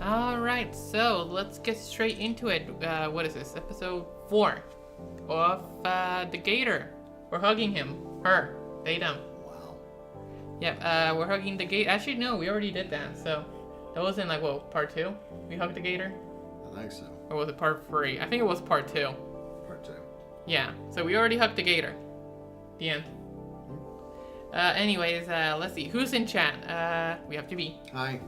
Alright, so let's get straight into it. What is this? Episode 4 of the Gator. We're hugging him. Her. They, them. Wow. Yeah, we're hugging the Gator. Actually, no, we already did that. So that was in, like, what, part 2? We hugged the Gator? I think so. Or was it part 3? I think it was part 2. Part 2. Yeah, so we already hugged the Gator. The end. Anyways, let's see. Who's in chat? We have to be. Hi.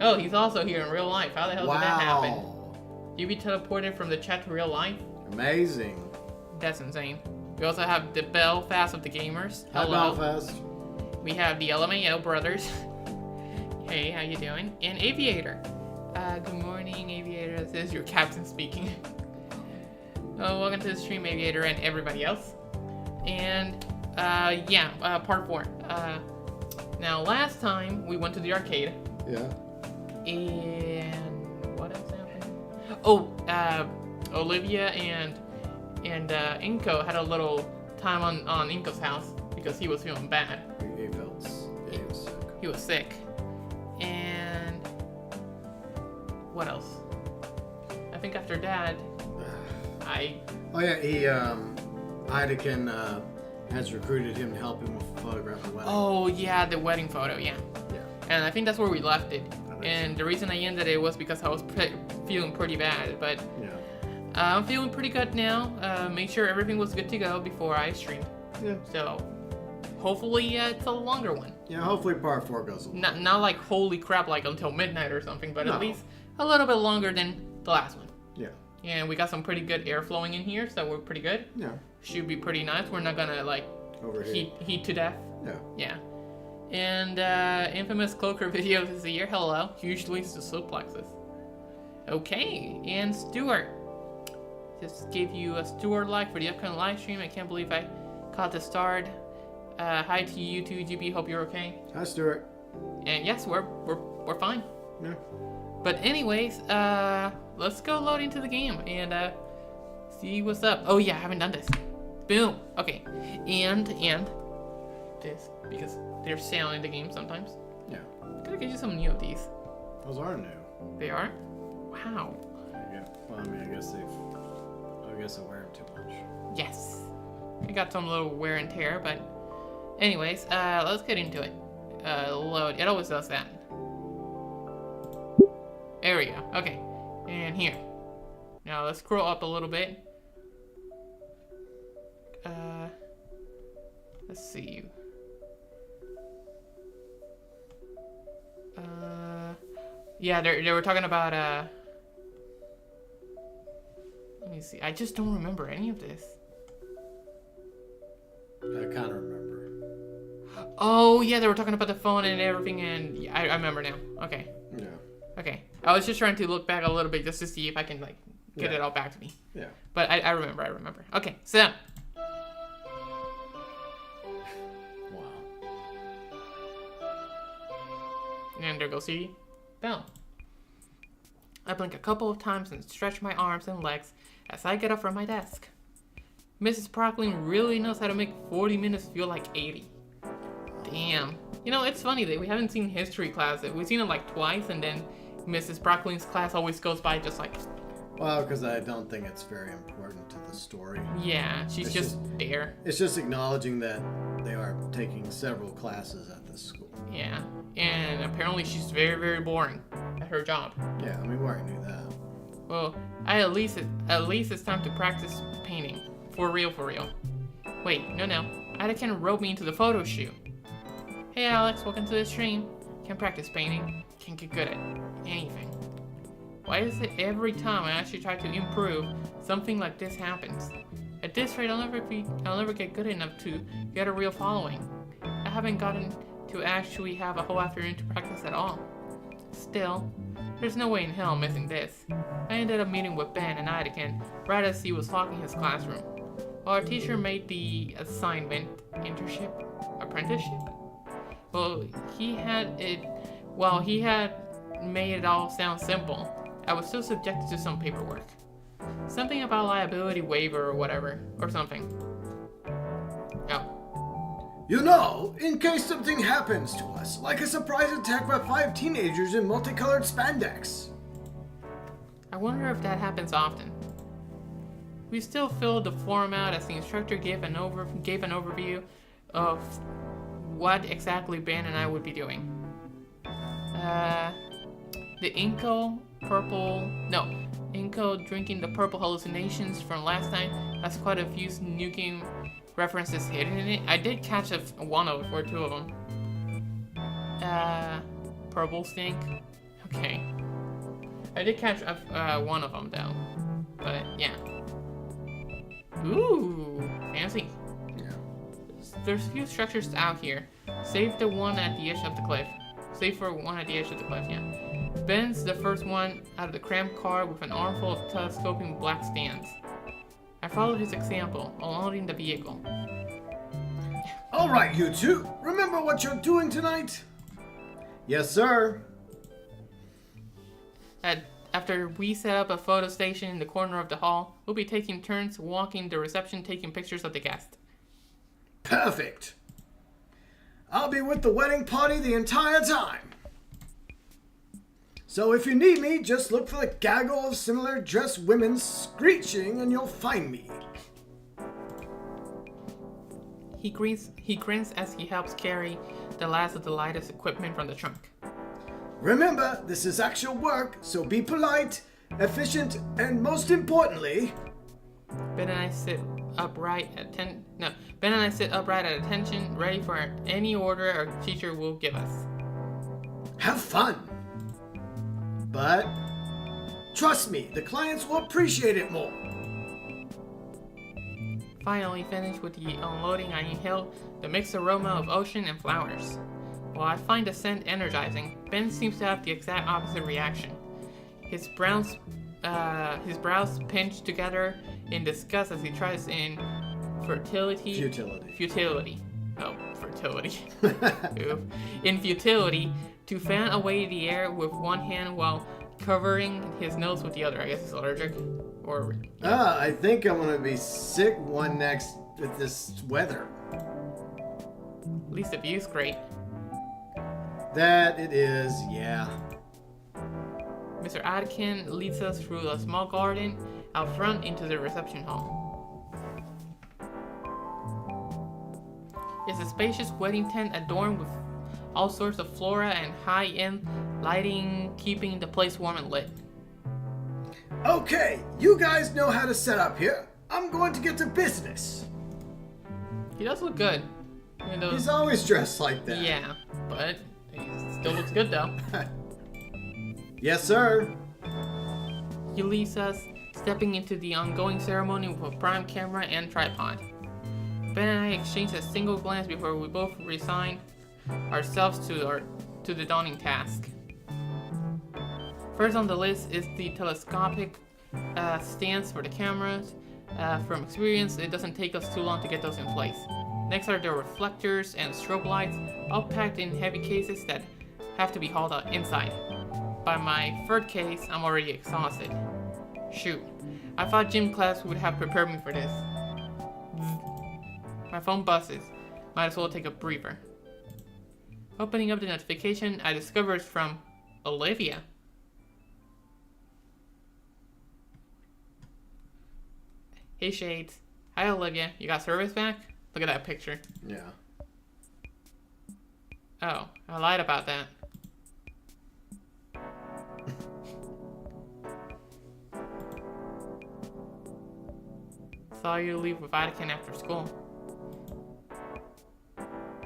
Oh, he's also here in real life. How the hell did that happen? Wow. You be teleported from the chat to real life? Amazing. That's insane. We also have the Belfast of the gamers. Hi, Hello. Belfast. We have the LMAO brothers. Hey, how you doing? And Aviator. Good morning, Aviator. This is your captain speaking. Oh, welcome to the stream, Aviator, and everybody else. And part 4. Now, last time we went to the arcade. Yeah. And what else happened? Oh, Olivia and Inko had a little time on Inko's house because he was feeling bad. He felt he was sick. He was sick. And what else? I think after that, Oh yeah, Heidekin has recruited him to help him with photograph the wedding. Oh yeah, the wedding photo, yeah. Yeah. And I think that's where we left it. And the reason I ended it was because I was feeling pretty bad, but yeah. I'm feeling pretty good now. Make sure everything was good to go before I streamed. Yeah. So hopefully it's a longer one. Yeah, hopefully part 4 goes along. Not like holy crap like until midnight or something, but No. at least a little bit longer than the last one. Yeah. And we got some pretty good air flowing in here, so we're pretty good. Yeah. Should be pretty nice. We're not gonna like heat to death. Yeah. Yeah. And infamous Cloaker videos is here. Hello. Huge links to Soplexes. Okay, and Stuart. Just gave you a Stuart like for the upcoming live stream. I can't believe I caught the start. Hi to you too, GB. Hope you're okay. Hi, Stuart. And yes, we're fine. Yeah. But anyways, let's go load into the game and see what's up. Oh yeah, I haven't done this. Boom. Okay. And this because they're selling the game sometimes. Yeah. Gotta get you some new of these. Those are new. They are? Wow. Yeah. Well, I mean, I guess I wear them too much. Yes. I got some little wear and tear, but anyways, let's get into it. Load. It always does that. There we go. Okay. And here. Now let's scroll up a little bit. Let's see. Yeah, they were talking about let me see. I just don't remember any of this. I kind of remember. Oh yeah, they were talking about the phone and everything, and yeah, I remember now. Okay. Yeah. Okay. I was just trying to look back a little bit just to see if I can like get it all back to me. Yeah. But I remember. Okay, so Wow. and there goes the bell. I blink a couple of times and stretch my arms and legs as I get up from my desk. Mrs. Procklin really knows how to make 40 minutes feel like 80. Damn. You know, it's funny that we haven't seen history class. We've seen it like twice, and then Mrs. Brocklin's class always goes by just like... Well, because I don't think it's very important to the story. Yeah, she's just there. It's just acknowledging that they are taking several classes at this school. Yeah, and apparently she's very, very boring at her job. Yeah, I mean, we already knew that. Well, at least it's time to practice painting. For real. Wait, no. Anakin wrote me into the photo shoot. Hey Alex, welcome to the stream. Can't practice painting. Can't get good at anything. Why is it every time I actually try to improve, something like this happens? At this rate, I'll never get good enough to get a real following. I haven't gotten to actually have a whole afternoon to practice at all. Still, there's no way in hell I'm missing this. I ended up meeting with Ben and Anakin right as he was locking his classroom. While our teacher made the assignment apprenticeship. While he had made it all sound simple, I was still subjected to some paperwork. Something about liability waiver or whatever, or something. Oh. You know, in case something happens to us, like a surprise attack by 5 teenagers in multicolored spandex. I wonder if that happens often. We still filled the form out as the instructor gave an overview of what exactly Ben and I would be doing. The Inco drinking the purple hallucinations from last time has quite a few new game references hidden in it. I did catch one of or two of them. Purple stink. Okay. I did catch one of them though. But yeah. Ooh, fancy. Yeah. There's a few structures out here. Save the one at the edge of the cliff. Save for one at the edge of the cliff, yeah. Ben's the first one out of the cramped car with an armful of telescoping black stands. I followed his example, unloading the vehicle. Alright, you two. Remember what you're doing tonight? Yes, sir. After we set up a photo station in the corner of the hall, we'll be taking turns walking the reception taking pictures of the guest. Perfect. I'll be with the wedding party the entire time. So if you need me, just look for the gaggle of similar dressed women screeching and you'll find me. He grins as he helps carry the last of the lightest equipment from the trunk. Remember, this is actual work, so be polite, efficient, and most importantly... Ben and I sit upright at attention, ready for any order our teacher will give us. Have fun! But trust me, the clients will appreciate it more. Finally finished with the unloading, I inhale the mixed aroma of ocean and flowers. While I find the scent energizing, Ben seems to have the exact opposite reaction. His brows pinch together in disgust as he tries in futility. Oh, fertility. In futility, to fan away the air with one hand while covering his nose with the other. I guess he's allergic. Or. I think I'm gonna be sick one next with this weather. At least the view's great. That it is, yeah. Mr. Atkin leads us through a small garden out front into the reception hall. It's a spacious wedding tent adorned with all sorts of flora and high-end lighting, keeping the place warm and lit. Okay, you guys know how to set up here. I'm going to get to business. He does look good. He's always dressed like that. Yeah, but he still looks good though. Yes, sir. He leaves us, stepping into the ongoing ceremony with a prime camera and tripod. Ben and I exchange a single glance before we both resign ourselves to the daunting task. First on the list is the telescopic stands for the cameras. From experience, it doesn't take us too long to get those in place. Next are the reflectors and strobe lights, all packed in heavy cases that have to be hauled out inside. By my third case, I'm already exhausted. Shoot, I thought gym class would have prepared me for this. My phone buzzes. Might as well take a breather. Opening up the notification, I discover it's from Olivia. Hey Shades. Hi Olivia, you got service back? Look at that picture. Yeah. Oh, I lied about that. Saw you leave with Vatican after school.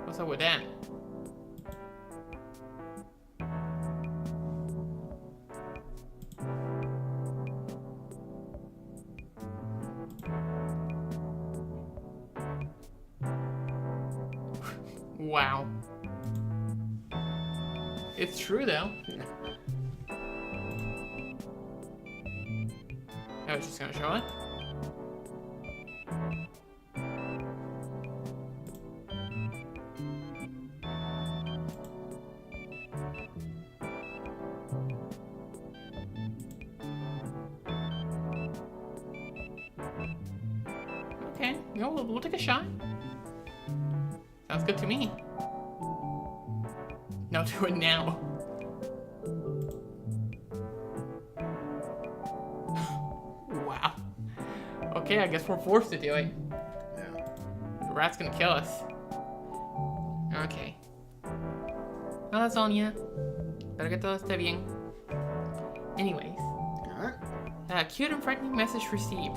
What's up with that? Wow. It's true though. I was just gonna show it. Okay, you know, we'll take a shot. Sounds good to me. No, do it now. Okay, I guess we're forced to do it. Yeah. The rat's gonna kill us. Okay. Hola, Sonia. Espero que todo esté bien. Anyways. Alright. Cute and frightening message received.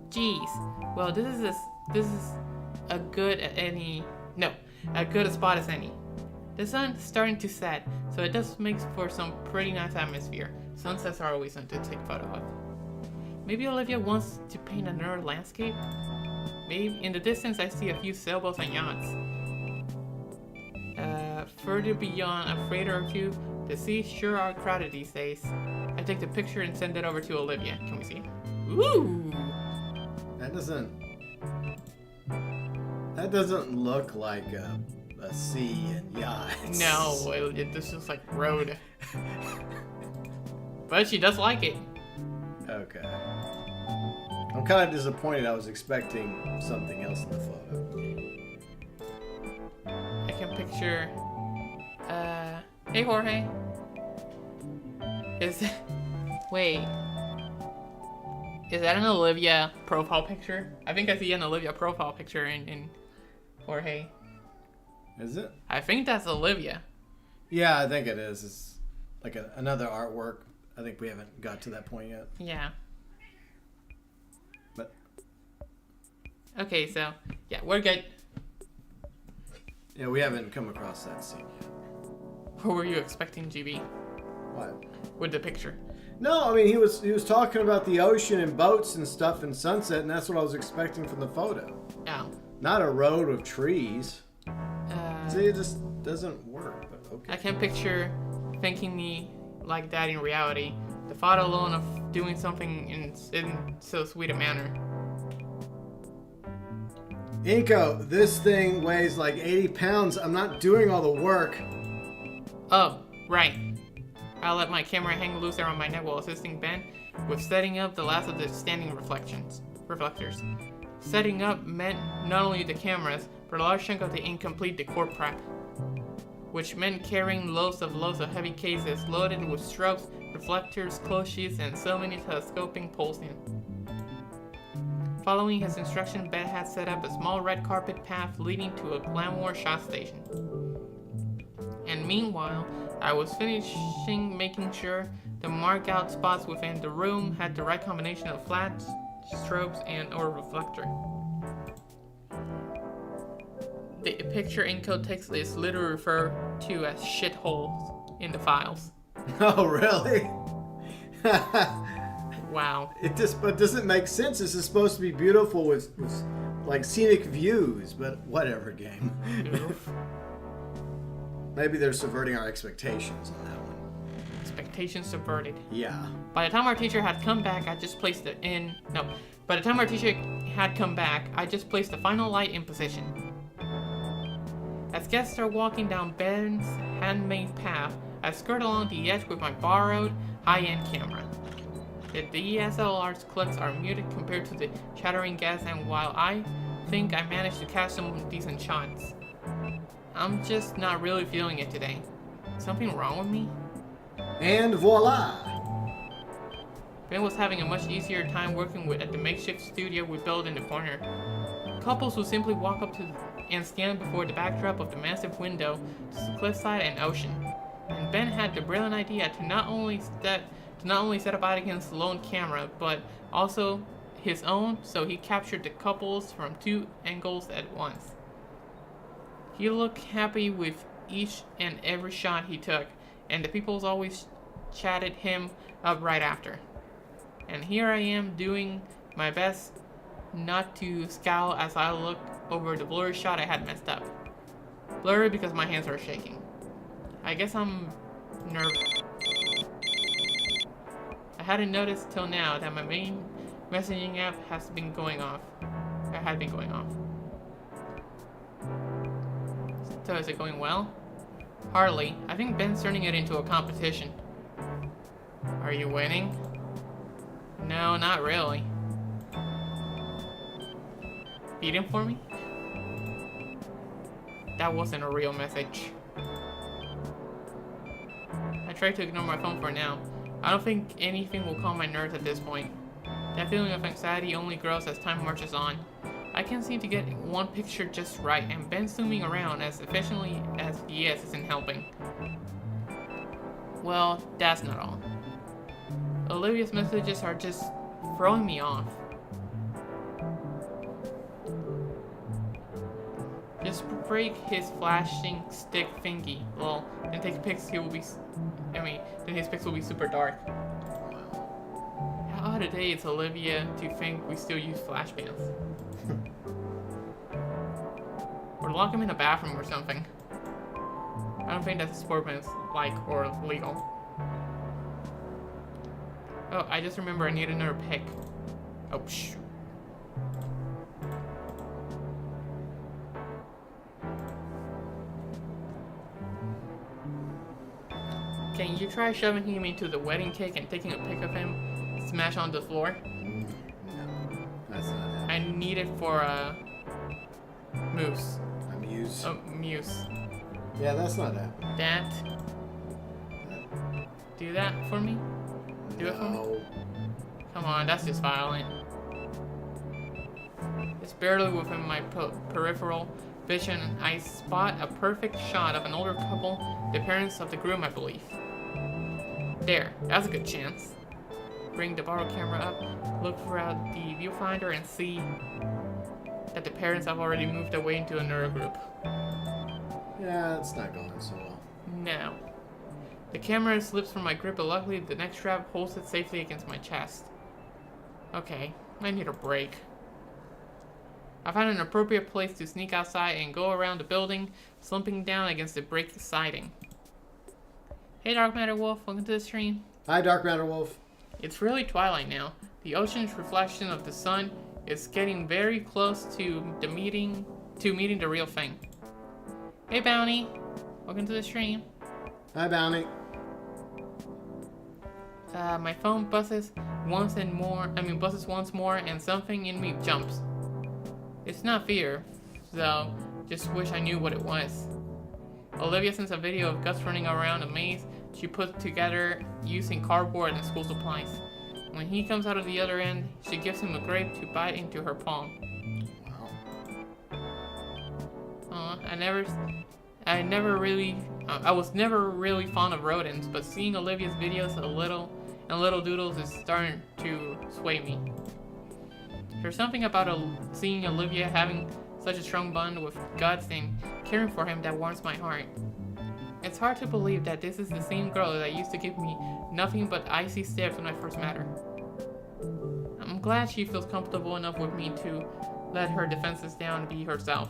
Jeez. Well, this is a good a spot as any. The sun's starting to set, so it does make for some pretty nice atmosphere. Sunsets are always fun to take photo of. Maybe Olivia wants to paint another landscape? Maybe in the distance I see a few sailboats and yachts. Further beyond a freighter or two, the seas sure are crowded these days. I take the picture and send it over to Olivia. Can we see? Ooh! That doesn't look like a sea and yachts. No, this looks like road. But she does like it. Okay. I'm kind of disappointed. I was expecting something else in the photo. I can picture. Hey Jorge. Wait. Is that an Olivia profile picture? I think I see an Olivia profile picture in Jorge. Is it? I think that's Olivia. Yeah, I think it is. It's like another artwork. I think we haven't got to that point yet. Yeah. But. Okay, so yeah, we're good. Yeah, we haven't come across that scene yet. What were you expecting, GB? What? With the picture? No, I mean he was talking about the ocean and boats and stuff and sunset, and that's what I was expecting from the photo. Oh. Not a road of trees. See, it just doesn't work. But okay. I can picture thinking me like that in reality. The thought alone of doing something in so sweet a manner. Inko, this thing weighs like 80 pounds. I'm not doing all the work. Oh, right. I let my camera hang loose around my neck while assisting Ben with setting up the last of the standing reflectors. Setting up meant not only the cameras, but a large chunk of the incomplete decor prep, which meant carrying loads of heavy cases loaded with strobes, reflectors, clothes sheets, and so many telescoping poles in. Following his instruction, Ben had set up a small red carpet path leading to a glamour shot station. And meanwhile, I was finishing making sure the marked out spots within the room had the right combination of flats, strobes, and or reflector. The picture Inko takes is literally referred to as shitholes in the files. Oh, really? Wow. But doesn't make sense. This is supposed to be beautiful with like scenic views, but whatever, game. Maybe they're subverting our expectations on that one. Expectations subverted. Yeah. By the time our teacher had come back, I just placed the final light in position. As guests are walking down Ben's handmade path, I skirt along the edge with my borrowed high-end camera. The DSLR's clicks are muted compared to the chattering guests, and while I think I managed to catch some decent shots, I'm just not really feeling it today. Something wrong with me? And voila! Ben was having a much easier time working at the makeshift studio we built in the corner. Couples would simply walk up to and stand before the backdrop of the massive window to the cliffside and ocean. And Ben had the brilliant idea to not only set up Anakin's lone camera, but also his own, so he captured the couples from 2 angles at once. He looked happy with each and every shot he took, and the peoples always chatted him up right after. And here I am doing my best not to scowl as I look over the blurry shot I had messed up. Blurry because my hands are shaking. I guess I'm nervous. I hadn't noticed till now that my main messaging app had been going off. So is it going well? Hardly. I think Ben's turning it into a competition. Are you winning? No, not really. Beat him for me? That wasn't a real message. I tried to ignore my phone for now. I don't think anything will calm my nerves at this point. That feeling of anxiety only grows as time marches on. I can't seem to get one picture just right, and Ben zooming around as efficiently as he is isn't helping. Well, that's not all. Olivia's messages are just throwing me off. Just break his flashing stick thingy. Well, then take pics. He will be. Then his pics will be super dark. How out of date is Olivia to think we still use flashbangs? Or lock him in a bathroom or something. I don't think that's sportsman's like or legal. Oh, I just remember I need another pic. Oh, shoot. Can you try shoving him into the wedding cake and taking a pic of him smash on the floor? No, that's not happening. I need it for a moose. A muse? Oh, muse. Yeah, that's not happening. That. Do that for me? Do it for me? Come on, that's just violent. It's barely within my peripheral vision. I spot a perfect shot of an older couple, the parents of the groom, I believe. There, that's a good chance. Bring the borrowed camera up, look throughout the viewfinder, and see that the parents have already moved away into another group. Yeah, it's not going so well. No. The camera slips from my grip, but luckily the neck strap holds it safely against my chest. Okay, I need a break. I found an appropriate place to sneak outside and go around the building, slumping down against the brick siding. Hey Dark MatterWolf, welcome to the stream. Hi Dark MatterWolf. It's really twilight now. The ocean's reflection of the sun is getting very close to meeting the real thing. Hey Bounty, welcome to the stream. Hi Bounty. My phone buzzes once more, and something in me jumps. It's not fear, though. Just wish I knew what it was. Olivia sends a video of Gus running around a maze she put together using cardboard and school supplies. When he comes out of the other end, she gives him a grape to bite into her palm. Wow. I was never really fond of rodents, but seeing Olivia's videos and little doodles is starting to sway me. There's something about seeing Olivia having such a strong bond with Gus and caring for him that warms my heart. It's hard to believe that this is the same girl that used to give me nothing but icy stares when I first met her. I'm glad she feels comfortable enough with me to let her defenses down and be herself.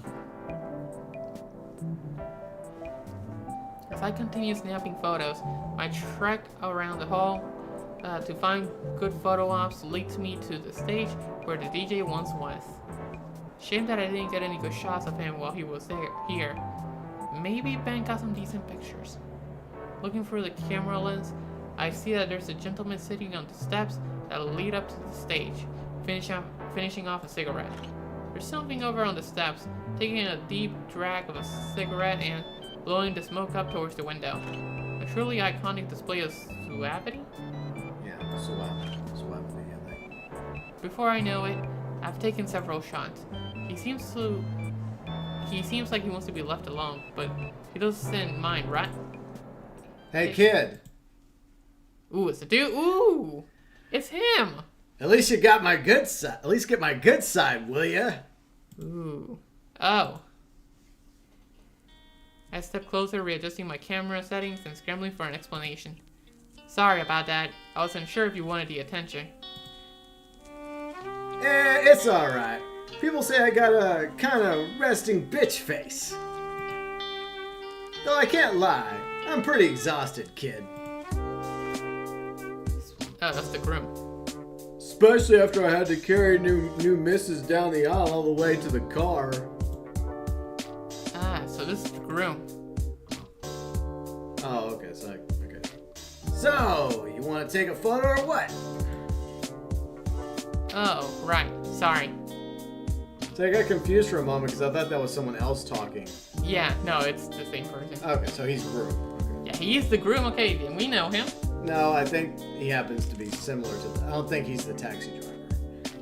As I continue snapping photos, my trek around the hall to find good photo ops leads me to the stage where the DJ once was. Shame that I didn't get any good shots of him while he was here. Maybe Ben got some decent pictures. Looking through the camera lens, I see that there's a gentleman sitting on the steps that lead up to the stage, finishing off a cigarette. There's something over on the steps, taking a deep drag of a cigarette and blowing the smoke up towards the window. A truly iconic display of suavity? Yeah, suavity, yeah. Before I know it, I've taken several shots. He seems like he wants to be left alone, but he doesn't mind, right? Hey kid. Ooh, it's a dude. Ooh, it's him. At least you got my good side. At least get my good side, will ya? Ooh. Oh. I step closer, readjusting my camera settings and scrambling for an explanation. Sorry about that. I wasn't sure if you wanted the attention. It's alright. People say I got a kind of resting bitch face. Though I can't lie, I'm pretty exhausted, kid. Oh, that's the groom. Especially after I had to carry new missus down the aisle all the way to the car. Ah, so this is the groom. Oh, okay. So, you want to take a photo or what? Oh, right. Sorry. So I got confused for a moment because I thought that was someone else talking. Yeah, no, it's the same person. Okay, so he's groom. Okay. Yeah, he is the groom. Okay, we know him. No, I think he happens to be similar to I don't think he's the taxi driver.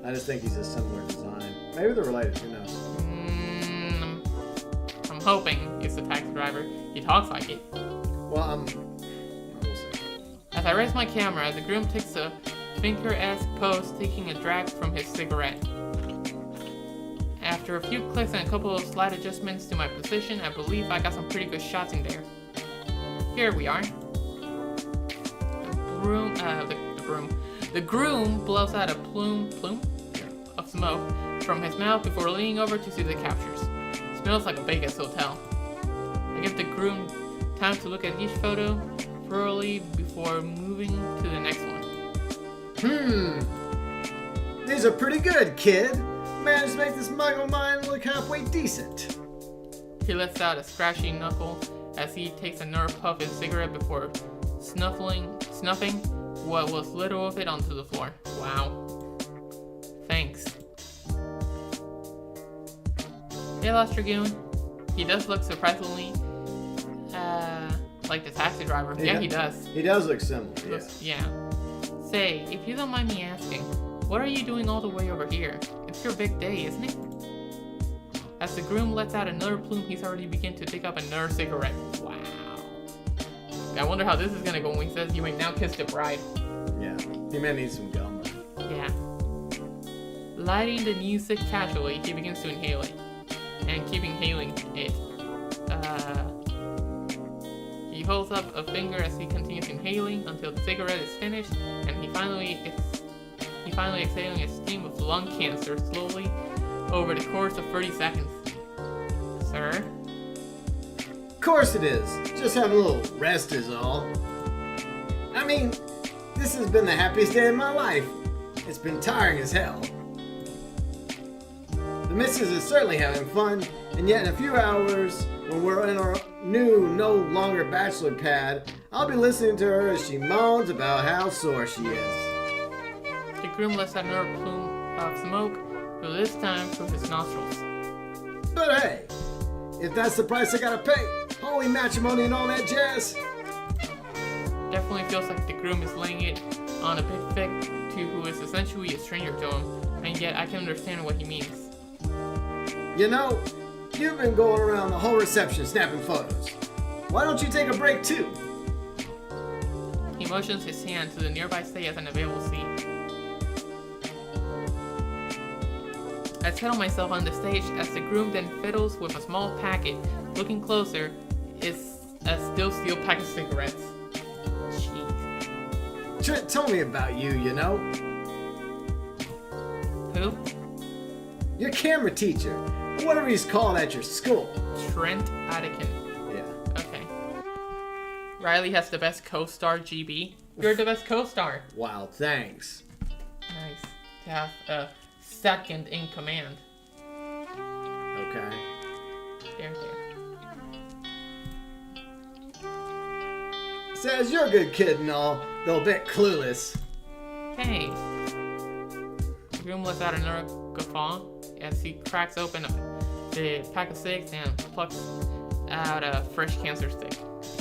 I just think he's a similar design. Maybe they're related, who knows? I'm hoping it's the taxi driver. He talks like it. Well, we'll see. As I raise my camera, the groom takes a finger-esque pose, taking a drag from his cigarette. After a few clicks and a couple of slight adjustments to my position, I believe I got some pretty good shots in there. Here we are. The groom blows out a plume of smoke from his mouth before leaning over to see the captures. It smells like a Vegas hotel. I give the groom time to look at each photo thoroughly before moving to the next one. These are pretty good, kid. Managed to make this mug of mine look halfway decent. He lets out a scratchy knuckle as he takes another puff of his cigarette before snuffing what was little of it onto the floor. Wow. Thanks. Hey, Lost Dragoon. He does look surprisingly like the taxi driver. He does. He does look similar, Yeah. Say, if you don't mind me asking, what are you doing all the way over here? It's your big day, isn't it? As the groom lets out another plume, he's already begun to pick up another cigarette. Wow. I wonder how this is gonna go when he says you may now kiss the bride. Yeah, he may need some gum. Yeah. Lighting the music casually, he begins to inhale it. And keep inhaling it. He holds up a finger as he continues inhaling until the cigarette is finished, and he finally exhaling a stream of lung cancer slowly over the course of 30 seconds. Sir? Of course it is. Just have a little rest is all. I mean, this has been the happiest day of my life. It's been tiring as hell. The missus is certainly having fun, and yet in a few hours, when we're in our new, no longer bachelor pad, I'll be listening to her as she moans about how sore she is. The groom lets out another plume of smoke, but this time through his nostrils. But hey, if that's the price I gotta pay, holy matrimony and all that jazz. Definitely feels like the groom is laying it on a big fig to who is essentially a stranger to him, and yet I can understand what he means. You know, you've been going around the whole reception snapping photos. Why don't you take a break too? He motions his hand to the nearby stay as an available seat. I settle myself on the stage as the groom then fiddles with a small packet. Looking closer, is a still sealed pack of cigarettes. Jeez. Trent told me about you, you know. Who? Your camera teacher, or whatever he's called at your school. Trent Attican. Yeah. Okay. Riley has the best co-star, GB. You're the best co-star. Wow, thanks. Nice to have a second in command. Okay. There. Says you're a good kid and all, though a bit clueless. Hey. The groom lets out another guffaw as he cracks open the pack of cigs and plucks out a fresh cancer stick.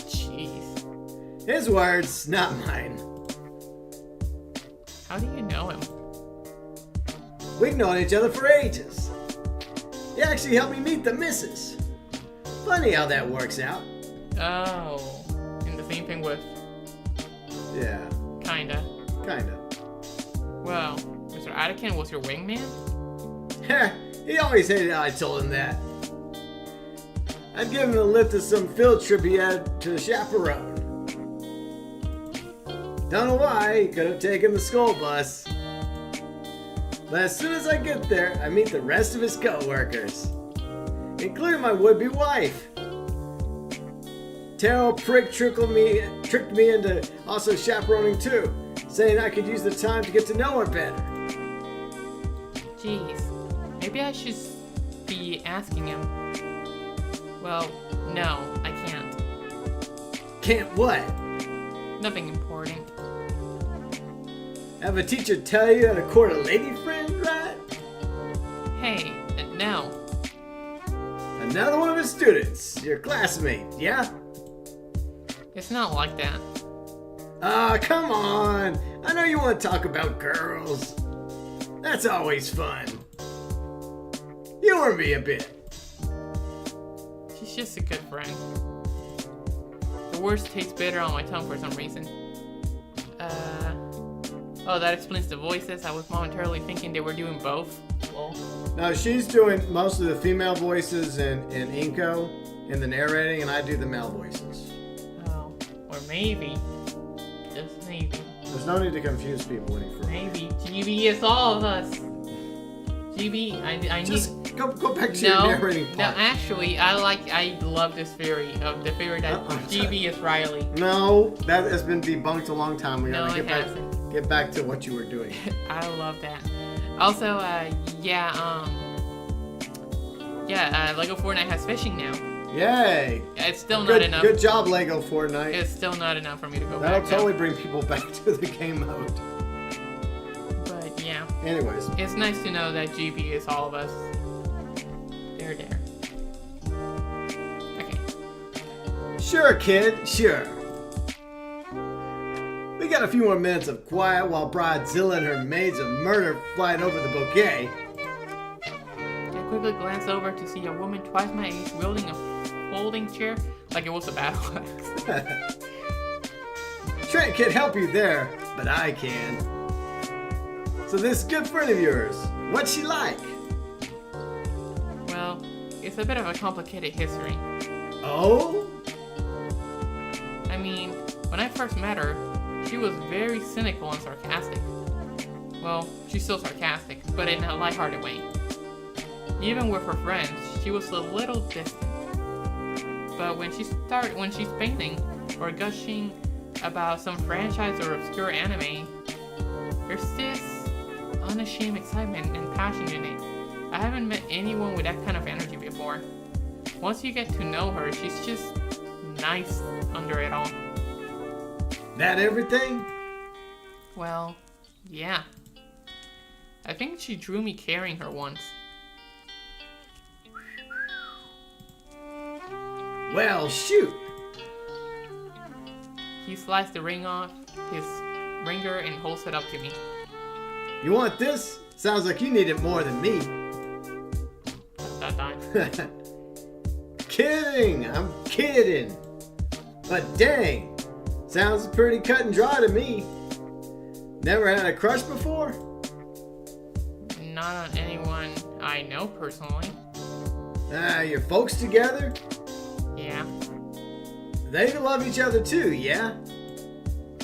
Jeez. His words, not mine. How do you know him? We've known each other for ages. He actually helped me meet the missus. Funny how that works out. Oh. And the same thing with... Yeah. Kinda. Well, Mr. Attican was your wingman? Heh, he always hated how I told him that. I'd give him a lift to some field trip he had to chaperone. Don't know why, he could have taken the school bus. But as soon as I get there, I meet the rest of his co-workers, including my would-be wife. Terrell Prick tricked me into also chaperoning too, saying I could use the time to get to know her better. Jeez. Maybe I should be asking him. Well, no, I can't. Can't what? Nothing important. Have a teacher tell you how to court a lady friend, right? Hey, no. Another one of his students, your classmate, yeah? It's not like that. Ah, come on. I know you want to talk about girls. That's always fun. Humor me a bit. She's just a good friend. The words taste bitter on my tongue for some reason. Oh, that explains the voices. I was momentarily thinking they were doing both. Well, Now she's doing most of the female voices in Inko in the narrating, and I do the male voices. oh, or maybe, just maybe, There's no need to confuse people any further. maybe GB is all of us. GB, I need. Just go back to your narrating part. No, actually, I love this theory of the theory that GB is Riley. No, that has been debunked a long time ago. No, it hasn't. Get back to what you were doing. I love that. Also, Lego Fortnite has fishing now. Yay! It's still not enough. Good job, Lego Fortnite. It's still not enough for me to go That'll back. totally bring people back to the game mode. But yeah, Anyways, it's nice to know that GB is all of us. There. Okay. sure, kid, sure. We got a few more minutes of quiet while Bridezilla and her maids of murder flying over the bouquet. I quickly glance over to see a woman twice my age wielding a folding chair like it was a battle axe. Trent can't help you there, but I can. So this good friend of yours, what's she like? Well, it's a bit of a complicated history. Oh? I mean, when I first met her, she was very cynical and sarcastic. Well, she's still sarcastic, but in a lighthearted way. Even with her friends, she was a little distant. But when she's painting or gushing about some franchise or obscure anime, there's this unashamed excitement and passion in it. I haven't met anyone with that kind of energy before. Once you get to know her, she's just nice under it all. That everything? Well, yeah. I think she drew me carrying her once. Well, shoot. He sliced the ring off his ringer and holds it up to me. You want this? Sounds like you need it more than me. That time. Kidding! I'm kidding. But dang, sounds pretty cut and dry to me. Never had a crush before? Not on anyone I know personally. Your folks together? Yeah. They love each other too, yeah?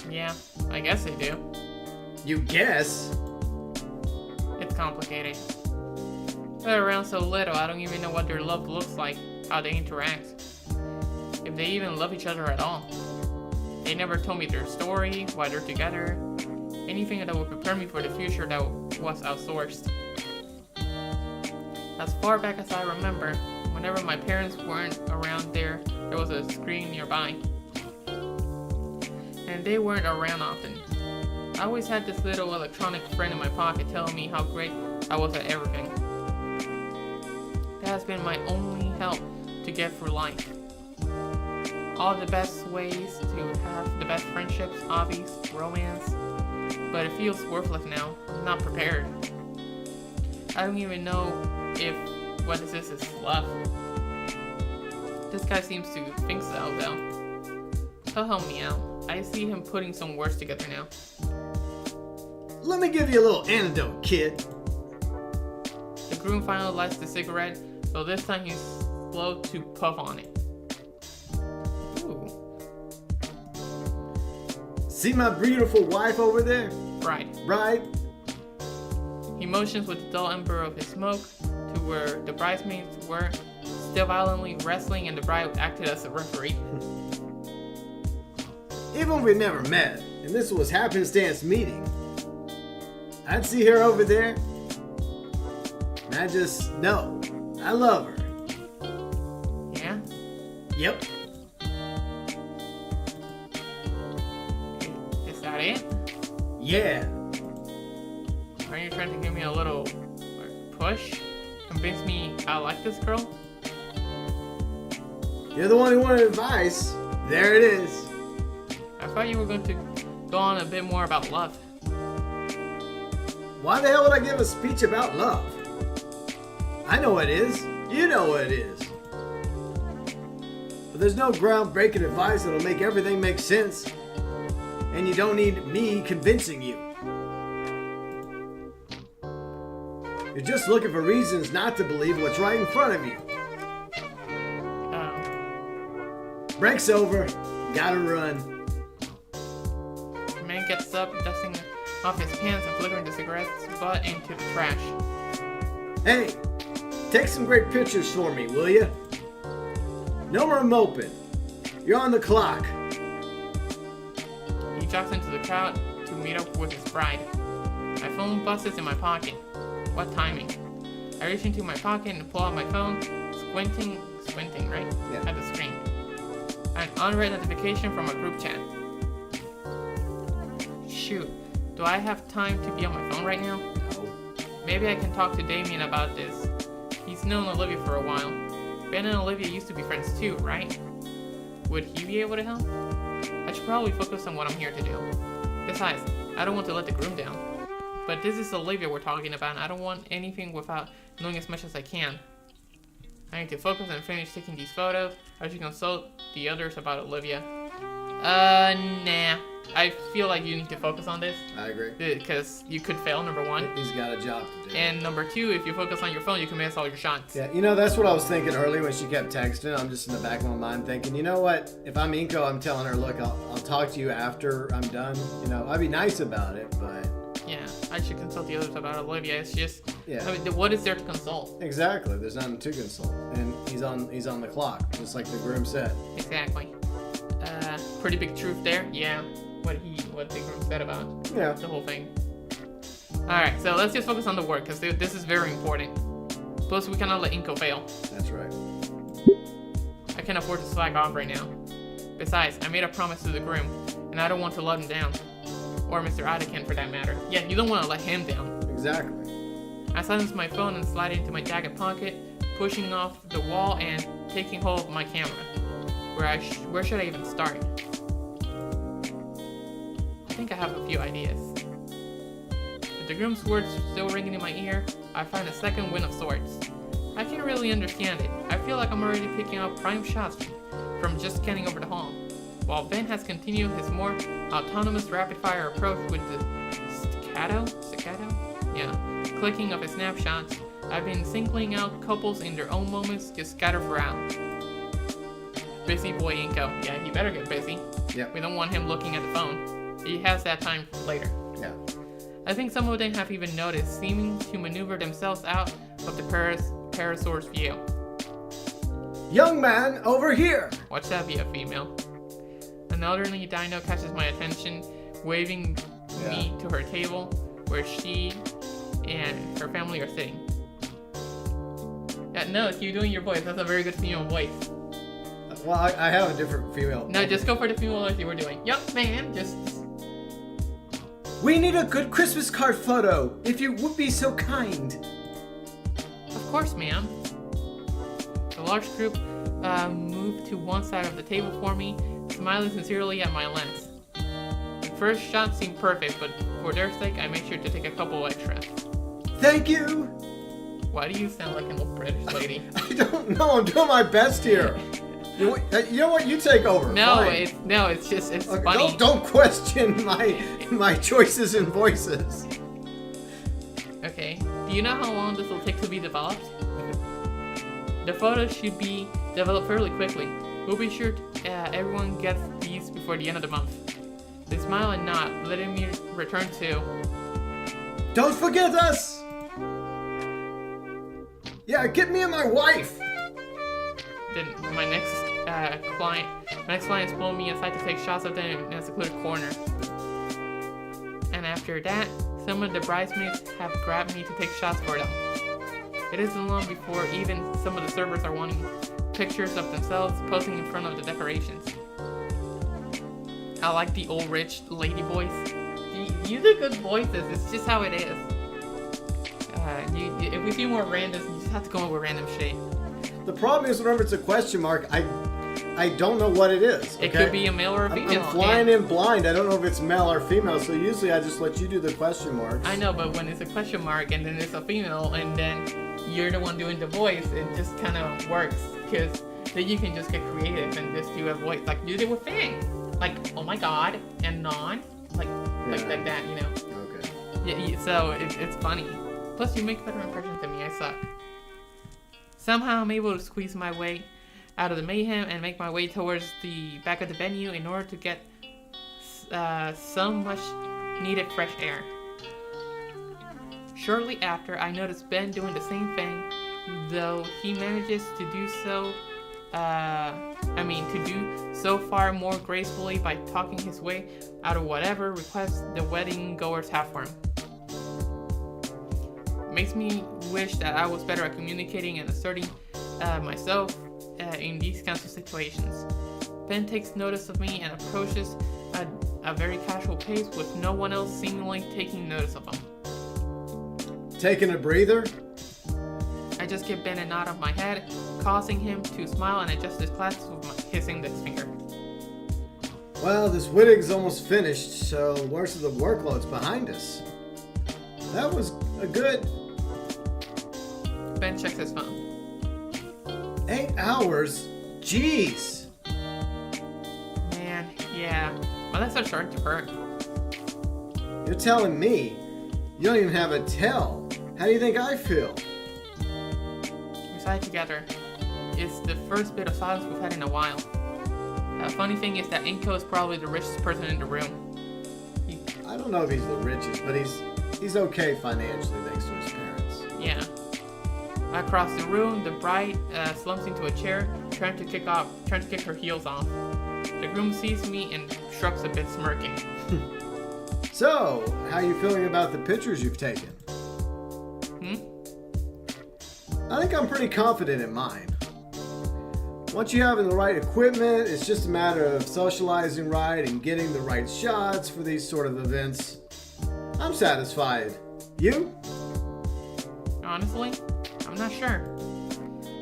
Yeah, I guess they do. You guess? It's complicated. They're around so little, I don't even know what their love looks like, how they interact. If they even love each other at all. They never told me their story, why they're together, anything that would prepare me for the future that was outsourced. As far back as I remember, whenever my parents weren't around there was a screen nearby. And they weren't around often. I always had this little electronic friend in my pocket telling me how great I was at everything. That has been my only help to get through life. All the best ways to have the best friendships, hobbies, romance, but it feels worthless now. I'm not prepared. I don't even know if what this is love. This guy seems to think so, though. He'll help me out. I see him putting some words together now. Let me give you a little antidote, kid. The groom finally lights the cigarette, though this time he's slow to puff on it. Ooh. See my beautiful wife over there? Right. Right? He motions with the dull ember of his smoke to where the bridesmaids were, still violently wrestling, and the bride acted as a referee. Even if we never met, and this was happenstance meeting, I'd see her over there, and I just know I love her. Yeah? Yep. Is that it? Yeah. Are you trying to give me a little push? Convince me I like this girl? You're the one who wanted advice. There it is. I thought you were going to go on a bit more about love. Why the hell would I give a speech about love? I know what it is. You know what it is. But there's no groundbreaking advice that'll make everything make sense. And you don't need me convincing you. You're just looking for reasons not to believe what's right in front of you. Break's over. Gotta run. The man gets up, dusting off his pants and flickering the cigarette's butt into the trash. Hey, take some great pictures for me, will ya? No more moping. You're on the clock. He jogs into the crowd to meet up with his bride. My phone buzzes in my pocket. What timing? I reach into my pocket and pull out my phone, squinting, right? Yeah. At the screen. An unread notification from a group chat. Shoot, do I have time to be on my phone right now? No. Maybe I can talk to Damien about this. He's known Olivia for a while. Ben and Olivia used to be friends too, right? Would he be able to help? I should probably focus on what I'm here to do. Besides, I don't want to let the groom down. But this is Olivia we're talking about, and I don't want anything without knowing as much as I can. I need to focus and finish taking these photos. I should consult the others about Olivia. Nah. I feel like you need to focus on this. I agree. Because you could fail, number one. He's got a job to do. And number two, if you focus on your phone, you can miss all your shots. Yeah, you know, that's what I was thinking earlier when she kept texting. I'm just in the back of my mind thinking, you know what? If I'm Inko, I'm telling her, look, I'll talk to you after I'm done. You know, I'd be nice about it, but... Yeah, I should consult the others about Olivia. It's just... Yeah. I mean, what is there to consult? Exactly. There's nothing to consult. And he's on the clock, just like the groom said. Exactly. Pretty big truth there. Yeah. What the groom said about the whole thing. Alright, so let's just focus on the work, because this is very important. Plus, we cannot let Inko fail. That's right. I can't afford to slack off right now. Besides, I made a promise to the groom, and I don't want to let him down. Or Mr. Adakin, for that matter. Yeah, you don't want to let him down. Exactly. I silenced my phone and slid it into my jacket pocket, pushing off the wall and taking hold of my camera. Where should I even start? I think I have a few ideas. With the groom's words still ringing in my ear, I find a second wind of sorts. I can't really understand it. I feel like I'm already picking up prime shots from just scanning over the hall. While Ben has continued his more autonomous rapid-fire approach with the staccato? Yeah, clicking of his snapshots, I've been singling out couples in their own moments just scatter throughout. Busy boy Inko. Yeah, he better get busy. Yeah. We don't want him looking at the phone. He has that time later. Yeah. I think some of them have even noticed, seeming to maneuver themselves out of the Parasaur's view. Young man, over here! Watch that be a female. An elderly dino catches my attention, waving me to her table, where she and her family are sitting. Yeah, no, keep doing your voice. That's a very good female voice. Well, I have a different female. No, just go for the female voice you were doing. Yup, man, just... We need a good Christmas card photo, if you would be so kind. Of course, ma'am. The large group moved to one side of the table for me, smiling sincerely at my lens. The first shot seemed perfect, but for their sake, I made sure to take a couple extras. Thank you! Why do you sound like an old British lady? I don't know, I'm doing my best here. You know what? You take over. No, Fine. it's Okay, funny. Don't question my choices and voices. Okay. Do you know how long this will take to be developed? The photos should be developed fairly quickly. We'll be sure everyone gets these before the end of the month. They smile and nod, letting me return to... Don't forget us! Yeah, get me and my wife! Then my next client's pulling me aside to take shots of them in a secluded corner. And after that, some of the bridesmaids have grabbed me to take shots for them. It isn't long before even some of the servers are wanting pictures of themselves posing in front of the decorations. I like the old rich lady voice. You do good voices, it's just how it is. If we see more randoms, you just have to go over random shit. The problem is whenever it's a question mark, I don't know what it is. Okay? It could be a male or a female. I'm flying in blind. I don't know if it's male or female, so usually I just let you do the question marks. I know, but when it's a question mark and then it's a female and then you're the one doing the voice, it just kind of works. Because then you can just get creative and just do a voice. Like you did with Fang. Like, oh my god, and non. Like that, you know. Okay. Yeah, so it's funny. Plus, you make better impressions than me. I suck. Somehow, I'm able to squeeze my way out of the mayhem and make my way towards the back of the venue in order to get some much needed fresh air. Shortly after, I noticed Ben doing the same thing, though he manages to do so. To do so far more gracefully by talking his way out of whatever requests the wedding goers have for him. Makes me wish that I was better at communicating and asserting myself in these kinds of situations. Ben takes notice of me and approaches at a very casual pace with no one else seemingly taking notice of him. Taking a breather? I just give Ben a nod of my head, causing him to smile and adjust his glasses with his index finger. Well, this wedding's almost finished, so most of the workload's behind us. That was a good... Ben checks his phone. 8 hours? Jeez! Man, yeah. My legs are starting to hurt. You're telling me you don't even have a tell. How do you think I feel? We sigh together. It's the first bit of silence we've had in a while. Funny thing is that Inko is probably the richest person in the room. I don't know if he's the richest, but he's okay financially thanks to his parents. Yeah. Across the room, the bride slumps into a chair, trying to kick her heels off. The groom sees me and shrugs a bit, smirking. So, how are you feeling about the pictures you've taken? I think I'm pretty confident in mine. Once you have the right equipment, it's just a matter of socializing right and getting the right shots for these sort of events. I'm satisfied. You? Honestly, I'm not sure.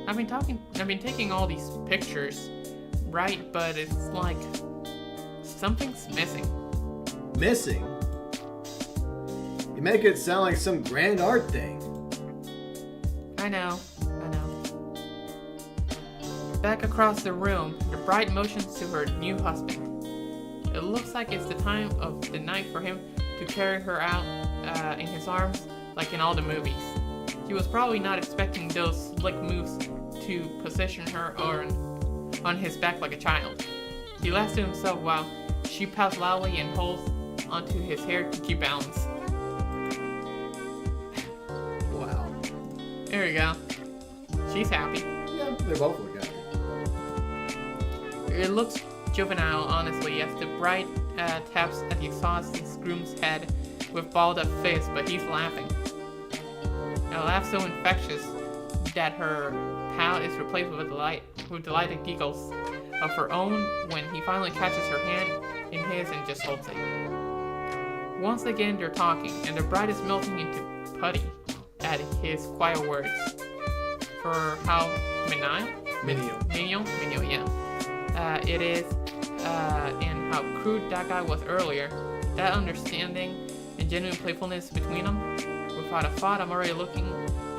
I've been taking all these pictures, right? But it's like something's missing. Missing? You make it sound like some grand art thing. I know. Back across the room, the bride motions to her new husband. It looks like it's the time of the night for him to carry her out in his arms, like in all the movies. He was probably not expecting those slick moves to position her on his back like a child. He laughs to himself while she pouts loudly and holds onto his hair to keep balance. Wow. There we go. She's happy. Yeah, they both look happy. It looks juvenile, honestly, as the bride taps at the exhausted groom's head with balled up fist, but he's laughing. A laugh so infectious that her pout is replaced with delighted giggles of her own when he finally catches her hand in his and just holds it. Once again, they're talking, and the bride is melting into putty at his quiet words. For how menial, yeah. It is, and how crude that guy was earlier. That understanding and genuine playfulness between them. Without a thought, I'm already looking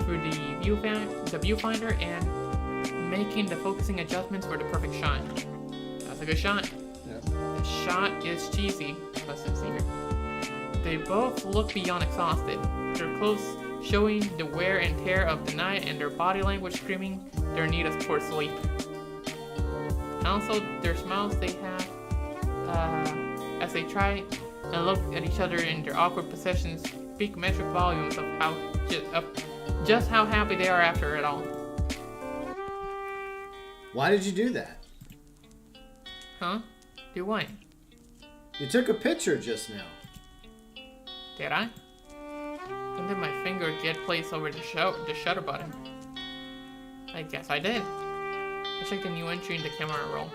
through the viewfinder and making the focusing adjustments for the perfect shot. That's a good shot. Yeah. The shot is cheesy, but sincere. They both look beyond exhausted. Their clothes showing the wear and tear of the night, and their body language screaming their need towards sleep. Also, their smiles they have as they try and look at each other in their awkward positions speak metric volumes of just how happy they are after it all. Why did you do that? Huh? Do what? You took a picture just now. Did I? When did my finger get placed over the shutter button? I guess I did. I checked a new entry in the camera roll.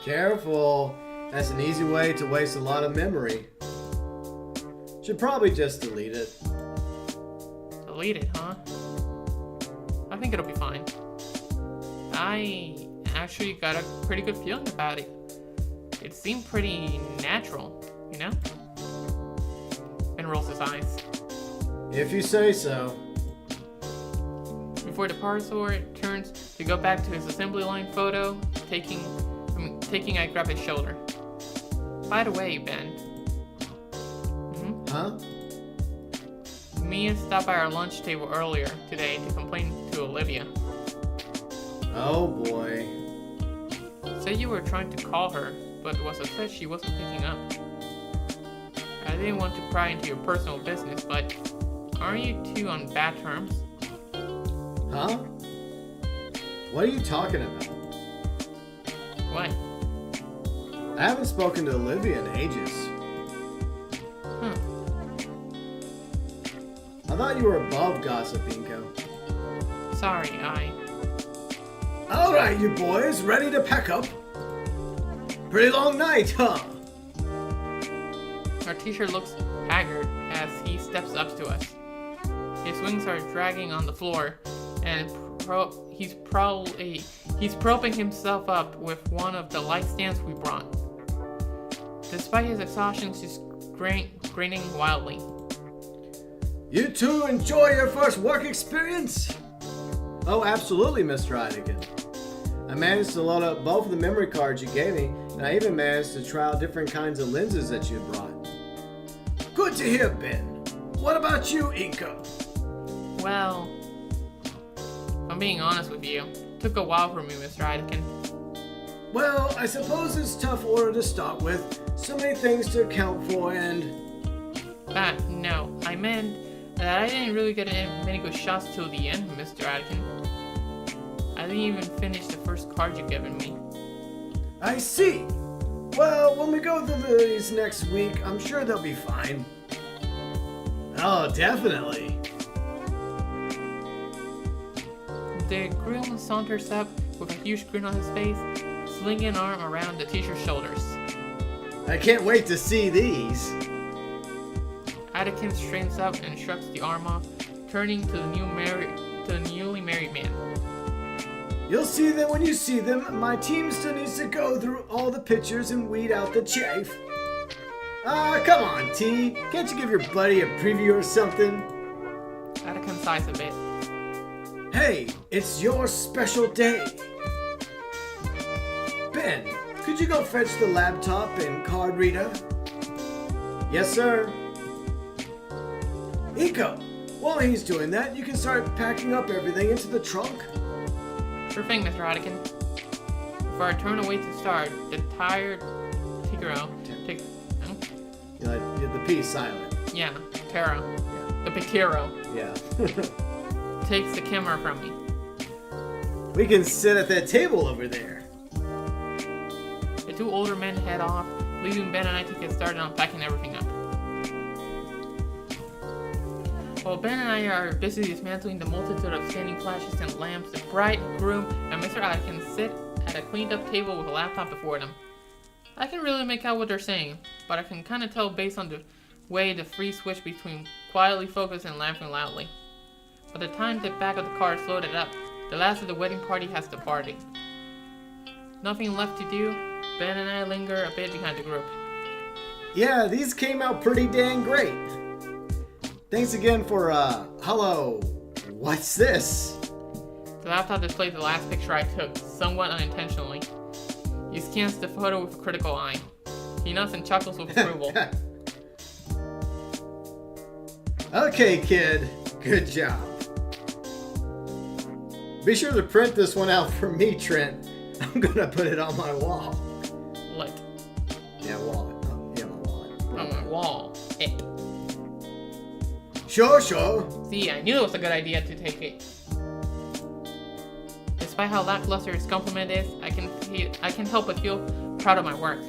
Careful. That's an easy way to waste a lot of memory. Should probably just delete it. Delete it, huh? I think it'll be fine. I actually got a pretty good feeling about it. It seemed pretty natural, you know? Ben rolls his eyes. If you say so. Before the parser turns to go back to his assembly line photo, taking I grab his shoulder. By the way, Ben. Huh? Mia stopped by our lunch table earlier today to complain to Olivia. Oh boy. Said you were trying to call her, but was upset she wasn't picking up. I didn't want to pry into your personal business, but aren't you two on bad terms? Huh? What are you talking about? What? I haven't spoken to Olivia in ages. I thought you were above gossip, Inko. Sorry, Alright, you boys, ready to pack up? Pretty long night, huh? Our teacher looks haggard as he steps up to us. His wings are dragging on the floor, and he's propping himself up with one of the light stands we brought. Despite his exhaustion, he's grinning wildly. You two enjoy your first work experience? Oh, absolutely, Mr. Ideken. I managed to load up both of the memory cards you gave me, and I even managed to try out different kinds of lenses that you brought. Good to hear, Ben. What about you, Inko? Well, if I'm being honest with you, it took a while for me, Mr. Ideken. Well, I suppose it's tough order to start with. So many things to account for, and... No, I meant that I didn't really get many good shots till the end, Mr. Ideken. I didn't even finish the first card you've given me. I see. Well, when we go through these next week, I'm sure they'll be fine. Oh, definitely. The groom saunters up with a huge grin on his face, slinging an arm around the teacher's shoulders. I can't wait to see these. Ideken straightens up and shrugs the arm off, turning to the newly married man. You'll see them when you see them. My team still needs to go through all the pictures and weed out the chaff. Come on, T. Can't you give your buddy a preview or something? Ideken sighs a bit. Hey, it's your special day. Ben, could you go fetch the laptop and card reader? Yes, sir. Inko, while he's doing that, you can start packing up everything into the trunk. Sure thing, Mr. Ideken. Before I turn away to start, the tired Tigro takes... The P silent. Yeah, Taro. Yeah. The Pictero. Yeah. Takes the camera from me. We can sit at that table over there. The two older men head off, leaving Ben and I to get started on packing everything up. While Ben and I are busy dismantling the multitude of standing flashes and lamps, the bride, groom, and Mr. Ideken sit at a cleaned up table with a laptop before them. I can really make out what they're saying, but I can kind of tell based on the way the free switch between quietly focused and laughing loudly. By the time the back of the car is loaded up, the last of the wedding party has departed. Nothing left to do, Ben and I linger a bit behind the group. Yeah, these came out pretty dang great. Thanks again for, hello. What's this? The laptop displays the last picture I took, somewhat unintentionally. He scans the photo with a critical eye. He nods and chuckles with approval. Okay, kid. Good job. Be sure to print this one out for me, Trent. I'm gonna put it on my wall. Lit. Yeah, wallet. Oh, yeah, my wallet. On my wall. It. Sure. See, I knew it was a good idea to take it. Despite how lackluster his compliment is, I can help but feel proud of my work.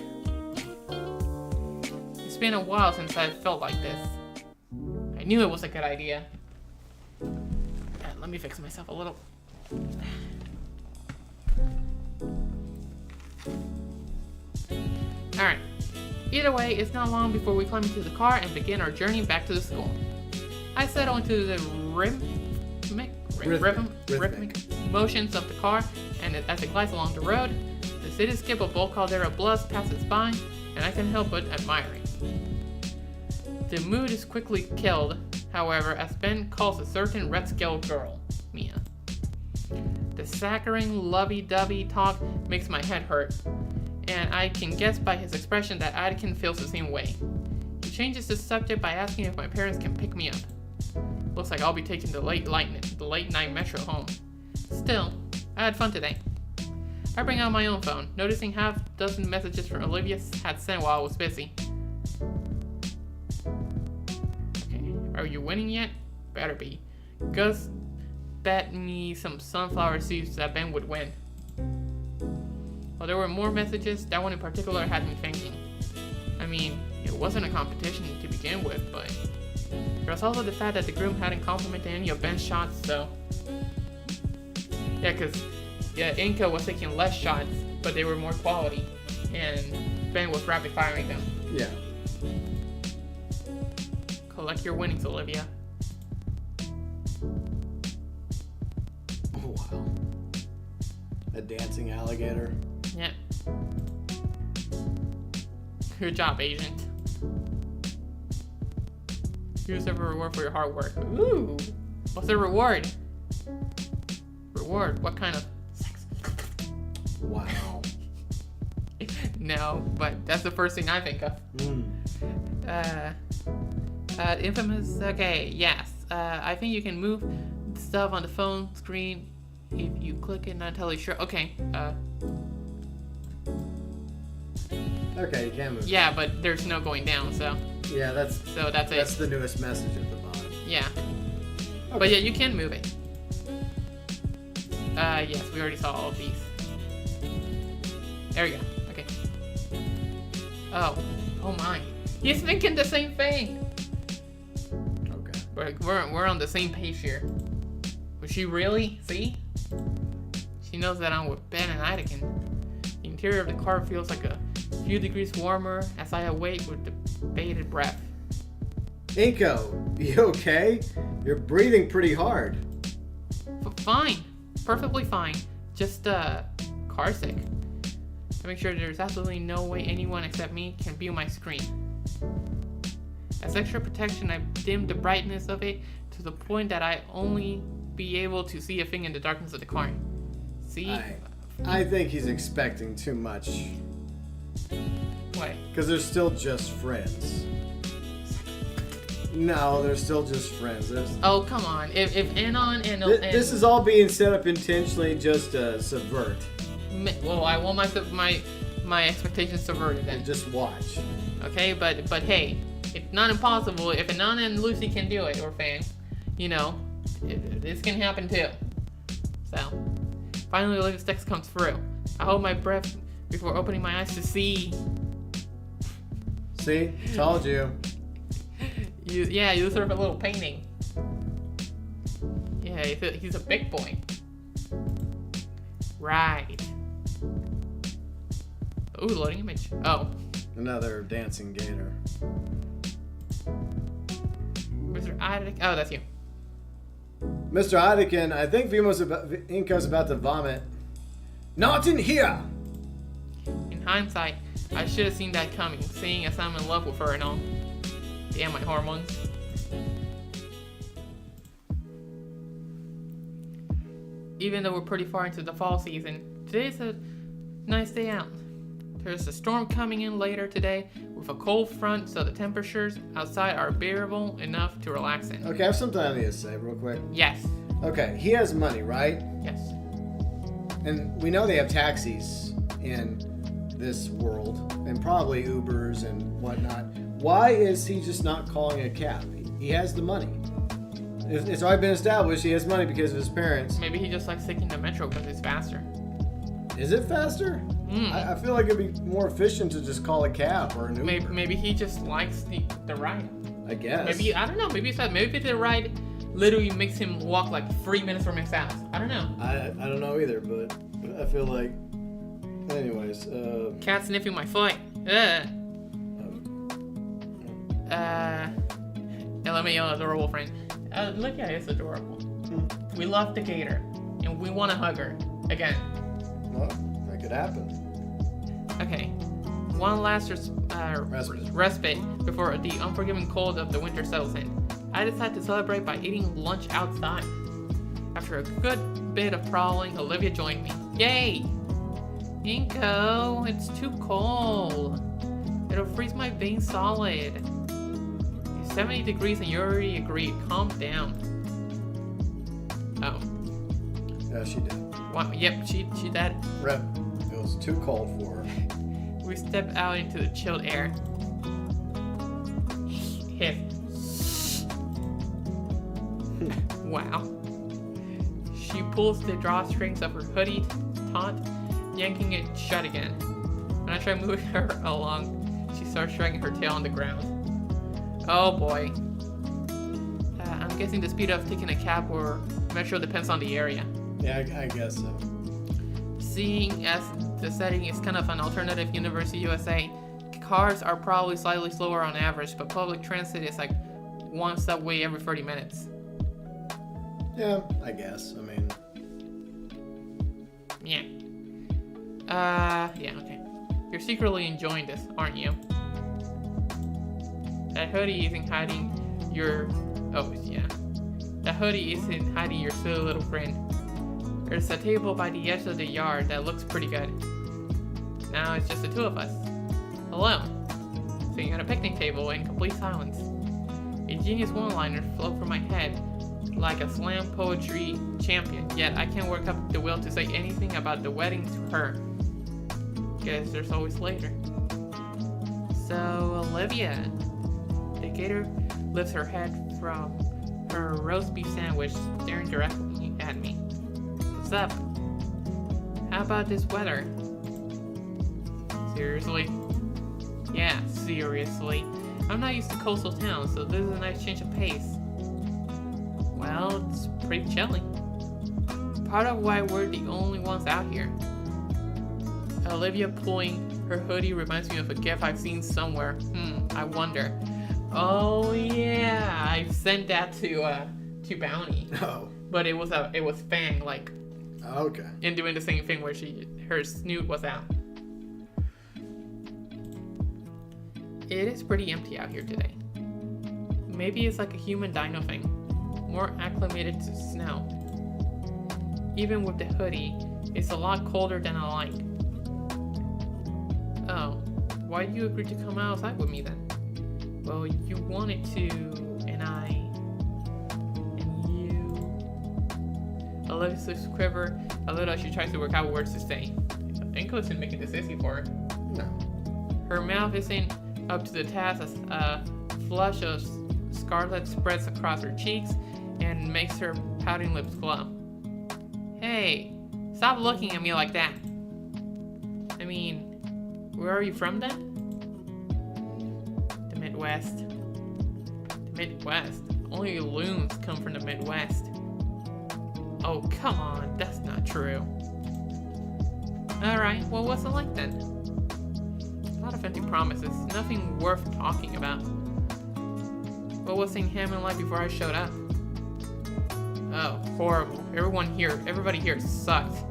It's been a while since I've felt like this. I knew it was a good idea. Let me fix myself a little. Alright. Either way, it's not long before we climb into the car and begin our journey back to the school. I settle into the rhythmic motions of the car and as it glides along the road, the cityscape of Bold Caldera Bluffs passes by, and I can help but admire it. The mood is quickly killed, however, as Ben calls a certain red-scaled girl, Mia. The saccharine, lovey-dovey talk makes my head hurt, and I can guess by his expression that Anakin feels the same way. He changes the subject by asking if my parents can pick me up. Looks like I'll be taking the late night metro home. Still, I had fun today. I bring out my own phone, noticing half a dozen messages from Olivia had sent while I was busy. Okay, are you winning yet? Better be. Gus bet me some sunflower seeds that Ben would win. While there were more messages, that one in particular had me thinking. I mean, it wasn't a competition to begin with, but there was also the fact that the groom hadn't complimented any of Ben's shots, so... Yeah, because Inca was taking less shots, but they were more quality, and Ben was rapid firing them. Yeah. Collect your winnings, Olivia. Oh, wow. A dancing alligator. Yeah. Good job, agent. Here's a reward for your hard work. Ooh! What's the reward? Reward? What kind of sex? Wow. No, but that's the first thing I think of. Infamous. Okay, yes. I think you can move stuff on the phone screen if you click it. Not entirely sure. Okay. Okay, you can move. Yeah, but there's no going down, so. Yeah, that's it. That's the newest message at the bottom. Yeah. Okay. But yeah, you can move it. Yes, we already saw all of these. There we go. Okay. Oh my. He's thinking the same thing. Okay. We're on the same page here. Was she really? See? She knows that I'm with Ben and Anakin. The interior of the car feels like a few degrees warmer as I await with bated breath. Inko, you okay? You're breathing pretty hard. Fine. Perfectly fine. Just, car sick. To make sure there's absolutely no way anyone except me can view my screen. As extra protection, I dimmed the brightness of it to the point that I only be able to see a thing in the darkness of the car. See? I think he's expecting too much. What? Because they're still just friends. No, they're still just friends. Oh, come on. If Anon and... This is all being set up intentionally just to subvert. Well, I want my expectations subverted then. Just watch. Okay, but hey, it's not impossible. If Anon and Lucy can do it, or Fang, you know, this can happen too. So, finally Olivia's text comes through. I hold my breath before opening my eyes to see... See? Told you. You deserve a little painting. Yeah, he's a big boy. Right. Ooh, loading image. Oh. Another dancing gator. Mr. Anakin. Oh, that's you. Mr. Anakin, I think Inko's about to vomit. Not in here! In hindsight, I should have seen that coming, seeing as I'm in love with her and all. Damn my hormones. Even though we're pretty far into the fall season, today's a nice day out. There's a storm coming in later today with a cold front, so the temperatures outside are bearable enough to relax in. Okay, I have something I need to say real quick. Yes. Okay, he has money, right? Yes. And we know they have taxis in this world, and probably Ubers and whatnot. Why is he just not calling a cab? He has the money. It's already been established he has money because of his parents. Maybe he just likes taking the metro because it's faster. Is it faster? I feel like it'd be more efficient to just call a cab or an Uber. Maybe he just likes the ride. I guess. Maybe, I don't know, maybe the ride literally makes him walk like 3 minutes from his house. I don't know. I don't know either, but I feel like... Anyways, Cat sniffing my foot. LMAO, adorable friend. Look at it, it's adorable. We love the Gator, and we want to hug her. Again. Well, that could happen. Okay. One last respite before the unforgiving cold of the winter settles in. I decided to celebrate by eating lunch outside. After a good bit of prowling, Olivia joined me. Yay! Inko, it's too cold. It'll freeze my veins solid. It's 70 degrees and you already agreed. Calm down. Oh. Yeah, she did. Wow, yep, she did. Rep, it was too cold for her. We stepped out into the chilled air. Hit. Wow. She pulls the drawstrings of her hoodie taut, yanking it shut again. When I try moving her along, she starts dragging her tail on the ground. Oh boy. I'm guessing the speed of taking a cab or metro depends on the area. Yeah, I guess so. Seeing as the setting is kind of an alternative University USA, cars are probably slightly slower on average, but public transit is like one subway every 30 minutes. Yeah, I guess. I mean... Yeah. Yeah, okay. You're secretly enjoying this, aren't you? That hoodie isn't hiding your... Oh, yeah. That hoodie isn't hiding your silly little grin. There's a table by the edge of the yard that looks pretty good. Now it's just the two of us. Alone. Sitting at a picnic table in complete silence. A genius one-liner flowed from my head like a slam poetry champion, yet I can't work up the will to say anything about the wedding to her. Guess there's always later. So, Olivia. The Gator lifts her head from her roast beef sandwich, staring directly at me. What's up? How about this weather? Seriously? Yeah, seriously. I'm not used to coastal towns, so this is a nice change of pace. Well, it's pretty chilly. Part of why we're the only ones out here. Olivia pulling her hoodie reminds me of a gif I've seen somewhere. I wonder. Oh yeah, I've sent that to Bounty. Oh. But it was Fang, like. Okay. And doing the same thing where her snoot was out. It is pretty empty out here today. Maybe it's like a human dino thing, more acclimated to snow. Even with the hoodie, it's a lot colder than I like. Oh, why did you agree to come outside with me then? Well, you wanted to, and you... Olivia's lips quiver a little as she tries to work out words to say. Inko isn't making this easy for her. No. Her mouth isn't up to the task as a flush of scarlet spreads across her cheeks and makes her pouting lips glow. Hey, stop looking at me like that. I mean, where are you from then? The Midwest. The Midwest? Only loons come from the Midwest. Oh, come on, that's not true. Alright, well, what's it like then? A lot of empty promises, nothing worth talking about. What was St. Hammond like before I showed up? Oh, horrible. Everybody here sucked.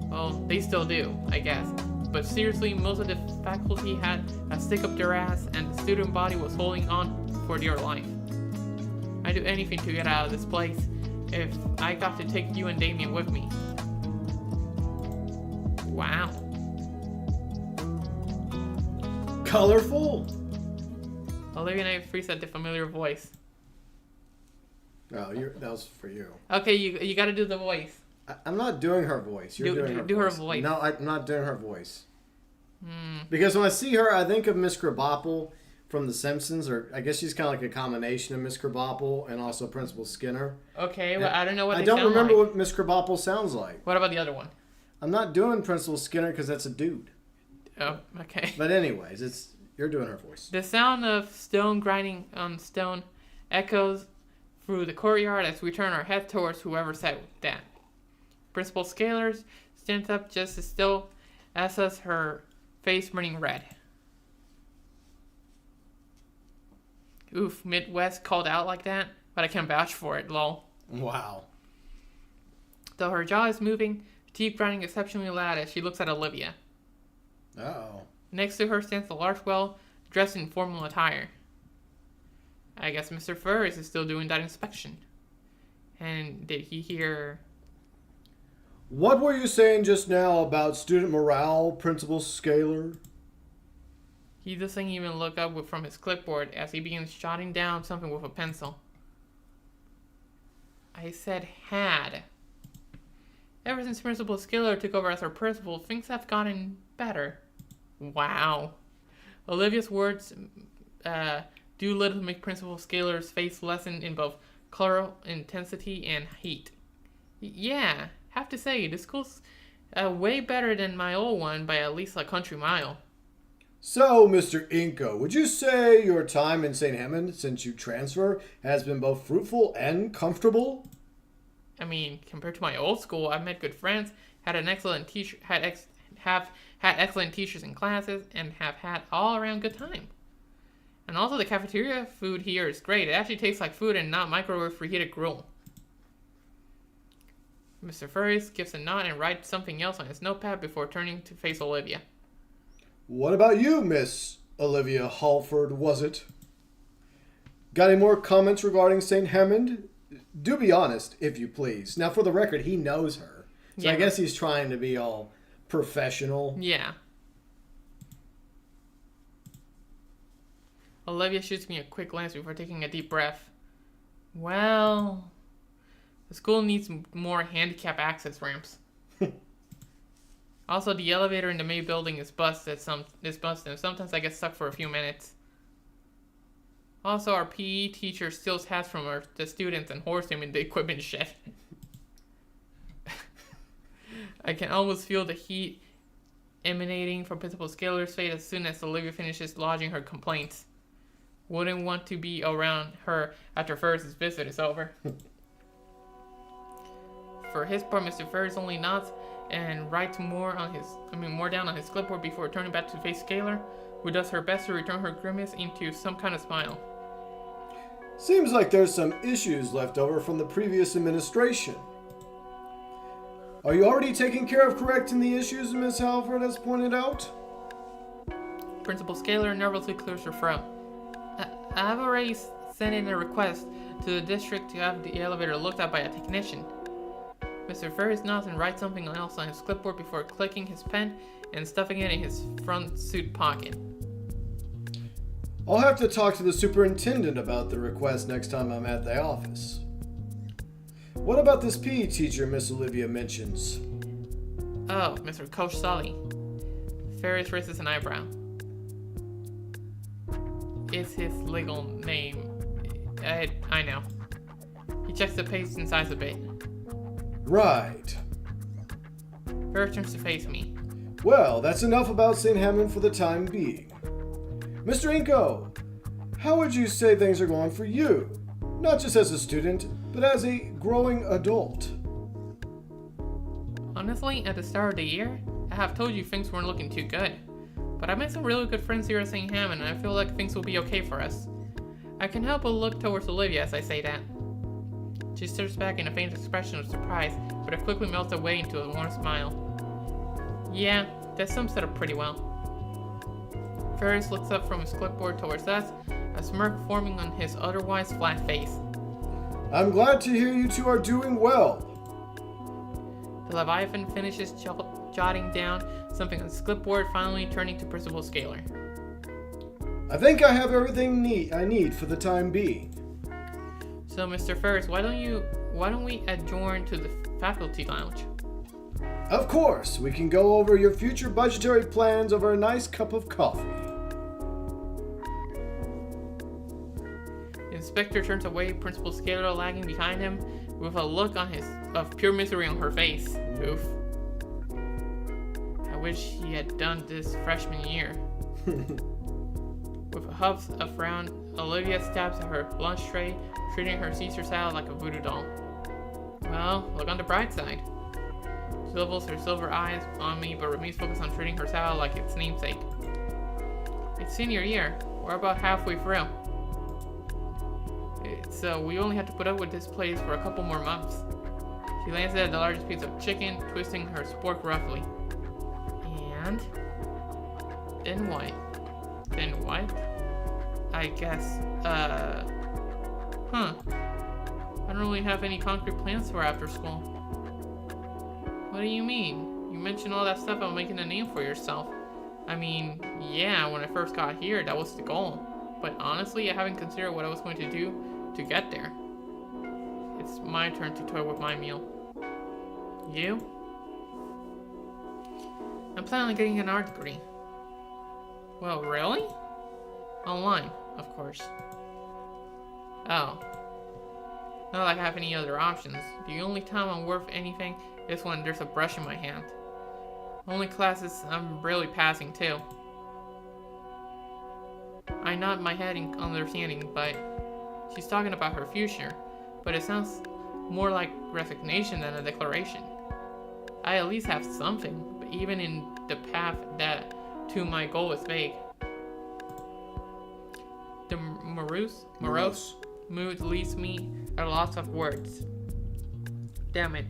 Well, they still do, I guess. But seriously, most of the faculty had a stick up their ass and the student body was holding on for dear life. I'd do anything to get out of this place if I got to take you and Damien with me. Wow. Colorful. Olivia and I freeze at the familiar voice. Oh, that was for you. Okay, you got to do the voice. I'm not doing her voice. You're doing her voice. Do her voice. No, I'm not doing her voice. Because when I see her, I think of Miss Krabappel from The Simpsons, or I guess she's kind of like a combination of Miss Krabappel and also Principal Skinner. Okay, well, I don't know what I they don't sound remember like. what Miss Krabappel sounds like. What about the other one? I'm not doing Principal Skinner because that's a dude. Oh, okay. But anyways, you're doing her voice. The sound of stone grinding on stone echoes through the courtyard as we turn our head towards whoever said that. Principal Scalers stands up just as still as us, her face burning red. Oof, Midwest called out like that, but I can't vouch for it, lol. Wow. Though her jaw is moving, teeth grinding exceptionally loud as she looks at Olivia. Uh-oh. Next to her stands the large whale, dressed in formal attire. I guess Mr. Ferris is still doing that inspection. And did he hear... What were you saying just now about student morale, Principal Scalar? He doesn't even look up from his clipboard as he begins jotting down something with a pencil. I said had. Ever since Principal Scalar took over as our principal, things have gotten better. Wow. Olivia's words do little to make Principal Scalar's face lessen in both color, intensity, and heat. Yeah, have to say, this school's way better than my old one by at least a country mile. So, Mr. Inko, would you say your time in St. Hammond, since you transfer, has been both fruitful and comfortable? I mean, compared to my old school, I've met good friends, had an excellent teacher, have had excellent teachers and classes, and have had all-around good time. And also, the cafeteria food here is great. It actually tastes like food and not microwave reheated gruel. Mr. Ferris gives a nod and writes something else on his notepad before turning to face Olivia. What about you, Miss Olivia Halford, was it? Got any more comments regarding St. Hammond? Do be honest, if you please. Now, for the record, he knows her. So yeah. I guess he's trying to be all professional. Yeah. Olivia shoots me a quick glance before taking a deep breath. Well, the school needs more handicap access ramps. Also, the elevator in the main building is busted. Sometimes I get stuck for a few minutes. Also, our PE teacher steals hats from the students and hoards them in the equipment shed. I can almost feel the heat emanating from Principal Scalar's face as soon as Olivia finishes lodging her complaints. Wouldn't want to be around her after Ferris's visit is over. For his part, Mr. Ferris only nods and writes more down on his clipboard before turning back to face Scalar, who does her best to return her grimace into some kind of smile. Seems like there's some issues left over from the previous administration. Are you already taking care of correcting the issues Miss Halford has pointed out? Principal Scalar nervously clears her throat. I've already sent in a request to the district to have the elevator looked at by a technician. Mr. Ferris nods and writes something else on his clipboard before clicking his pen and stuffing it in his front suit pocket. I'll have to talk to the superintendent about the request next time I'm at the office. What about this PE teacher Miss Olivia mentions? Oh, Mr. Coach Sully. Ferris raises an eyebrow. It's his legal name. I know. He checks the pace and size a bit. Right. Ferris turns to face me. Well, that's enough about St. Hammond for the time being. Mr. Inko, how would you say things are going for you? Not just as a student, but as a growing adult. Honestly, at the start of the year, I have told you things weren't looking too good. But I made some really good friends here at St. Hammond, and I feel like things will be okay for us. I can help but look towards Olivia as I say that. She stares back in a faint expression of surprise, but it quickly melts away into a warm smile. Yeah, that sums it up pretty well. Ferris looks up from his clipboard towards us, a smirk forming on his otherwise flat face. I'm glad to hear you two are doing well. The Leviathan finishes jotting down something on his clipboard, finally turning to Principal Scalar. I think I have everything I need for the time being. So, Mr. Ferris, why don't we adjourn to the faculty lounge? Of course, we can go over your future budgetary plans over a nice cup of coffee. The inspector turns away, Principal Scalar lagging behind him, with a look of pure misery on her face. Oof. I wish he had done this freshman year. With a huff of frown, Olivia stabs at her lunch tray, treating her Caesar salad like a voodoo doll. Well, look on the bright side. She levels her silver eyes on me, but remains focused on treating her salad like its namesake. It's senior year. We're about halfway through. So we only have to put up with this place for a couple more months. She lands at the largest piece of chicken, twisting her spork roughly. And then what? I guess, I don't really have any concrete plans for after school. What do you mean? You mentioned all that stuff about making a name for yourself. I mean, yeah, when I first got here, that was the goal. But honestly, I haven't considered what I was going to do to get there. It's my turn to toy with my meal. You? I'm planning on getting an art degree. Well, really? Online, of course. Oh. Not like I have any other options. The only time I'm worth anything is when there's a brush in my hand. Only classes I'm really passing too. I nod my head in understanding, but she's talking about her future. But it sounds more like resignation than a declaration. I at least have something, but even in the path that to my goal is vague. The morose mood leaves me at a loss of words. Damn it.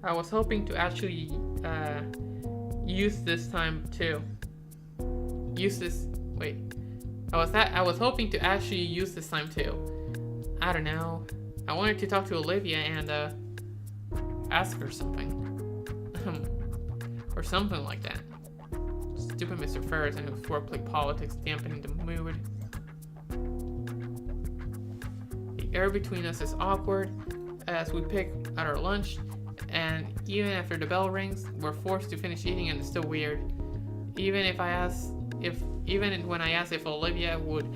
I was hoping to actually use this time too. I was hoping to actually use this time too. I don't know. I wanted to talk to Olivia and ask her something. Or something like that. Stupid Mr. Ferris and his foreplay politics dampening the mood. The air between us is awkward as we pick at our lunch, and even after the bell rings, we're forced to finish eating and it's still weird. Even when I ask if Olivia would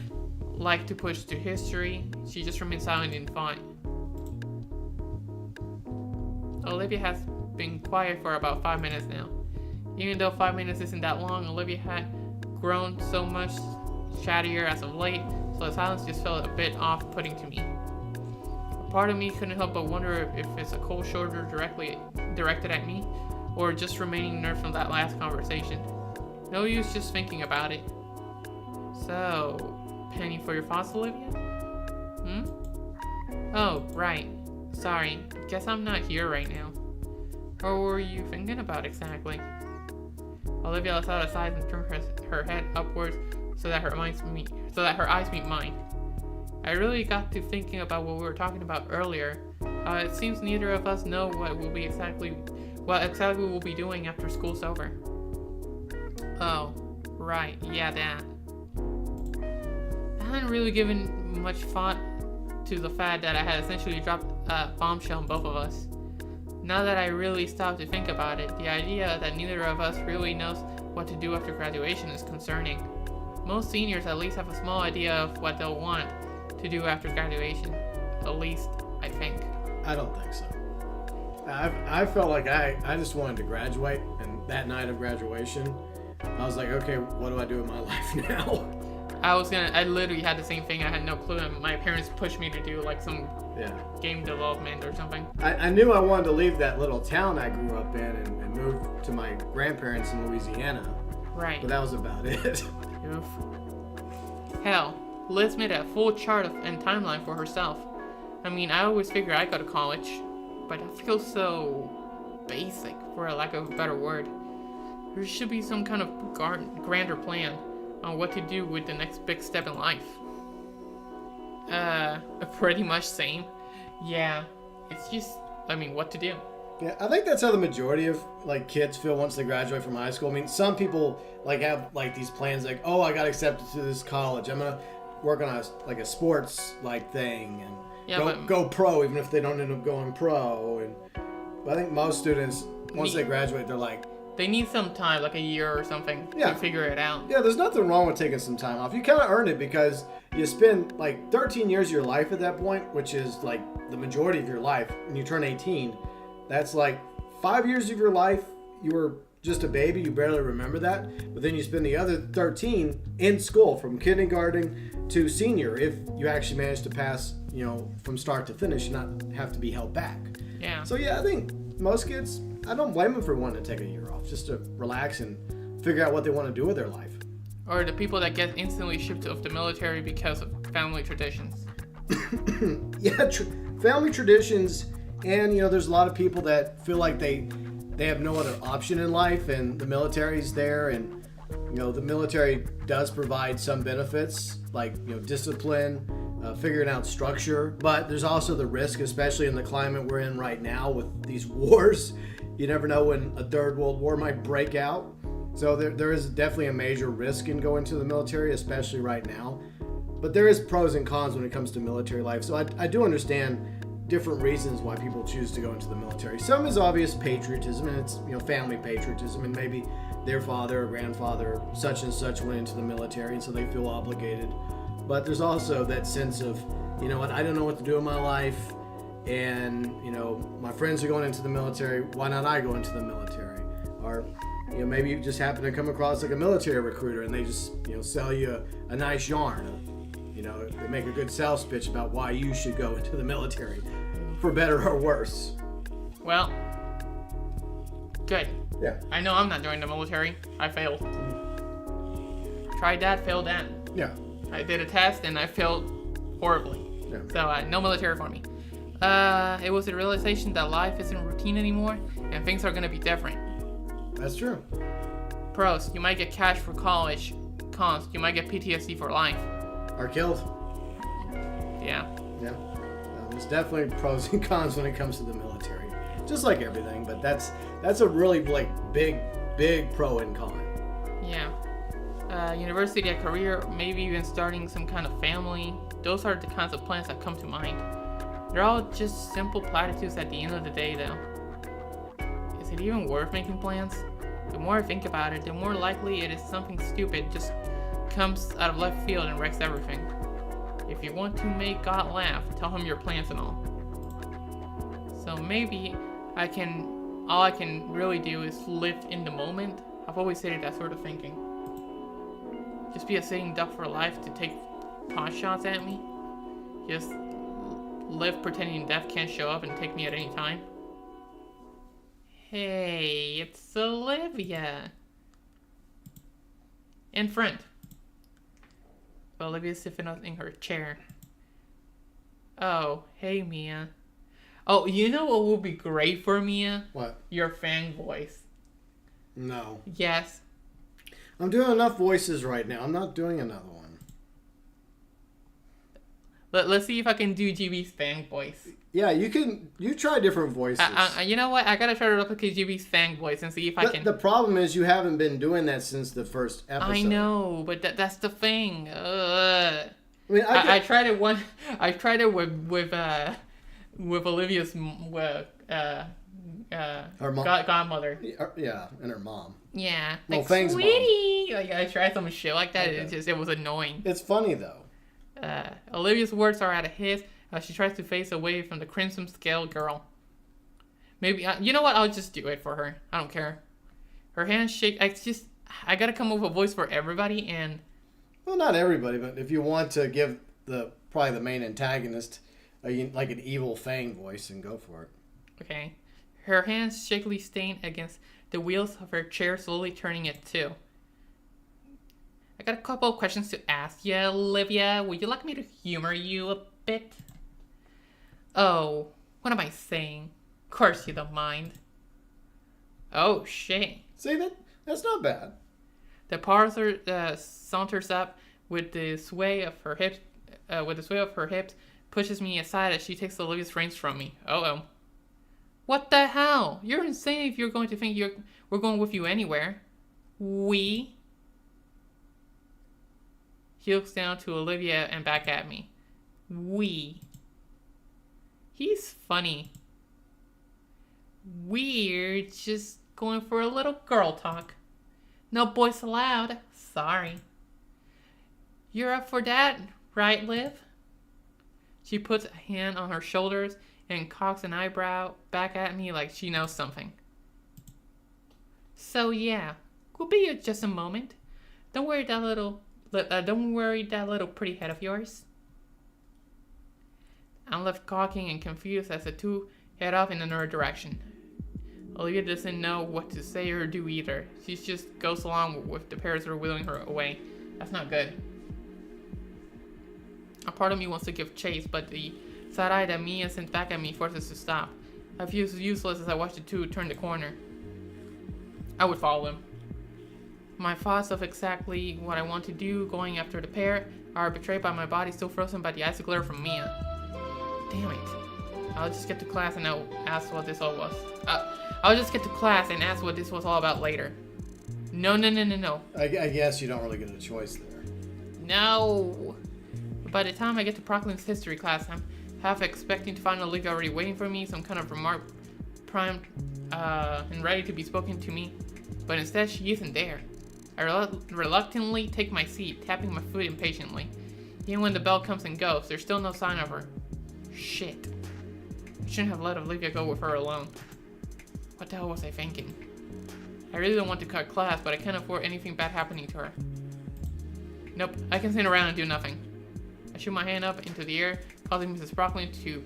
like to push to history, she just remains silent in thought. Olivia has been quiet for about 5 minutes now. Even though 5 minutes isn't that long, Olivia had grown so much chattier as of late, so the silence just felt a bit off-putting to me. A part of me couldn't help but wonder if it's a cold shoulder directed at me, or just remaining nerves from that last conversation. No use just thinking about it. So, penny for your thoughts, Olivia? Oh, right. Sorry, guess I'm not here right now. What were you thinking about exactly? Olivia lets out a sigh and turns her head upwards so that her eyes meet mine. I really got to thinking about what we were talking about earlier. It seems neither of us know what exactly we'll be doing after school's over. Oh, right, yeah, that. I hadn't really given much thought to the fact that I had essentially dropped a bombshell on both of us. Now that I really stopped to think about it, the idea that neither of us really knows what to do after graduation is concerning. Most seniors at least have a small idea of what they'll want to do after graduation. At least, I think. I don't think so. I felt like I just wanted to graduate, and that night of graduation, I was like, okay, what do I do with my life now? I literally had the same thing. I had no clue, and my parents pushed me to do like some game development or something. I knew I wanted to leave that little town I grew up in and move to my grandparents in Louisiana. Right. But that was about it. Oof. Hell, Liz made a full chart and timeline for herself. I mean, I always figured I'd go to college, but I feel so basic, for a lack of a better word. There should be some kind of grander plan on what to do with the next big step in life. Pretty much same. Yeah, it's just, what to do. Yeah, I think that's how the majority of kids feel once they graduate from high school. I mean, some people have these plans like, oh, I got accepted to this college. I'm gonna work on a sports thing and go pro, even if they don't end up going pro. But I think most students, once they graduate, they're like, they need some time, like a year or something, to figure it out. Yeah, there's nothing wrong with taking some time off. You kind of earn it because you spend 13 years of your life at that point, which is the majority of your life. When you turn 18, that's 5 years of your life. You were just a baby. You barely remember that. But then you spend the other 13 in school from kindergarten to senior if you actually manage to pass, from start to finish and not have to be held back. Yeah. So, yeah, I think most kids, I don't blame them for wanting to take a year off just to relax and figure out what they want to do with their life. Or the people that get instantly shipped off the military because of family traditions. Yeah, family traditions And, you know, there's a lot of people that feel like they have no other option in life, and the military's there, and, you know, the military does provide some benefits, like, you know, discipline, figuring out structure, but there's also the risk, especially in the climate we're in right now with these wars. You never know when a third world war might break out. So there is definitely a major risk in going to the military, especially right now. But there is pros and cons when it comes to military life. So I do understand different reasons why people choose to go into the military. Some is obvious patriotism, and it's, you know, family patriotism, and maybe their father or grandfather such and such went into the military, and so they feel obligated. But there's also that sense of, you know what, I don't know what to do in my life, and, you know, my friends are going into the military, why not I go into the military? Or, you know, maybe you just happen to come across like a military recruiter, and they just, you know, sell you a nice yarn. You know, they make a good sales pitch about why you should go into the military, for better or worse. Well, good. Yeah. I know I'm not doing the military. I failed. Tried that, failed that. Yeah. I did a test and I failed horribly. Yeah. So no military for me. It was a realization that life isn't routine anymore and things are gonna be different. That's true. Pros, you might get cash for college. Cons, you might get PTSD for life. Are killed. Yeah. Yeah. There's definitely pros and cons when it comes to the military. Just like everything, but that's a really like big pro and con. Yeah. University, a career, maybe even starting some kind of family. Those are the kinds of plans that come to mind. They're all just simple platitudes at the end of the day, though. Is it even worth making plans? The more I think about it, the more likely it is something stupid just comes out of left field and wrecks everything. If you want to make God laugh, tell him your plans and all. So maybe all I can really do is live in the moment. I've always hated that sort of thinking. Just be a sitting duck for life to take pot shots at me. Just live pretending death can't show up and take me at any time. Hey, it's Olivia. In front. Olivia's sitting in her chair. Oh, hey Mia. Oh, you know what would be great for Mia? What? Your fang voice. No. Yes. I'm doing enough voices right now. I'm not doing another one. Let's see if I can do GB's fang voice. Yeah, you try different voices. You know what? I gotta try to replicate GB's fang voice and see if I can. The problem is you haven't been doing that since the first episode. I know, but that's the thing. I mean, I tried it with Olivia's her mom. Godmother. Yeah, and her mom. Yeah. Well, like, thanks, sweetie. Mom. Like I tried some shit like that. Okay. It was annoying. It's funny though. Olivia's words are out of his. She tries to face away from the Crimson Scale girl. Maybe you know what? I'll just do it for her. I don't care. Her hands shake. I gotta come up with a voice for everybody and. Well, not everybody, but if you want to give probably the main antagonist like an evil fang voice, and go for it. Okay. Her hands shakily stain against the wheels of her chair, slowly turning it too. I got a couple of questions to ask you, Olivia. Would you like me to humor you a bit? Oh, what am I saying? Of course you don't mind. Oh, shit. See, that's not bad. The parser saunters up with the sway of her hips, pushes me aside as she takes Olivia's reins from me. Uh-oh. What the hell? You're insane if you're going to think we're going with you anywhere. We? He looks down to Olivia and back at me. We. He's funny. We're just going for a little girl talk. No boys allowed. Sorry. You're up for that, right, Liv? She puts a hand on her shoulders and cocks an eyebrow back at me like she knows something. So yeah, we'll be here just a moment. Don't worry that little pretty head of yours. I'm left cocking and confused as the two head off in another direction. Olivia doesn't know what to say or do either. She just goes along with the pairs that are wheeling her away. That's not good. A part of me wants to give chase, but the side eye that Mia sent back at me forces to stop. I feel useless as I watched the two turn the corner. I would follow him. My thoughts of exactly what I want to do going after the pair are betrayed by my body still frozen by the icy glare from Mia. Damn it. I'll just get to class and I'll ask what this all was. I'll just get to class and ask what this was all about later. No. I guess you don't really get a choice there. No. By the time I get to Proclin's history class, I'm half expecting to find Olivia already waiting for me, some kind of remark primed and ready to be spoken to me. But instead, she isn't there. I reluctantly take my seat, tapping my foot impatiently. Even when the bell comes and goes, there's still no sign of her. Shit. I shouldn't have let Olivia go with her alone. What the hell was I thinking? I really don't want to cut class, but I can't afford anything bad happening to her. Nope, I can sit around and do nothing. I shoot my hand up into the air, causing Mrs. Brocklin to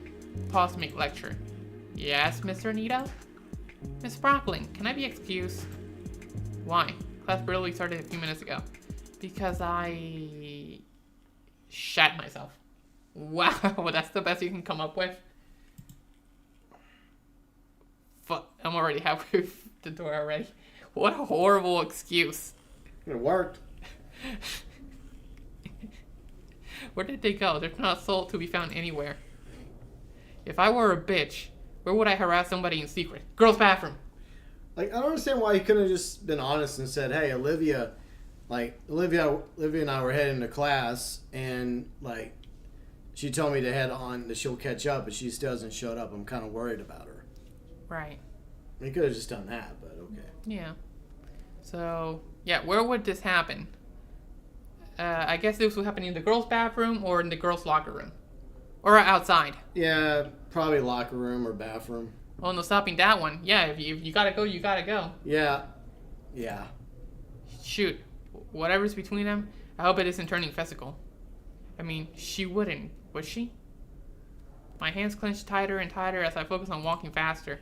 pause to make lecture. Yes, Mr. Nito? Miss Brocklin, can I be excused? Why? Class barely started a few minutes ago. Because I shat myself. Wow, that's the best you can come up with? Fuck, I'm already halfway through the door already. What a horrible excuse. It worked. Where did they go? There's not a soul to be found anywhere. If I were a bitch, where would I harass somebody in secret? Girls' bathroom. Like, I don't understand why you couldn't have just been honest and said, hey, Olivia and I were heading to class, and, like, she told me to head on, that she'll catch up, but she still hasn't showed up. I'm kind of worried about her. Right. I mean, you could have just done that, but okay. Yeah. So, yeah, where would this happen? I guess this would happen in the girls' bathroom or in the girls' locker room. Or outside. Yeah, probably locker room or bathroom. Oh, no stopping that one. Yeah, if you gotta go, you gotta go. Yeah. Shoot. Whatever's between them, I hope it isn't turning physical. I mean, she wouldn't, would she? My hands clenched tighter and tighter as I focused on walking faster.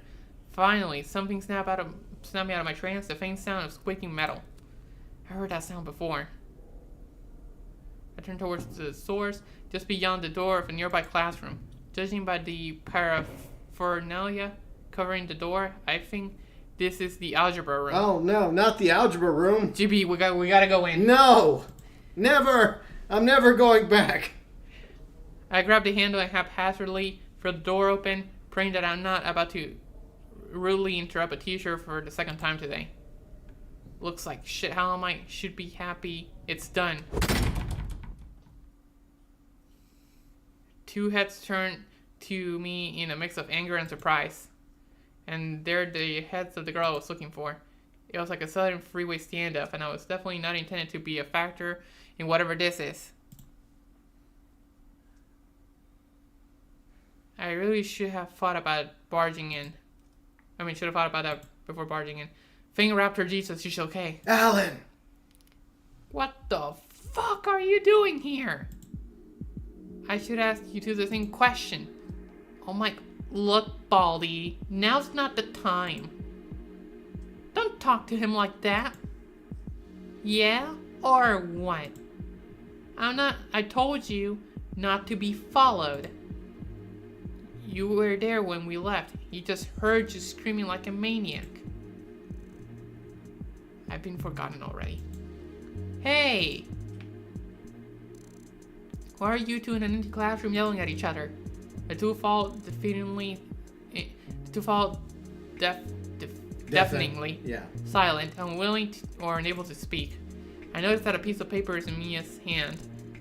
Finally, something snapped me out of my trance, the faint sound of squeaking metal. I heard that sound before. I turned towards the source, just beyond the door of a nearby classroom. Judging by the paraphernalia covering the door, I think this is the algebra room. Oh, no, not the algebra room. GB, we gotta go in. No! Never! I'm never going back. I grabbed the handle and haphazardly threw the door open, praying that I'm not about to rudely interrupt a teacher for the second time today. Looks like shit. How am I? Should be happy. It's done. Two heads turned to me in a mix of anger and surprise. And they're the heads of the girl I was looking for. It was like a sudden freeway standoff, and I was definitely not intended to be a factor in whatever this is. I really should have thought about barging in. Should have thought about that before barging in. Finger Raptor Jesus, she's okay. Alan! What the fuck are you doing here? I should ask you two the same question. Oh my... Look, Baldy, now's not the time. Don't talk to him like that. Yeah? Or what? I told you not to be followed. You were there when we left. He just heard you screaming like a maniac. I've been forgotten already. Hey! Why are you two in an empty classroom yelling at each other? The two fall deafeningly silent, unwilling or unable to speak. I noticed that a piece of paper is in Mia's hand.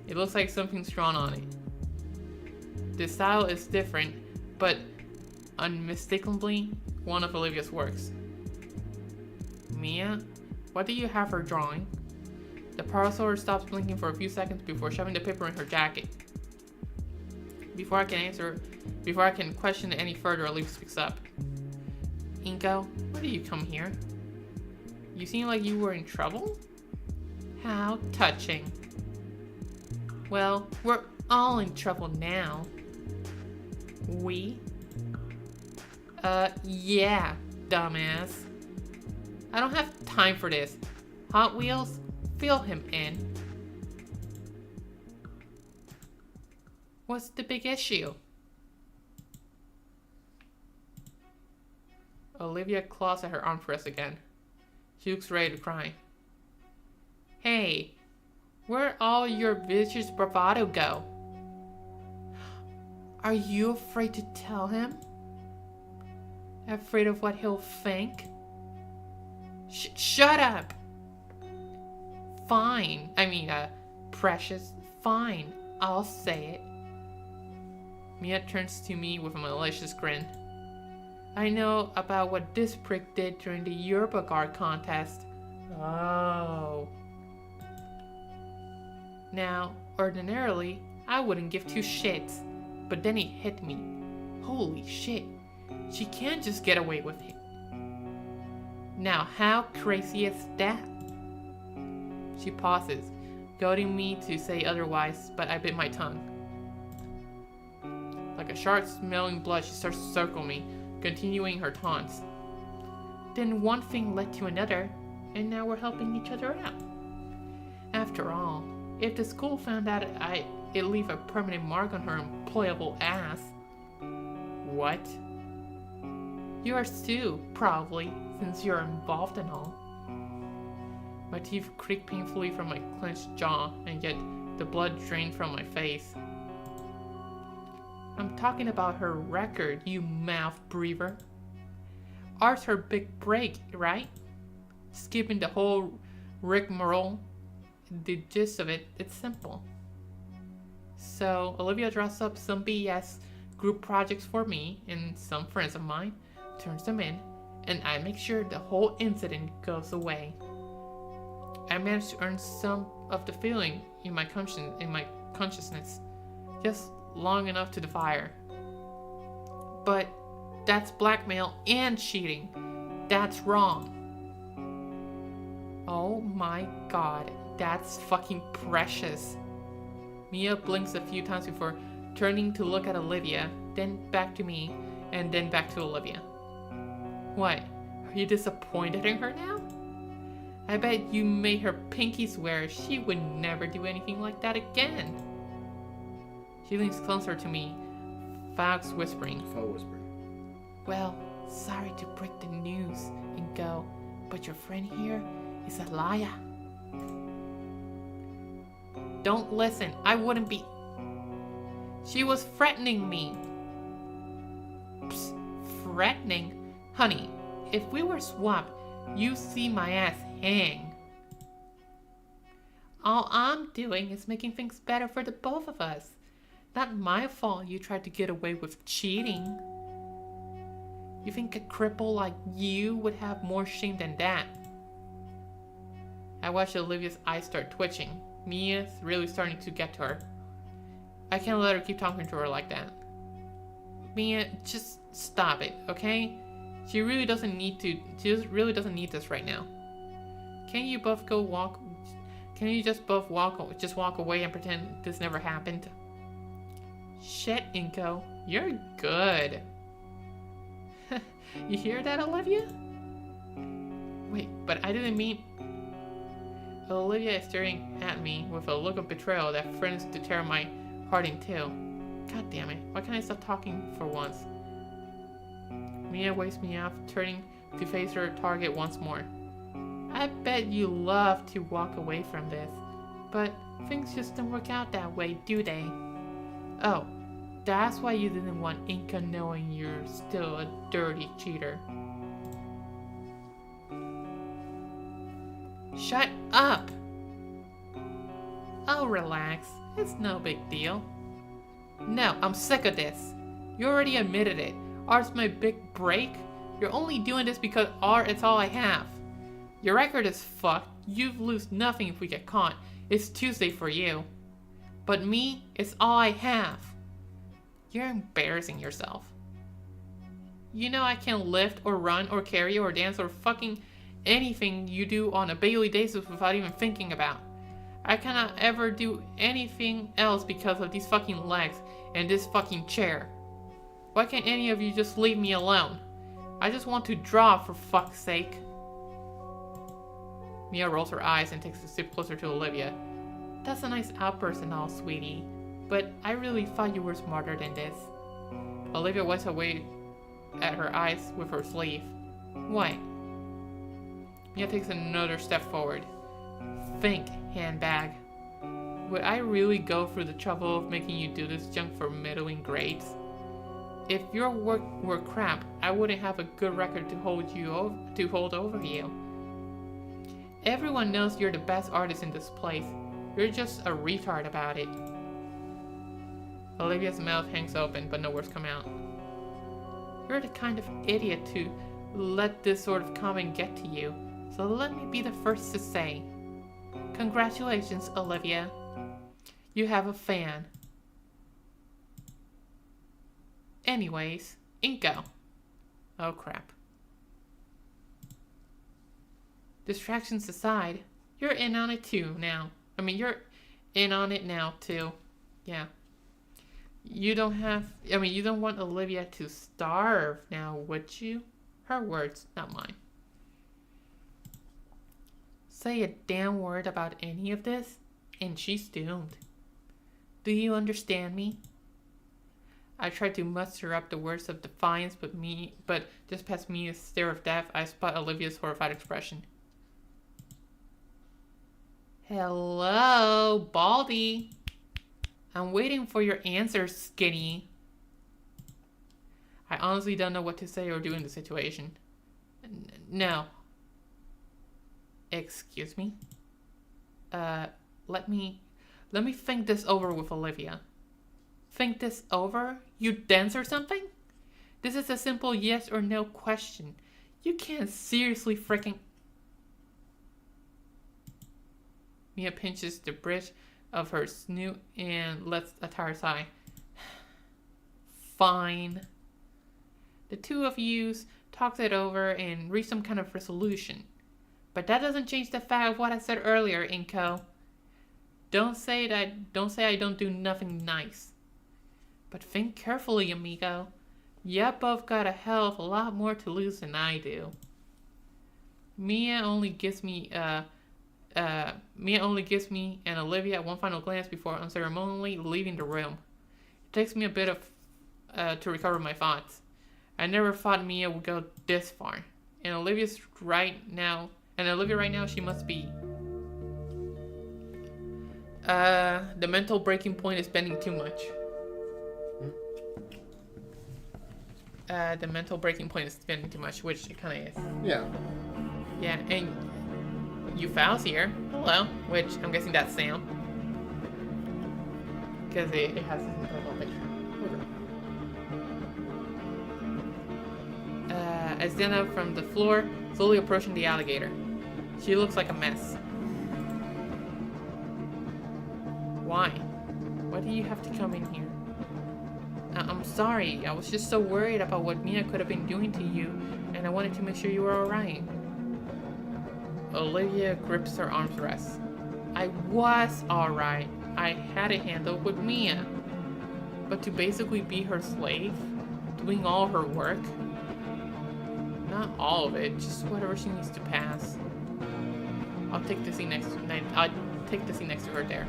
It looks like something's drawn on it. The style is different, but unmistakably one of Olivia's works. Mia, what do you have her drawing? The parasol stops blinking for a few seconds before shoving the paper in her jacket. Before I can question it any further, Olivia speaks up. Inko, why do you come here? You seem like you were in trouble? How touching. Well, we're all in trouble now. We? Yeah, dumbass. I don't have time for this. Hot Wheels, fill him in. What's the big issue? Olivia claws at her armrest again. She looks ready to cry. Hey, where'd all your vicious bravado go? Are you afraid to tell him? Afraid of what he'll think? Shut up! Fine. Precious. Fine. I'll say it. Mia turns to me with a malicious grin. I know about what this prick did during the yearbook art contest. Oh. Now, ordinarily, I wouldn't give two shits, but then he hit me. Holy shit. She can't just get away with it. Now, how crazy is that? She pauses, goading me to say otherwise, but I bit my tongue. Like a shark smelling blood, she starts to circle me, continuing her taunts. Then one thing led to another, and now we're helping each other out. After all, if the school found out it'd leave a permanent mark on her employable ass. What? Yours too, probably, since you're involved and all. My teeth creak painfully from my clenched jaw, and yet the blood drained from my face. I'm talking about her record, you mouth breather. Art's her big break, right? Skipping the whole rigmarole. The gist of it, it's simple. So, Olivia draws up some BS group projects for me and some friends of mine, turns them in, and I make sure the whole incident goes away. I managed to earn some of the feeling in my consciousness, just long enough to defy her. But that's blackmail and cheating. That's wrong. Oh my god, that's fucking precious. Mia blinks a few times before turning to look at Olivia, then back to me, and then back to Olivia. What? Are you disappointed in her now? I bet you made her pinky swear she would never do anything like that again. She leans closer to me, Fox whispering. Well, sorry to break the news and go, but your friend here is a liar. Don't listen, I wouldn't be. She was threatening me. Psst, threatening? Honey, if we were swapped, you see my ass hang. All I'm doing is making things better for the both of us. Not my fault you tried to get away with cheating. You think a cripple like you would have more shame than that? I watched Olivia's eyes start twitching. Mia's really starting to get to her. I can't let her keep talking to her like that. Mia, just stop it, okay? She really doesn't need to. She just really doesn't need this right now. Can you both go walk? Can you just both walk away and pretend this never happened? Shit, Inko, you're good. You hear that, Olivia? Wait, but I didn't mean. Olivia is staring at me with a look of betrayal that threatens to tear my heart in two. God damn it! Why can't I stop talking for once? Mia waves me off, turning to face her target once more. I bet you love to walk away from this, but things just don't work out that way, do they? Oh, that's why you didn't want Inka knowing you're still a dirty cheater. Shut up! Oh, relax. It's no big deal. No, I'm sick of this. You already admitted it. Art's my big break. You're only doing this because art is all I have. Your record is fucked. You lose nothing if we get caught. It's Tuesday for you. But me, it's all I have. You're embarrassing yourself. You know I can't lift or run or carry or dance or fucking anything you do on a daily basis without even thinking about. I cannot ever do anything else because of these fucking legs and this fucking chair. Why can't any of you just leave me alone? I just want to draw, for fuck's sake. Mia rolls her eyes and takes a step closer to Olivia. That's a nice outburst and all, sweetie, but I really thought you were smarter than this. Olivia wipes away at her eyes with her sleeve. What? Mia takes another step forward. Think, handbag. Would I really go through the trouble of making you do this junk for middling grades? If your work were crap, I wouldn't have a good record to hold over you. Everyone knows you're the best artist in this place. You're just a retard about it. Olivia's mouth hangs open, but no words come out. You're the kind of idiot to let this sort of comment get to you, so let me be the first to say, congratulations, Olivia. You have a fan. Anyways, Inko. Oh crap. Distractions aside, you're in on it too now. You're in on it now too. Yeah. You don't want Olivia to starve now, would you? Her words, not mine. Say a damn word about any of this, and she's doomed. Do you understand me? I tried to muster up the words of defiance, but just past Mia's stare of death, I spot Olivia's horrified expression. Hello, Baldy. I'm waiting for your answer, Skinny. I honestly don't know what to say or do in the situation. No. Excuse me? Let me think this over with Olivia. Think this over? You dense or something? This is a simple yes or no question. You can't seriously freaking... Mia pinches the bridge of her snoot and lets a tired sigh. Fine. The two of yous talked it over and reached some kind of resolution. But that doesn't change the fact of what I said earlier, Inko. Don't say I don't do nothing nice. But think carefully, amigo. You both got a hell of a lot more to lose than I do. Mia only gives me and Olivia one final glance before unceremonially leaving the room. It takes me a bit of to recover my thoughts. I never thought Mia would go this far. And Olivia right now, she must be. The mental breaking point is bending too much. The mental breaking point is spinning too much, which it kind of is. Yeah. Yeah, and Euphau's here. Hello. Which I'm guessing that's Sam. Because it has his profile picture. I stand up from the floor, slowly approaching the alligator. She looks like a mess. Why? Why do you have to come in here? I'm sorry. I was just so worried about what Mia could have been doing to you, and I wanted to make sure you were alright. Olivia grips her arms rest. I was alright. I had it handled with Mia. But to basically be her slave? Doing all her work? Not all of it, just whatever she needs to pass. I'll take the seat next to her there.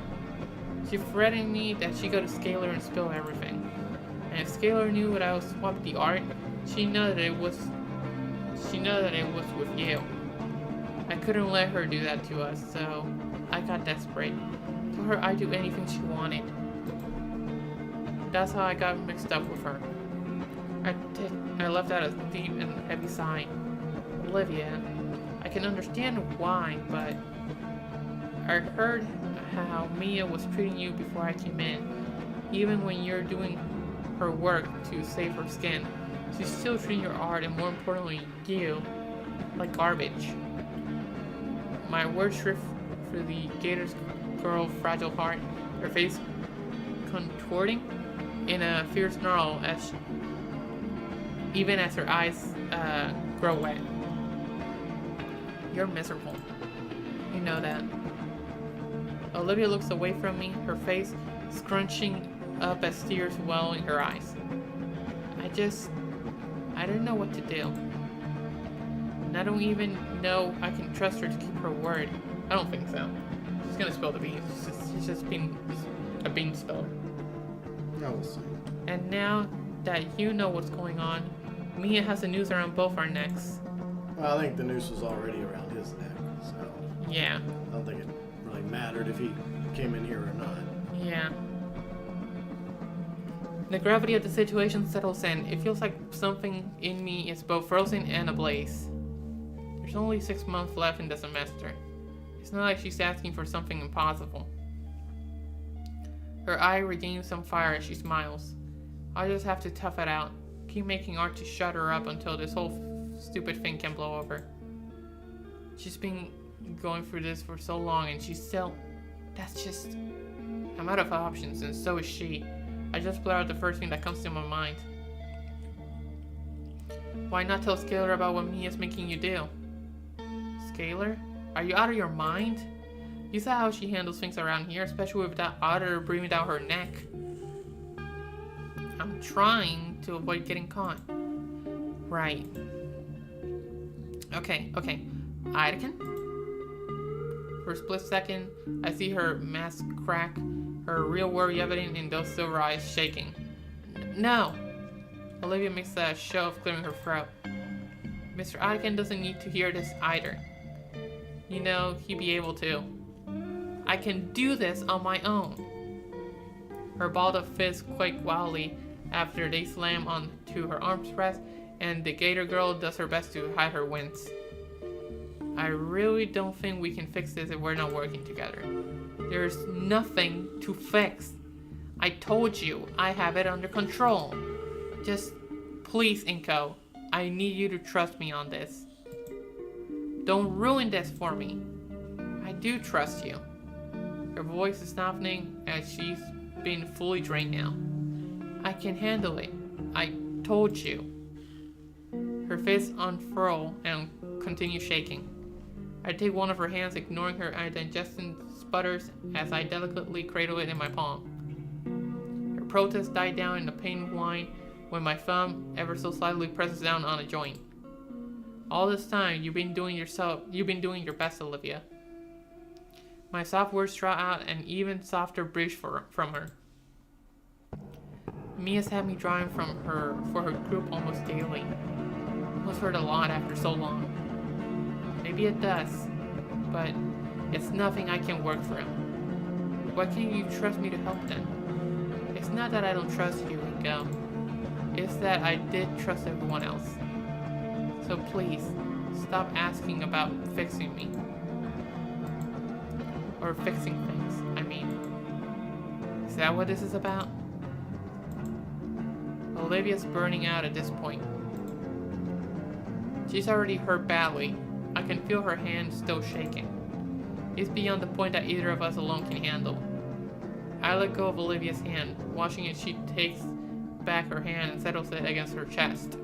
She threatened me that she'd go to Scalar and spill everything. And if Scalar knew that I would swap the art, she'd know that it was with you. I couldn't let her do that to us, so I got desperate. Told her I'd do anything she wanted. That's how I got mixed up with her. I left out a deep and heavy sigh. Olivia, I can understand why, but I heard how Mia was treating you before I came in. Even when you're doing her work to save her skin, she's still treating your art, and more importantly, you, like garbage. My words drift through the Gator's girl fragile heart, her face contorting in a fierce snarl even as her eyes grow wet. You're miserable. You know that. Olivia looks away from me, her face scrunching up as tears well in her eyes. I don't know what to do. And I don't even know I can trust her to keep her word. I don't think so. She's gonna spill the beans. She's just being a bean spiller. I will see. And now that you know what's going on, Mia has the noose around both our necks. Well, I think the noose was already around his neck, so Yeah. I don't think it really mattered if he came in here or not. Yeah. The gravity of the situation settles in. It feels like something in me is both frozen and ablaze. There's only 6 months left in the semester. It's not like she's asking for something impossible. Her eye regains some fire as she smiles. I'll just have to tough it out. Keep making art to shut her up until this whole stupid thing can blow over. She's been going through this for so long and she's still... That's just... I'm out of options and so is she. I just blur out the first thing that comes to my mind. Why not tell Scalar about what Mia's making you do? Scalar? Are you out of your mind? You saw how she handles things around here, especially with that otter breathing down her neck. I'm trying to avoid getting caught. Right. Okay. Anakin? For a split second, I see her mask crack, her real worry evident in those silver eyes shaking. No! Olivia makes a show of clearing her throat. Mr. Anakin doesn't need to hear this either. You know, he'd be able to. I can do this on my own. Her balled up fists quake wildly after they slam onto her arms rest, and the Gator girl does her best to hide her wince. I really don't think we can fix this if we're not working together. There's nothing to fix. I told you I have it under control. Just please, Inko, I need you to trust me on this. Don't ruin this for me. I do trust you. Her voice is softening as she's been fully drained now. I can handle it. I told you. Her fists unfurl and continue shaking. I take one of her hands, ignoring her indigestion sputters as I delicately cradle it in my palm. Her protest died down in a pained whine when my thumb ever so slightly presses down on a joint. All this time, you've been doing your best, Olivia. My soft words draw out an even softer breath from her. Mia's had me drawing for her group almost daily. Must hurt a lot after so long. Maybe it does, but it's nothing I can work through. Why can't you trust me to help them? It's not that I don't trust you, Inko. It's that I did trust everyone else. So please, stop asking about fixing me. Or fixing things, I mean. Is that what this is about? Olivia's burning out at this point. She's already hurt badly. I can feel her hand still shaking. It's beyond the point that either of us alone can handle. I let go of Olivia's hand, watching as she takes back her hand and settles it against her chest.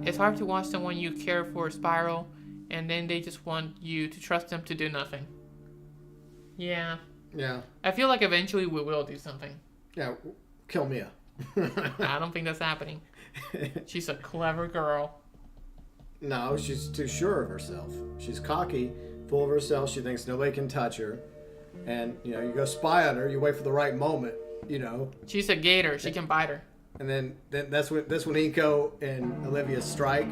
It's hard to watch someone you care for spiral, and then they just want you to trust them to do nothing. Yeah. I feel like eventually we will do something. Yeah, kill Mia. I don't think that's happening. She's a clever girl. No, she's too sure of herself. She's cocky, full of herself. She thinks nobody can touch her. And, you go spy on her. You wait for the right moment, She's a gator. She can bite her. And then that's when Inko and Olivia strike.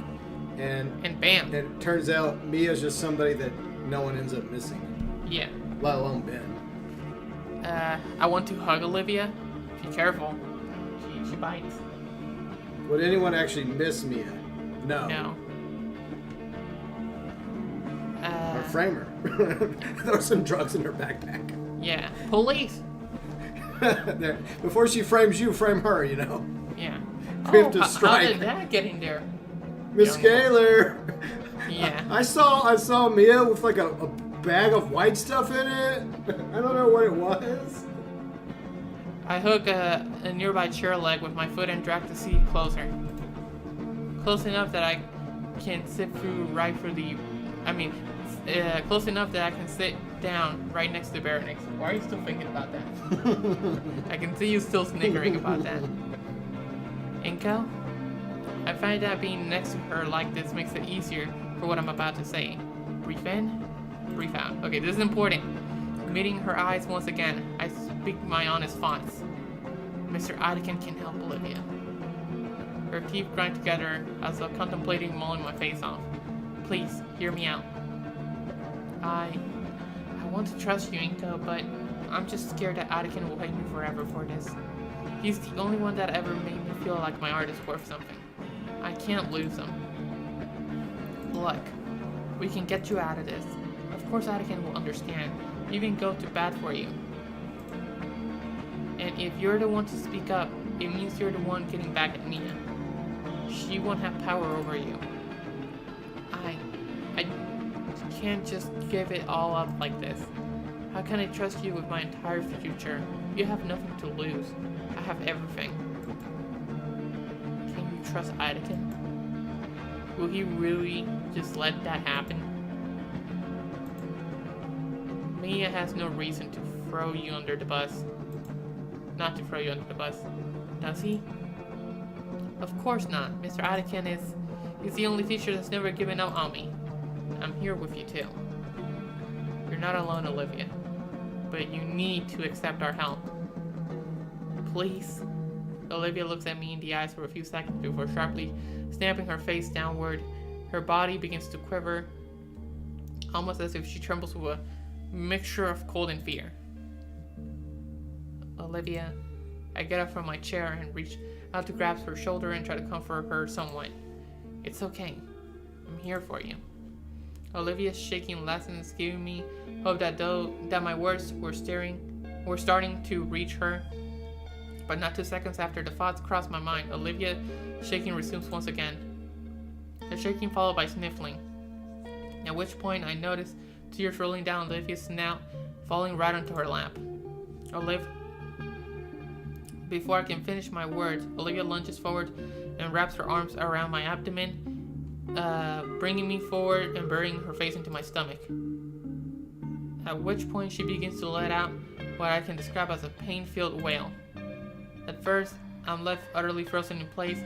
And bam. And it turns out Mia's just somebody that no one ends up missing. Yeah. Let alone Ben. I want to hug Olivia. Be careful. She bites. Would anyone actually miss Mia? No. Or frame her. Throw some drugs in her backpack. Yeah. Police. Before she frames you, frame her, Yeah. We have to strike. How did that get in there? Miss Scalar. Yeah. I saw Mia with like a bag of white stuff in it. I don't know what it was. I hook a nearby chair leg with my foot and drag the seat closer. Close enough that I can sit through right for the... close enough that I can sit down right next to Baronix. Why are you still thinking about that? I can see you still snickering about that. Inko? I find that being next to her like this makes it easier for what I'm about to say. Breathe in, breathe out. Okay, this is important. Meeting her eyes once again, I speak my honest thoughts. Mr. Anakin can help Olivia. Her teeth grind together as though contemplating mauling my face off. Please, hear me out. I want to trust you, Inka, but I'm just scared that Anakin will hate me forever for this. He's the only one that ever made me feel like my art is worth something. I can't lose him. Look, we can get you out of this. Of course Anakin will understand, even go to bat for you. And if you're the one to speak up, it means you're the one getting back at Mia. She won't have power over you. I can't just give it all up like this. How can I trust you with my entire future? You have nothing to lose. I have everything. Can you trust Anakin? Will he really just let that happen? Mia has no reason to throw you under the bus. Not to throw you under the bus. Does he? Of course not. Mr. Anakin is the only teacher that's never given up on me. I'm here with you too. You're not alone, Olivia. But you need to accept our help. Please? Olivia looks at me in the eyes for a few seconds before sharply snapping her face downward. Her body begins to quiver, almost as if she trembles with a mixture of cold and fear. Olivia, I get up from my chair and reach out to grasp her shoulder and try to comfort her somewhat. It's okay. I'm here for you. Olivia's shaking less and is giving me hope that my words were starting to reach her. But not 2 seconds after the thoughts crossed my mind, Olivia's shaking resumes once again. The shaking followed by sniffling. At which point I noticed tears rolling down Olivia's snout, falling right onto her lap. Before I can finish my words, Olivia lunges forward and wraps her arms around my abdomen, bringing me forward and burying her face into my stomach. At which point she begins to let out what I can describe as a pain-filled wail. At first, I'm left utterly frozen in place,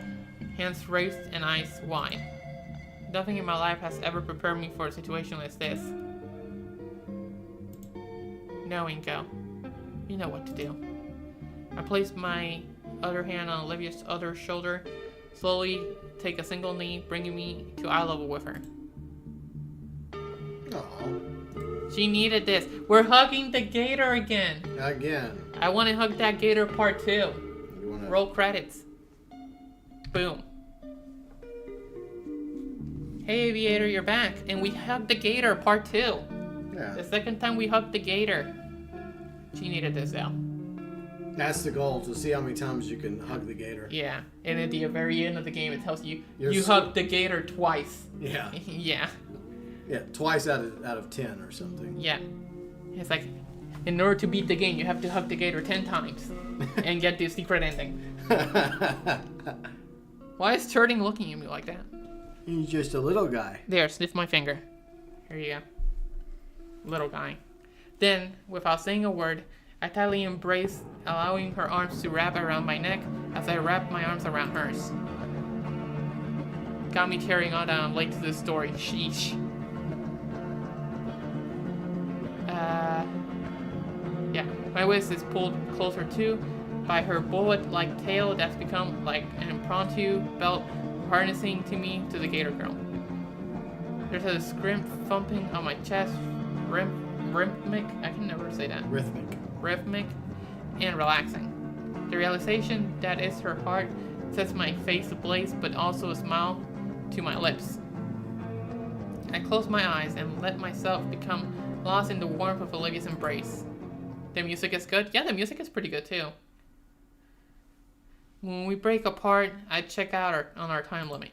hands raised and eyes wide. Nothing in my life has ever prepared me for a situation like this. No, Inko. You know what to do. I place my other hand on Olivia's other shoulder, slowly take a single knee, bringing me to eye level with her. Aww. She needed this. We're hugging the Gator again. I want to hug that Gator part 2. Roll credits. Boom. Hey Aviator, you're back. And we hugged the Gator part 2. Yeah. The second time we hugged the Gator. She needed this out. That's the goal, to see how many times you can hug the Gator. Yeah. And at the very end of the game, it tells you hugged the Gator twice. Yeah. Yeah. Yeah, twice out of 10 or something. Yeah. It's like, in order to beat the game, you have to hug the Gator 10 times and get the secret ending. Why is Turning looking at me like that? He's just a little guy. There, sniff my finger. Here you go. Little guy. Then, without saying a word, I tightly embrace, allowing her arms to wrap around my neck as I wrap my arms around hers. Got me tearing on that I'm late to this story. Sheesh. Yeah, my waist is pulled closer too by her bullet-like tail that's become like an impromptu belt harnessing to the Gator girl. There's a scrimp thumping on my chest, rhythmic, I can never say that. Rhythmic and relaxing. The realization that it's her heart sets my face ablaze, but also a smile to my lips. I close my eyes and let myself become lost in the warmth of Olivia's embrace. The music is good? Yeah, the music is pretty good too. When we break apart, I check out on our time limit.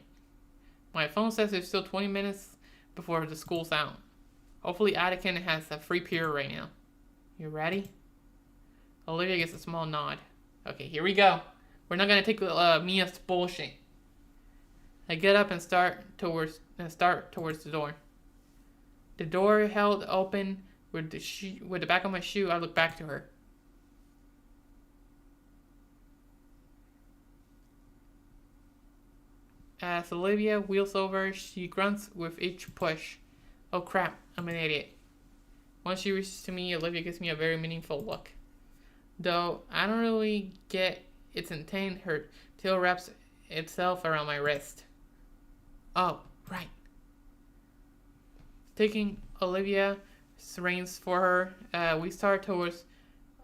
My phone says it's still 20 minutes before the school's out. Hopefully Anakin has a free period right now. You ready? Olivia gets a small nod. Okay, here we go. We're not gonna take Mia's bullshit. I get up and start towards the door. The door held open with the back of my shoe. I look back to her. As Olivia wheels over, she grunts with each push. Oh crap, I'm an idiot. Once she reaches to me, Olivia gives me a very meaningful look. Though I don't really get its intent, her tail wraps itself around my wrist. Oh, right. Taking Olivia's reins for her, we start towards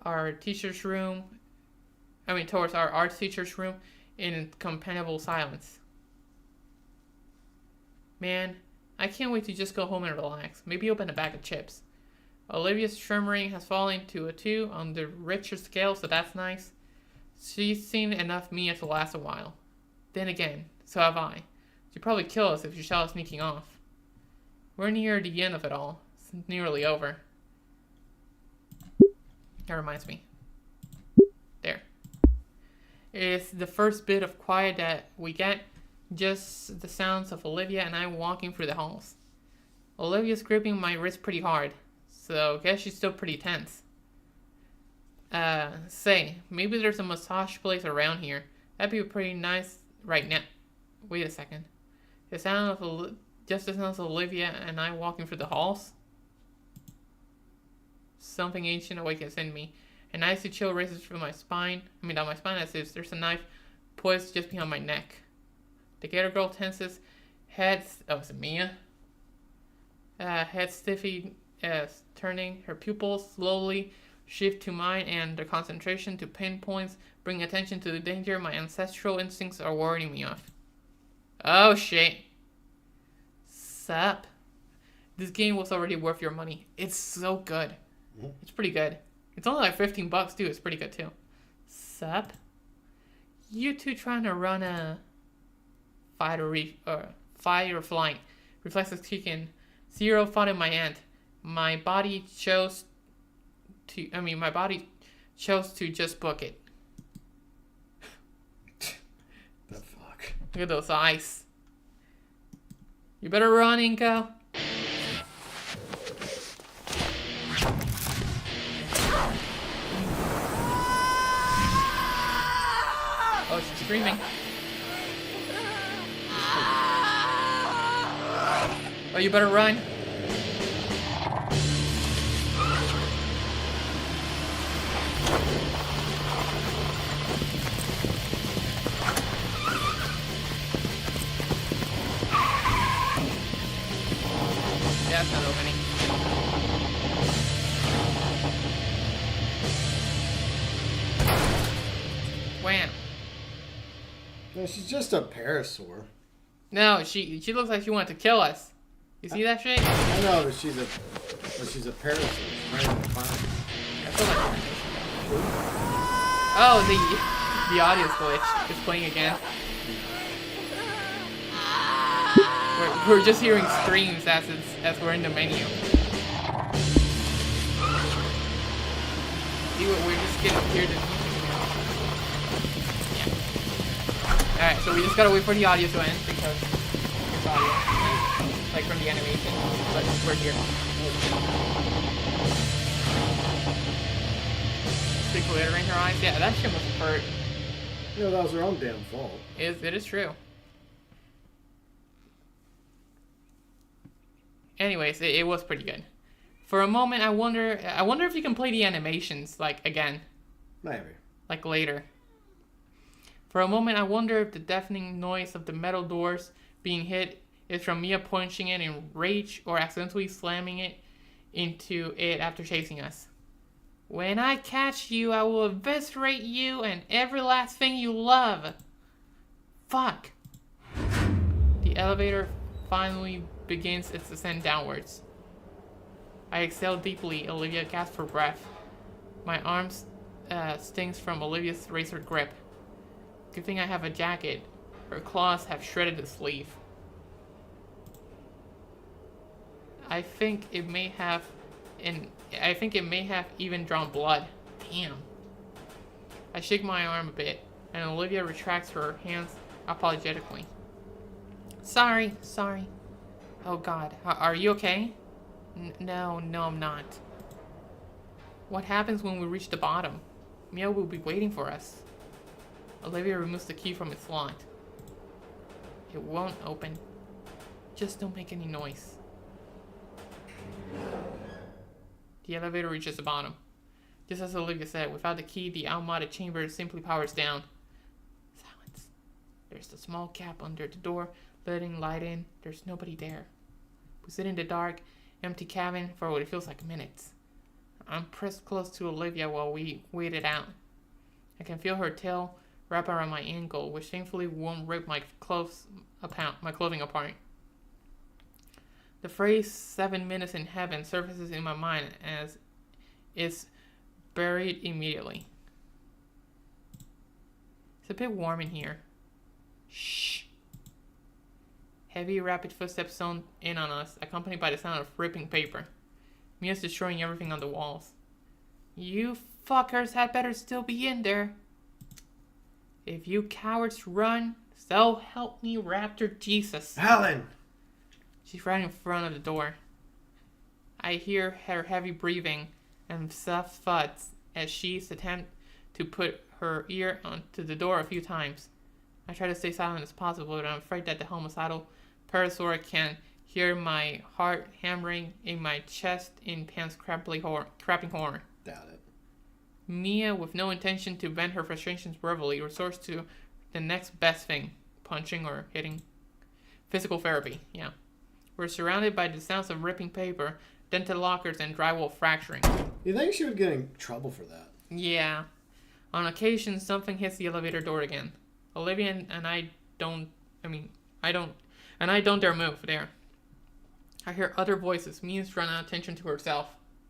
our teacher's room. Towards our art teacher's room in companionable silence. Man, I can't wait to just go home and relax. Maybe open a bag of chips. Olivia's tremoring has fallen to a 2 on the richer scale, so that's nice. She's seen enough Mia to last a while. Then again, so have I. She'd probably kill us if she saw us sneaking off. We're near the end of it all. It's nearly over. That reminds me. There. It's the first bit of quiet that we get. Just the sounds of Olivia and I walking through the halls. Olivia's gripping my wrist pretty hard, so guess she's still pretty tense. Say, maybe there's a massage place around here. That'd be pretty nice right now. Wait a second. The sound of just the sounds of Olivia and I walking through the halls? Something ancient awakens in me. An icy chill races through my spine. Down my spine as if there's a knife poised just behind my neck. The Gator girl tenses, head... Oh, is it Mia? Head stiffly turning. Her pupils slowly shift to mine and their concentration to pinpoints bring attention to the danger my ancestral instincts are warning me of. Oh, shit. Sup? This game was already worth your money. It's so good. It's pretty good. It's only like $15 too. It's pretty good too. Sup? You two trying to run a fight or flight? Reflexes kicking. 0 fought in my hand. My body chose to just book it. The fuck? Look at those eyes. You better run, Inko. Oh, she's screaming. Oh, you better run. Yeah, it's not opening. Wham. No, she's just a parasaur. No, she looks like she wanted to kill us. You see that shit? I know, but she's a parasaur. She's right in the fire. I feel like oh, the audio's glitch. It's playing again. We're just hearing screams as we're in the menu. See what we're just getting here to yeah. Alright, so we just gotta wait for the audio to end because it's audio. Like from the animation. But we're here. Big glitter in her eyes. Yeah, that shit must have hurt. No, that was her own damn fault. It is true. Anyways, it was pretty good. For a moment, I wonder if you can play the animations, like, again. Maybe. Like, later. For a moment, I wonder if the deafening noise of the metal doors being hit is from Mia punching it in rage or accidentally slamming it into it after chasing us. When I catch you, I will eviscerate you and every last thing you love. Fuck. The elevator finally begins its descent downwards. I exhale deeply. Olivia gasps for breath. My arms stings from Olivia's razor grip. Good thing I have a jacket. Her claws have shredded the sleeve. I think it may have even drawn blood. Damn. I shake my arm a bit, and Olivia retracts her hands apologetically. Sorry. Oh God, are you okay? No, I'm not. What happens when we reach the bottom? Mia will be waiting for us. Olivia removes the key from its slot. It won't open. Just don't make any noise. The elevator reaches the bottom. Just as Olivia said, without the key, the outmoded chamber simply powers down. Silence. There's the small gap under the door, letting light in. There's nobody there. We sit in the dark, empty cabin for what it feels like minutes. I'm pressed close to Olivia while we wait it out. I can feel her tail wrap around my ankle, which thankfully won't rip my clothing apart. The phrase 7 minutes in heaven surfaces in my mind as it's buried immediately. It's a bit warm in here. Shh. Heavy, rapid footsteps zone in on us, accompanied by the sound of ripping paper. Mia's destroying everything on the walls. You fuckers had better still be in there. If you cowards run, so help me Raptor Jesus. Alan! She's right in front of the door. I hear her heavy breathing and soft thuds as she's attempting to put her ear onto the door a few times. I try to stay silent as possible, but I'm afraid that the homicidal parasaur can hear my heart hammering in my chest in Pan's crapping horror. Doubt it. Mia, with no intention to vent her frustrations verbally, resorts to the next best thing, punching or hitting. Physical therapy, yeah. We're surrounded by the sounds of ripping paper, dented lockers, and drywall fracturing. You think she would get in trouble for that? Yeah. On occasion, something hits the elevator door again. Olivia and I don't dare move there. I hear other voices. Mia's drawn out attention to herself.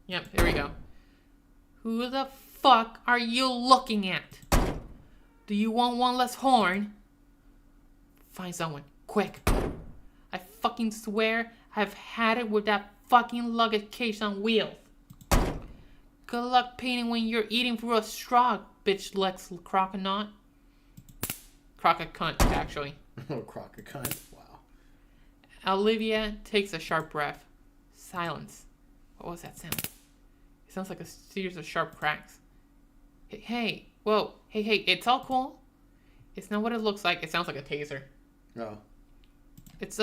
Yep, there we go. Who the fuck are you looking at? Do you want one less horn? Find someone, quick. I fucking swear I've had it with that fucking luggage case on wheels. Good luck painting when you're eating through a straw, bitch Lex Croconaut. Crockett cunt, actually. Oh, Crockett cunt. Wow. Olivia takes a sharp breath. Silence. What was that sound? It sounds like a series of sharp cracks. Hey, whoa, hey, it's all cool. It's not what it looks like. It sounds like a taser. Oh. It's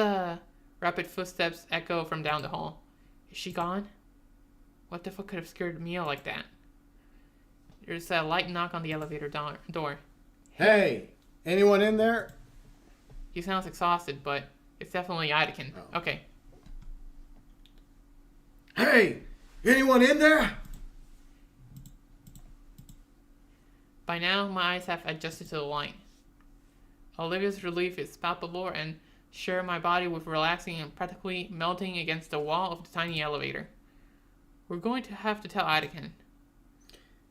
rapid footsteps echo from down the hall. Is she gone? What the fuck could have scared Mia like that? There's a light knock on the elevator door. Hey, anyone in there? He sounds exhausted, but it's definitely Idakin. Oh. Okay. Hey, anyone in there? By now, my eyes have adjusted to the light. Olivia's relief is palpable and share my body with relaxing and practically melting against the wall of the tiny elevator. We're going to have to tell Idakin.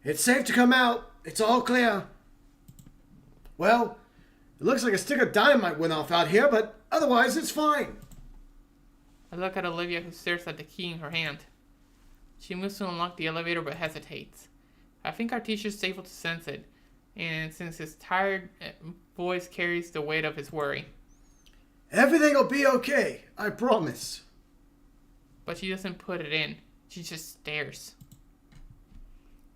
It's safe to come out. It's all clear. Well, it looks like a stick of dynamite went off out here, but otherwise it's fine. I look at Olivia, who stares at the key in her hand. She moves to unlock the elevator but hesitates. I think our teacher's able to sense it, and since his tired voice carries the weight of his worry. Everything will be okay, I promise. But she doesn't put it in. She just stares.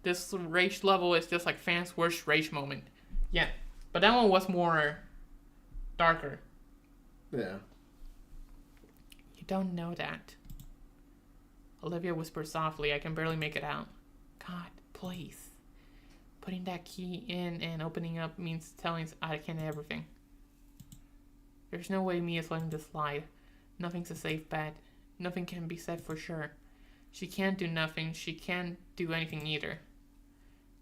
This rage level is just like Fan's worst rage moment. Yeah, but that one was more darker. Yeah. You don't know that. Olivia whispers softly. I can barely make it out. God, please. Putting that key in and opening up means telling Idakin everything. There's no way Mia's letting this slide. Nothing's a safe bet. Nothing can be said for sure. She can't do nothing. She can't do anything either.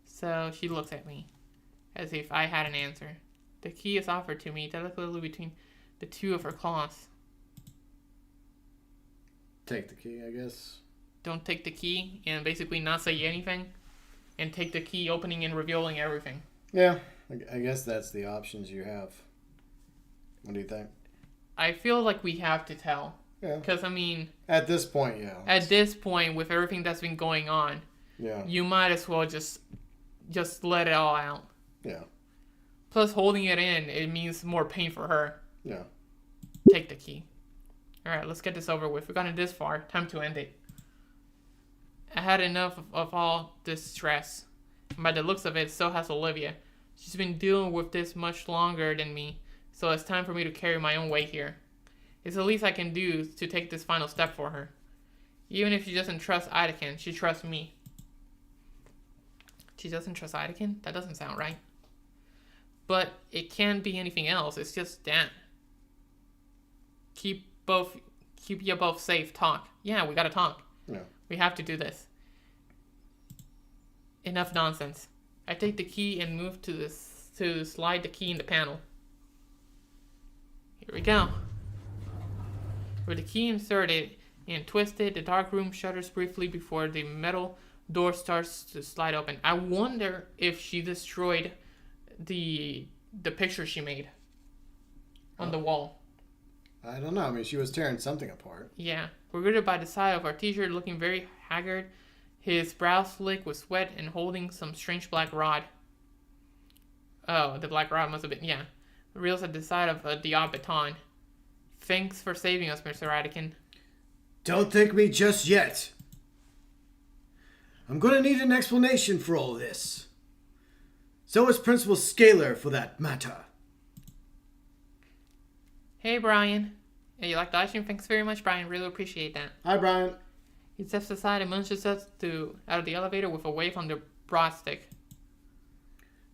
So she looks at me, as if I had an answer. The key is offered to me, delicately between the two of her claws. Take the key, I guess. Don't take the key and basically not say anything, and take the key, opening and revealing everything. Yeah, I guess that's the options you have. What do you think? I feel like we have to tell. Yeah. Because, I mean... At this point, yeah. At this point, with everything that's been going on, yeah, you might as well just let it all out. Yeah. Plus, holding it in, it means more pain for her. Yeah. Take the key. Alright, let's get this over with. We've gotten this far. Time to end it. I had enough of all this stress. And by the looks of it, so has Olivia. She's been dealing with this much longer than me, so it's time for me to carry my own weight here. It's the least I can do to take this final step for her. Even if she doesn't trust Idakin, she trusts me. She doesn't trust Idakin? That doesn't sound right. but it can't be anything else. It's just that. Keep you both safe. Talk. Yeah, we gotta talk. Yeah. We have to do this. Enough nonsense. I take the key and move to slide the key in the panel. Here we go. With the key inserted and twisted, the dark room shudders briefly before the metal door starts to slide open. I wonder if she destroyed the picture she made on the wall. I don't know. I mean, she was tearing something apart. Yeah. We're greeted by the side of our teacher looking very haggard, his brow slick with sweat and holding some strange black rod. Oh, the black rod must have been, yeah. Reels at the side of a Diab baton. Thanks for saving us, Mr. Radican. Don't thank me just yet. I'm gonna need an explanation for all this. So is Principal Scalar, for that matter. Hey, Brian. Yeah, you like the ice cream? Thanks very much, Brian. Really appreciate that. Hi, Brian. He steps aside and munches us out of the elevator with a wave on the broadstick.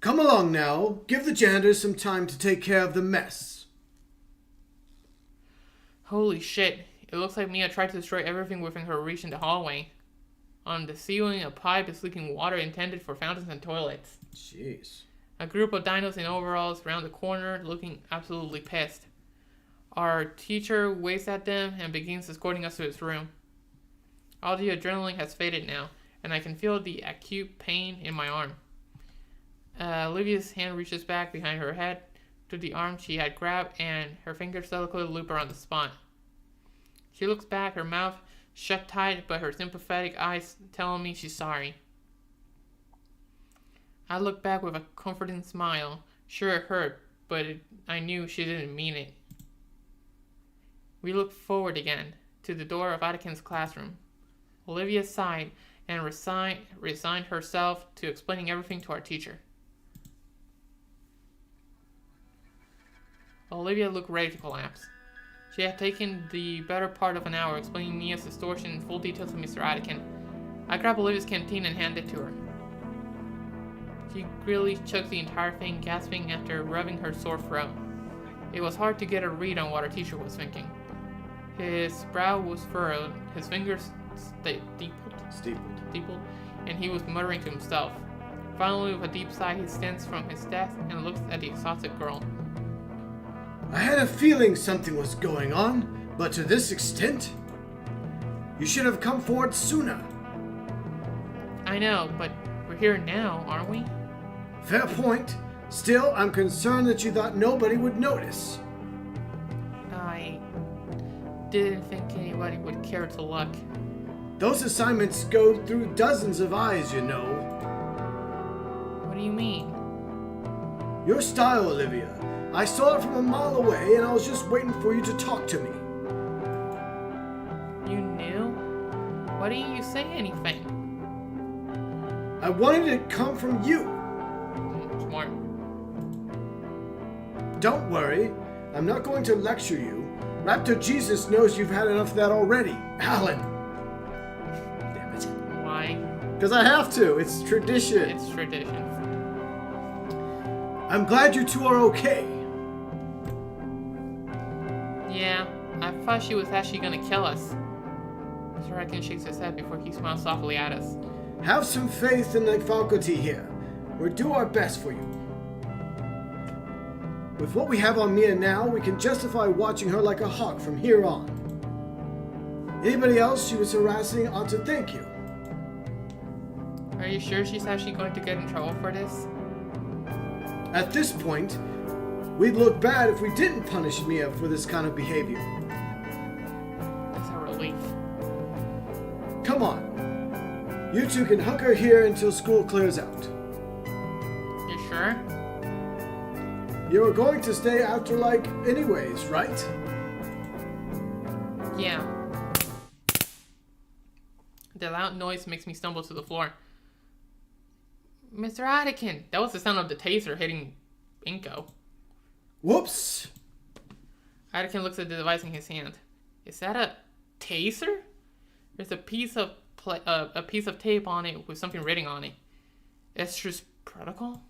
Come along now. Give the janitors some time to take care of the mess. Holy shit. It looks like Mia tried to destroy everything within her reach in the hallway. On the ceiling, a pipe is leaking water intended for fountains and toilets. Jeez. A group of dinos in overalls round the corner, looking absolutely pissed. Our teacher waves at them and begins escorting us to his room. All the adrenaline has faded now, and I can feel the acute pain in my arm. Olivia's hand reaches back behind her head to the arm she had grabbed, and her fingers delicately loop around the spot. She looks back, her mouth shut tight, but her sympathetic eyes telling me she's sorry. I look back with a comforting smile. Sure, it hurt, but I knew she didn't mean it. We look forward again to the door of Anakin's classroom. Olivia sighed and resigned herself to explaining everything to our teacher. Olivia looked ready to collapse. She had taken the better part of an hour explaining Mia's distortion in full detail to Mr. Anakin. I grabbed Olivia's canteen and handed it to her. She greedily chugged the entire thing, gasping after rubbing her sore throat. It was hard to get a read on what our teacher was thinking. His brow was furrowed, his fingers steepled, and he was muttering to himself. Finally, with a deep sigh, he stands from his desk and looks at the exhausted girl. I had a feeling something was going on, but to this extent? You should have come forward sooner. I know, but we're here now, aren't we? Fair point. Still, I'm concerned that you thought nobody would notice. I didn't think anybody would care to look. Those assignments go through dozens of eyes, you know. What do you mean? Your style, Olivia. I saw it from a mile away, and I was just waiting for you to talk to me. You knew? Why didn't you say anything? I wanted it to come from you. Smart. Don't worry. I'm not going to lecture you. Raptor Jesus knows you've had enough of that already. Alan. Damn it. Why? Because I have to. It's tradition. It's tradition. I'm glad you two are okay. Yeah, I thought she was actually gonna kill us. Mr. Raccoon shakes his head before he smiles softly at us. Have some faith in the faculty here. We'll do our best for you. With what we have on Mia now, we can justify watching her like a hawk from here on. Anybody else she was harassing ought to thank you. Are you sure she's actually going to get in trouble for this? At this point, we'd look bad if we didn't punish Mia for this kind of behavior. That's a relief. Come on. You two can hunker here until school clears out. You sure? You were going to stay after anyways, right? Yeah. The loud noise makes me stumble to the floor. Mr. Anakin! That was the sound of the taser hitting Inko. Whoops! Anakin looks at the device in his hand. Is that a taser? There's a piece of tape on it with something written on it. It's just protocol?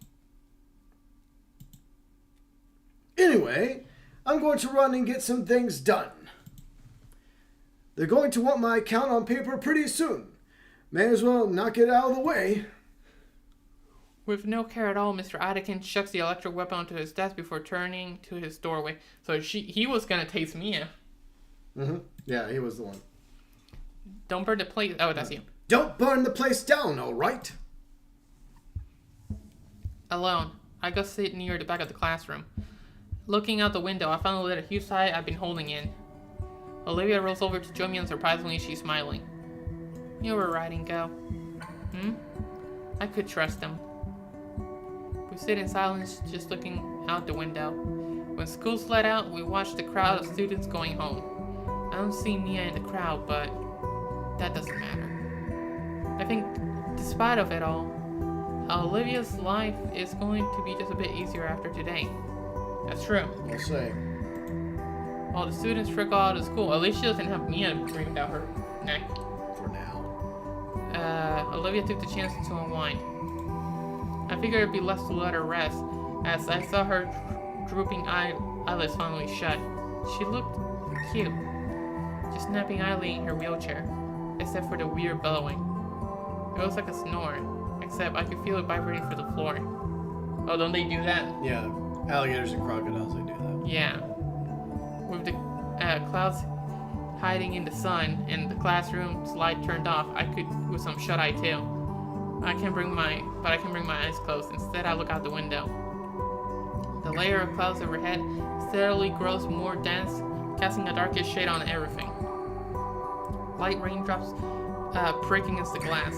Anyway, I'm going to run and get some things done. They're going to want my account on paper pretty soon. May as well knock it out of the way. With no care at all, Mr. Anakin chucks the electric weapon onto his desk before turning to his doorway. So he was gonna taste Mia. Mm-hmm. Yeah, he was the one. Don't burn the place. Oh, that's you. Don't burn the place down, all right? Alone, I go sit near the back of the classroom. Looking out the window, I finally lit a huge sigh I've been holding in. Olivia rolls over to join me and surprisingly she's smiling. You were right, Ingo. I could trust him. We sit in silence, just looking out the window. When school's let out, we watch the crowd of students going home. I don't see Mia in the crowd, but that doesn't matter. I think, despite of it all, Olivia's life is going to be just a bit easier after today. That's true. I'll say. While the students trickle out of school, at least she doesn't have Mia breathing down her neck. For now. Olivia took the chance to unwind. I figured it'd be less to let her rest, as I saw her drooping eyelids finally shut. She looked cute, just napping idly in her wheelchair, except for the weird bellowing. It was like a snore, except I could feel it vibrating through the floor. Oh, don't they do that? Yeah, alligators and crocodiles, they do that. Yeah. With the clouds hiding in the sun and the classroom's light turned off, I could, with some shut-eye too. I can bring my eyes closed. Instead, I look out the window. The layer of clouds overhead steadily grows more dense, casting a darkish shade on everything. Light raindrops prick against the glass.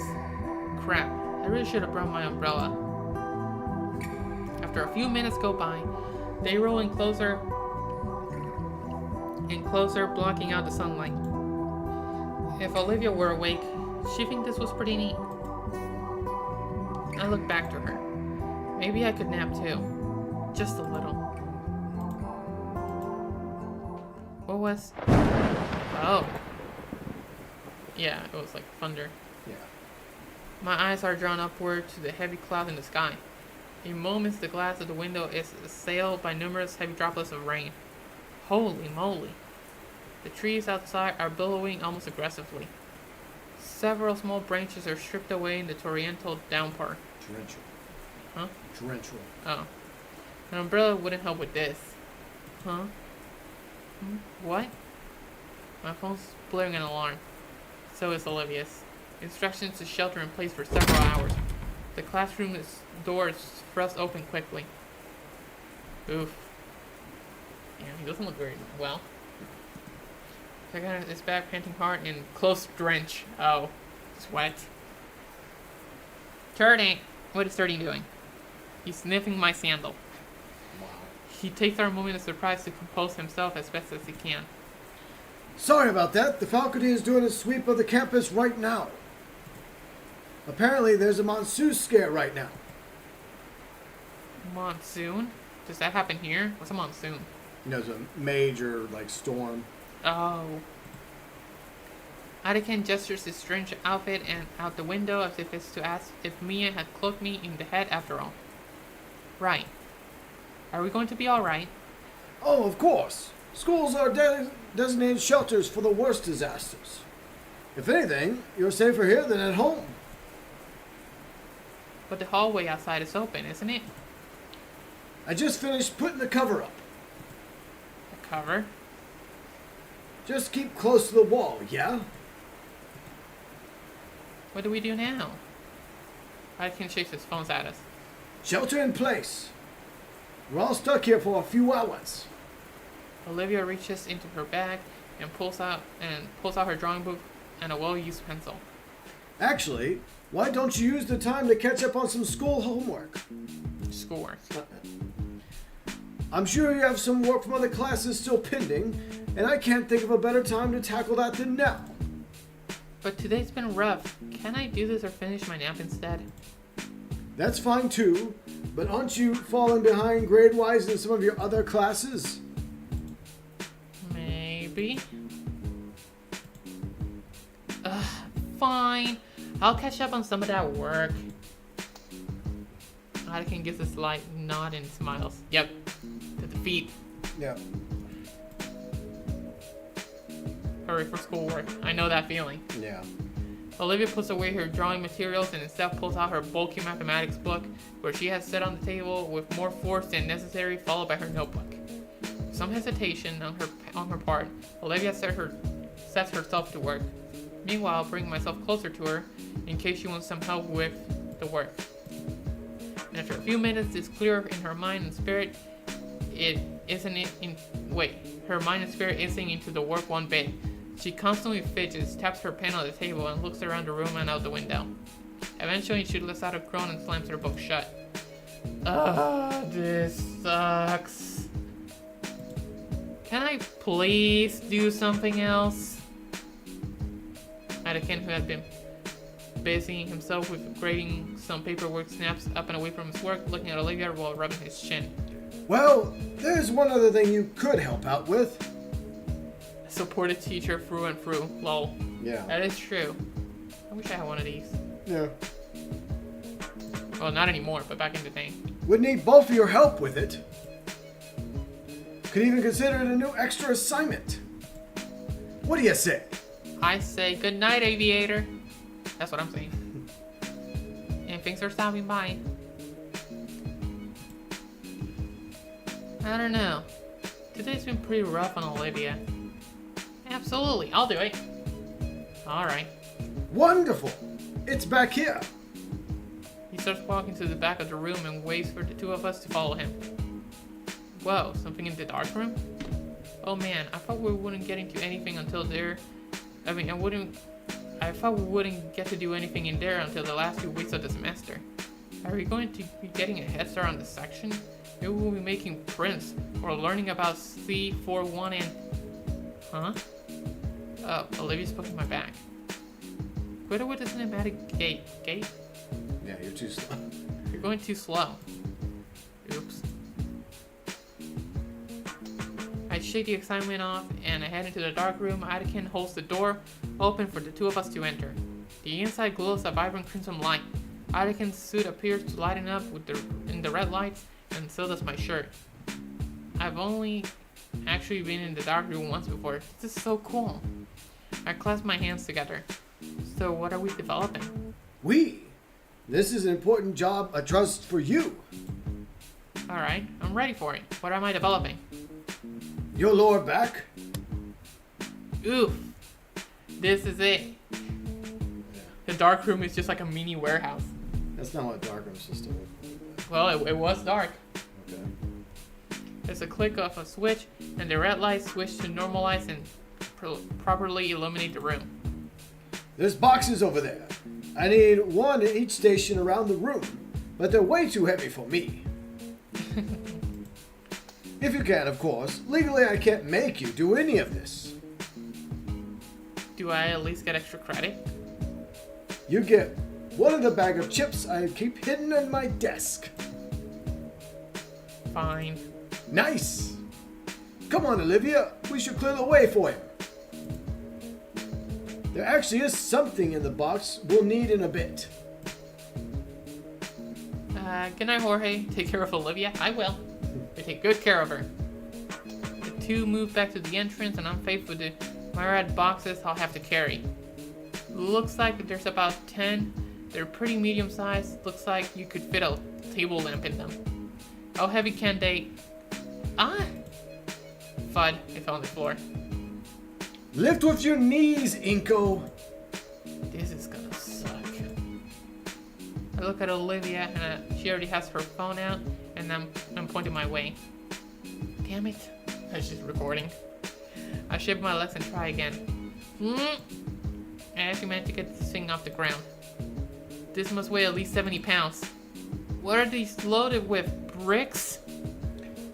Crap, I really should have brought my umbrella. After a few minutes go by, they roll in closer and closer, blocking out the sunlight. If Olivia were awake, she'd think this was pretty neat. I look back to her. Maybe I could nap too. Just a little. What was... Oh. Yeah, it was like thunder. Yeah. My eyes are drawn upward to the heavy cloud in the sky. In moments, the glass of the window is assailed by numerous heavy droplets of rain. Holy moly. The trees outside are billowing almost aggressively. Several small branches are stripped away in the torrential downpour. Torrential. Huh? Torrential. Oh. An umbrella wouldn't help with this. Huh? What? My phone's blaring an alarm. So is Olivia's. Instructions to shelter in place for several hours. The classroom's door is thrust open quickly. Oof. Yeah, he doesn't look very well. Checking out his back, panting hard, in close drench. Oh, sweat. Turning. What is Turning doing? He's sniffing my sandal. Wow. He takes our moment of surprise to compose himself as best as he can. Sorry about that. The faculty is doing a sweep of the campus right now. Apparently, there's a monsoon scare right now. Monsoon? Does that happen here? What's a monsoon? You know, it's a major, like, storm. Oh. Anakin gestures his strange outfit and out the window as if it's to ask if Mia had cloaked me in the head after all. Right. Are we going to be alright? Oh, of course. Schools are designated shelters for the worst disasters. If anything, you're safer here than at home. But the hallway outside is open, isn't it? I just finished putting the cover up. The cover? Just keep close to the wall, yeah? What do we do now? Anakin shakes his phone at us. Shelter in place. We're all stuck here for a few hours. Olivia reaches into her bag and pulls out her drawing book and a well-used pencil. Actually, why don't you use the time to catch up on some school homework? Schoolwork. I'm sure you have some work from other classes still pending, and I can't think of a better time to tackle that than now. But today's been rough. Can I do this or finish my nap instead? That's fine too, but aren't you falling behind grade-wise in some of your other classes? Maybe. Fine. I'll catch up on some of that work. Anakin gives a slight nod and smiles. Yep. The defeat. Yeah. Hurry for schoolwork. I know that feeling. Yeah. Olivia puts away her drawing materials and instead pulls out her bulky mathematics book, where she has set on the table with more force than necessary, followed by her notebook. With some hesitation on her part, Olivia sets herself to work. Meanwhile, bringing myself closer to her in case she wants some help with the work. And after a few minutes, it's clear in her mind and spirit her mind and spirit isn't into the work one bit. She constantly fidgets, taps her pen on the table, and looks around the room and out the window. Eventually, she lets out a groan and slams her book shut. This sucks. Can I please do something else? Anakin, who had been busying himself with grading some paperwork, snaps up and away from his work, looking at Olivia while rubbing his chin. Well, there's one other thing you could help out with. Supported teacher through and through. Lol. Yeah. That is true. I wish I had one of these. Yeah. Well, not anymore, but back in the day. Would need both of your help with it. Could even consider it a new extra assignment. What do you say? I say good night, aviator. That's what I'm saying. And thanks for stopping by. I don't know. Today's been pretty rough on Olivia. Absolutely, I'll do it. Alright. Wonderful! It's back here. He starts walking to the back of the room and waits for the two of us to follow him. Whoa, something in the dark room? Oh man, I thought we wouldn't get into anything until there. I thought we wouldn't get to do anything in there until the last 2 weeks of the semester. Are we going to be getting a head start on the section? Maybe we'll be making prints or learning about C41 and... Huh? Oh, Olivia's poking my back. Quit with the cinematic gate. Gate? Yeah, you're too slow. You're going too slow. Oops. I shake the excitement off and I head into the dark room. Anakin holds the door open for the two of us to enter. The inside glows a vibrant crimson light. Anakin's suit appears to lighten up in the red lights, and so does my shirt. I've only actually been in the dark room once before. This is so cool. I clasp my hands together. So what are we developing? This is an important job, a trust for you. Alright, I'm ready for it. What am I developing? Your lower back? Oof. This is it. Yeah. The dark room is just like a mini warehouse. That's not what a dark room system is. Well, it was dark. Okay. There's a click of a switch, and the red light switch to normalize and properly illuminate the room. There's boxes over there. I need one at each station around the room, but they're way too heavy for me. If you can, of course. Legally, I can't make you do any of this. Do I at least get extra credit? You get one of the bag of chips I keep hidden in my desk. Fine. Nice! Come on, Olivia. We should clear the way for him. There actually is something in the box we'll need in a bit. Good night, Jorge. Take care of Olivia. I will. I take good care of her. The two move back to the entrance, and I'm faced with the myriad boxes I'll have to carry. Looks like there's about 10. They're pretty medium sized. Looks like you could fit a table lamp in them. How heavy can they... Ah! Fud. It fell on the floor. Lift with your knees, Inko. This is gonna suck. I look at Olivia and she already has her phone out, and I'm pointing my way. Damn it. She's recording. I shift my legs and try again. And I actually managed to get this thing off the ground. This must weigh at least 70 pounds. What are these loaded with? Bricks?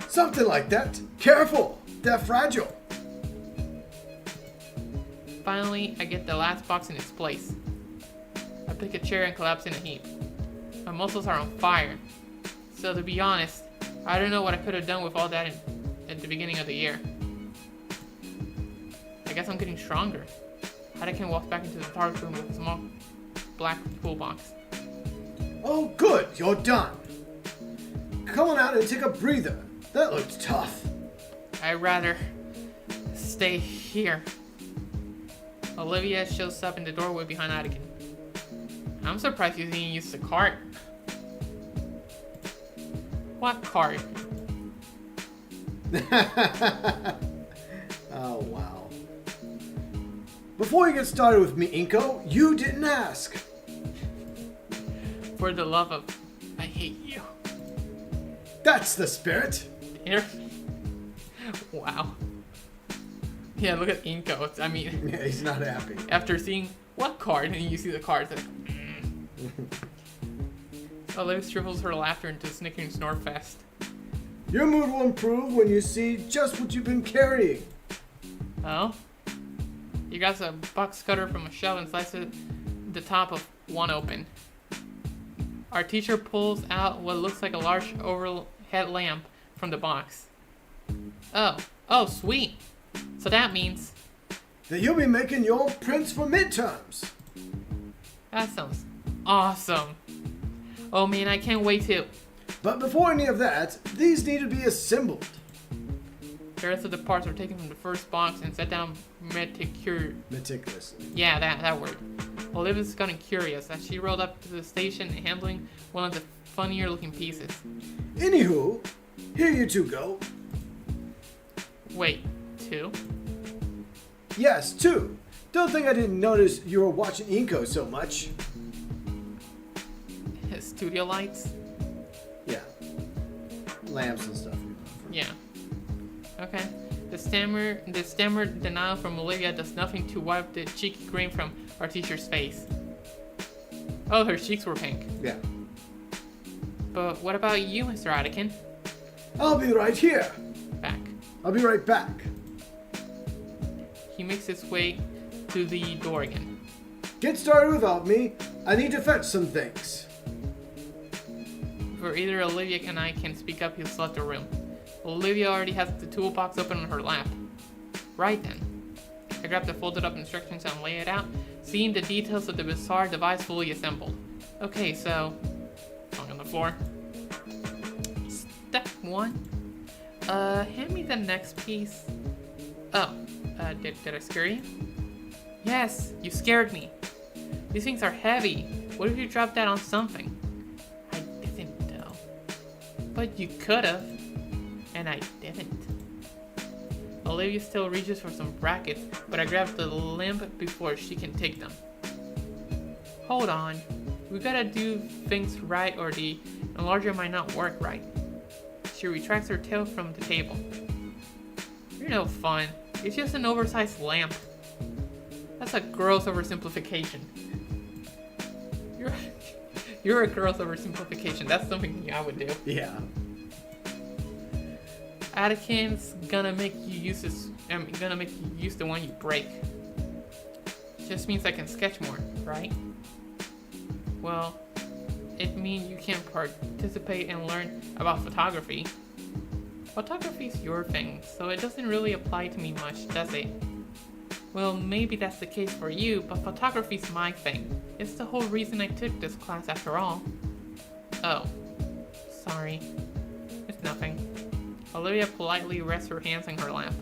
Something like that. Careful. They're fragile. Finally, I get the last box in its place. I pick a chair and collapse in a heap. My muscles are on fire. So to be honest, I don't know what I could have done with all that at the beginning of the year. I guess I'm getting stronger. Anakin walks back into the dark room with a small black toolbox. Oh, good. You're done. Come on out and take a breather. That looked tough. I'd rather stay here. Olivia shows up in the doorway behind Anakin. I'm surprised you didn't use the cart. What cart? Oh, wow. Before you get started with me, Inko, you didn't ask. For the love of... I hate you. That's the spirit. Here. Wow. Yeah, look at Inko. I mean... Yeah, he's not happy. After seeing what card, and you see the cards, like... Olivia shrivels her laughter into a snickering snorefest. Your mood will improve when you see just what you've been carrying. Oh? He grabs a box cutter from a shelf and slices the top of one open. Our teacher pulls out what looks like a large overhead lamp from the box. Oh, sweet. So that means... that you'll be making your own prints for midterms. That sounds awesome. Oh man, I can't wait to... But before any of that, these need to be assembled. The rest of the parts were taken from the first box and set down Meticulously. Yeah, that word. Olivia's gotten curious as she rolled up to the station handling one of the funnier looking pieces. Anywho, here you two go. Wait, two? Yes, two. Don't think I didn't notice you were watching Inko so much. Studio lights? Yeah. Lamps and stuff. Yeah. Okay. The stammered denial from Olivia does nothing to wipe the cheeky grin from our teacher's face. Oh, her cheeks were pink. Yeah. But what about you, Mr. Anakin? I'll be right here. Back. I'll be right back. He makes his way to the door again. Get started without me. I need to fetch some things. Before either Olivia and I can speak up, he's left the room. Olivia already has the toolbox open on her lap. Right then. I grab the folded up instructions and lay it out, seeing the details of the bizarre device fully assembled. Okay, so... on the floor. Step 1. Hand me the next piece. Oh, did I scare you? Yes, you scared me. These things are heavy. What if you dropped that on something? I didn't know. But you could've. And I didn't. Olivia still reaches for some brackets, but I grab the limb before she can take them. Hold on. We gotta do things right or the enlarger might not work right. She retracts her tail from the table. You're no fun. It's just an oversized lamp. That's a gross oversimplification. You're a gross oversimplification. That's something I would do. Yeah. Anakin's gonna make you use this. Gonna make you use the one you break. Just means I can sketch more, right? Well, it means you can participate and learn about photography. Photography's your thing, so it doesn't really apply to me much, does it? Well, maybe that's the case for you, but photography's my thing. It's the whole reason I took this class after all. Oh, sorry. It's nothing. Olivia politely rests her hands in her lap.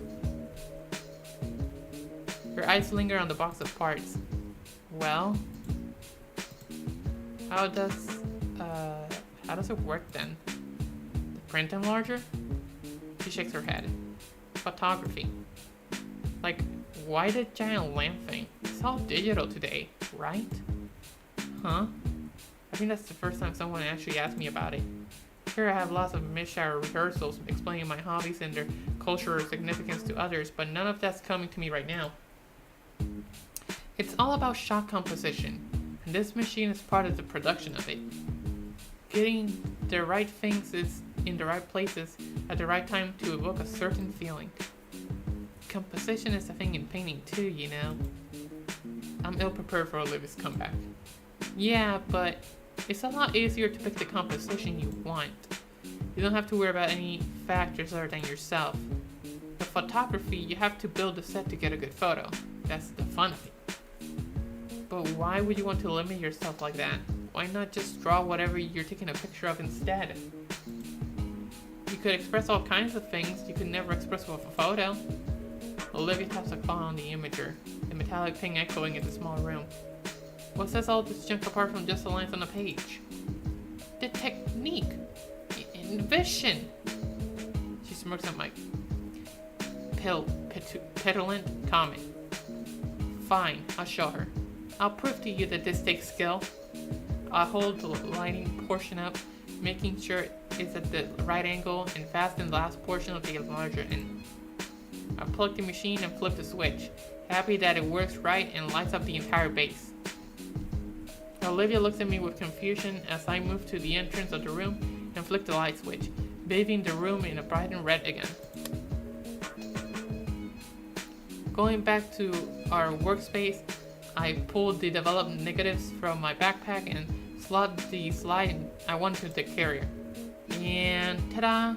Her eyes linger on the box of parts. Well, how does it work then? The print enlarger? She shakes her head. Photography. Like, why the giant lamp thing? It's all digital today, right? Huh? I think that's the first time someone actually asked me about it. Sure, I have lots of mid-shower rehearsals explaining my hobbies and their cultural significance to others, but none of that's coming to me right now. It's all about shot composition, and this machine is part of the production of it. Getting the right things is in the right places at the right time to evoke a certain feeling. Composition is a thing in painting too, you know. I'm ill-prepared for Olivia's comeback. Yeah, but it's a lot easier to pick the composition you want. You don't have to worry about any factors other than yourself. With photography, you have to build a set to get a good photo. That's the fun of it. But why would you want to limit yourself like that? Why not just draw whatever you're taking a picture of instead? You you could express all kinds of things you could never express with a photo. Olivia taps a claw on the imager, the metallic ping echoing in the small room. What sets all this junk apart from just the lines on the page? The technique. Vision. She smirks at Mike. Petulant comment. Fine, I'll show her. I'll prove to you that this takes skill. I hold the lighting portion up, making sure it's at the right angle, and fasten the last portion of the larger end. I plug the machine and flip the switch, happy that it works right and lights up the entire base. Olivia looks at me with confusion as I move to the entrance of the room and flick the light switch, bathing the room in a bright and red again. Going back to our workspace, I pulled the developed negatives from my backpack and slot the slide I want to the carrier. And ta-da!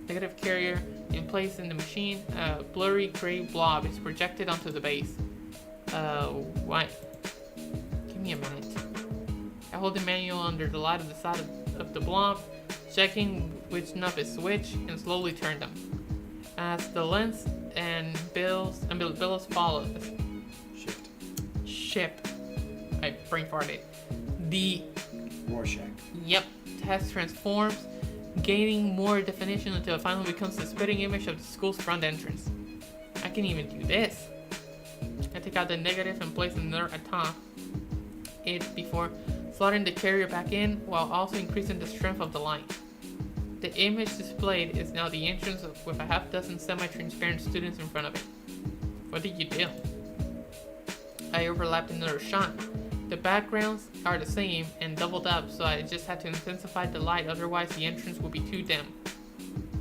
Negative carrier in place in the machine. A blurry gray blob is projected onto the base. What? Give me a minute. I hold the manual under the light of the side of the blob, checking which knob is switched, and slowly turn them. As the lens and bills follow. Shift. I brain farted. The Rorschach. Yep. Test transforms, gaining more definition until it finally becomes the spitting image of the school's front entrance. I can even do this. I take out the negative and place another atop it before slotting the carrier back in while also increasing the strength of the light. The image displayed is now the entrance with a half dozen semi-transparent students in front of it. What did you do? I overlapped another shot. The backgrounds are the same and doubled up, so I just had to intensify the light, otherwise the entrance would be too dim.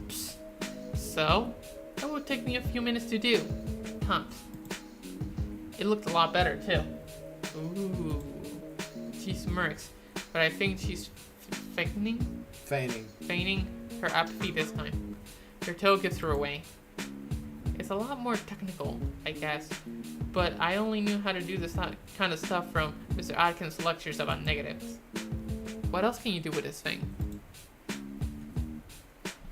Psst. So, that would take me a few minutes to do. Humps. It looked a lot better too. Ooh. She smirks, but I think she's feigning her apathy this time. Her toe gives her away. It's a lot more technical, I guess, but I only knew how to do this kind of stuff from Mr. Atkins' lectures about negatives. What else can you do with this thing?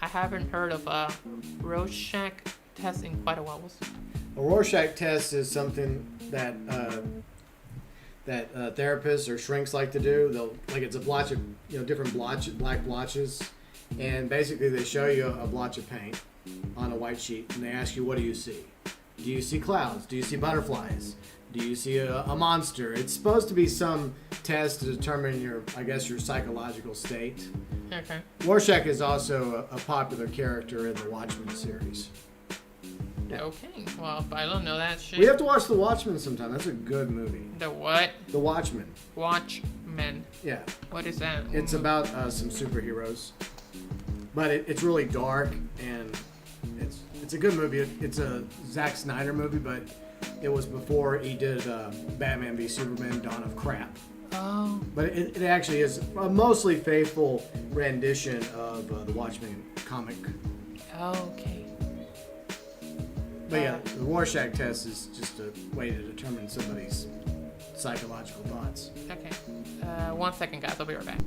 I haven't heard of a Rorschach test in quite a while. A Rorschach test is something that therapists or shrinks like to do. It's a blotch of different black blotches, and basically they show you a blotch of paint on a white sheet, and they ask you, what do you see? Do you see clouds? Do you see butterflies? Do you see a monster? It's supposed to be some test to determine your psychological state. Okay. Rorschach is also a popular character in the Watchmen series. Yeah. Okay, well, I don't know that shit. We have to watch The Watchmen sometime. That's a good movie. The what? The Watchmen. Watchmen. Yeah. What is that? It's about some superheroes, but it's really dark, and it's a good movie. It's a Zack Snyder movie, but it was before he did Batman v Superman: Dawn of Crap. Oh. But it actually is a mostly faithful rendition of the Watchmen comic. Okay. But yeah, the Rorschach test is just a way to determine somebody's psychological thoughts. Okay. 1 second, guys. I'll be right back.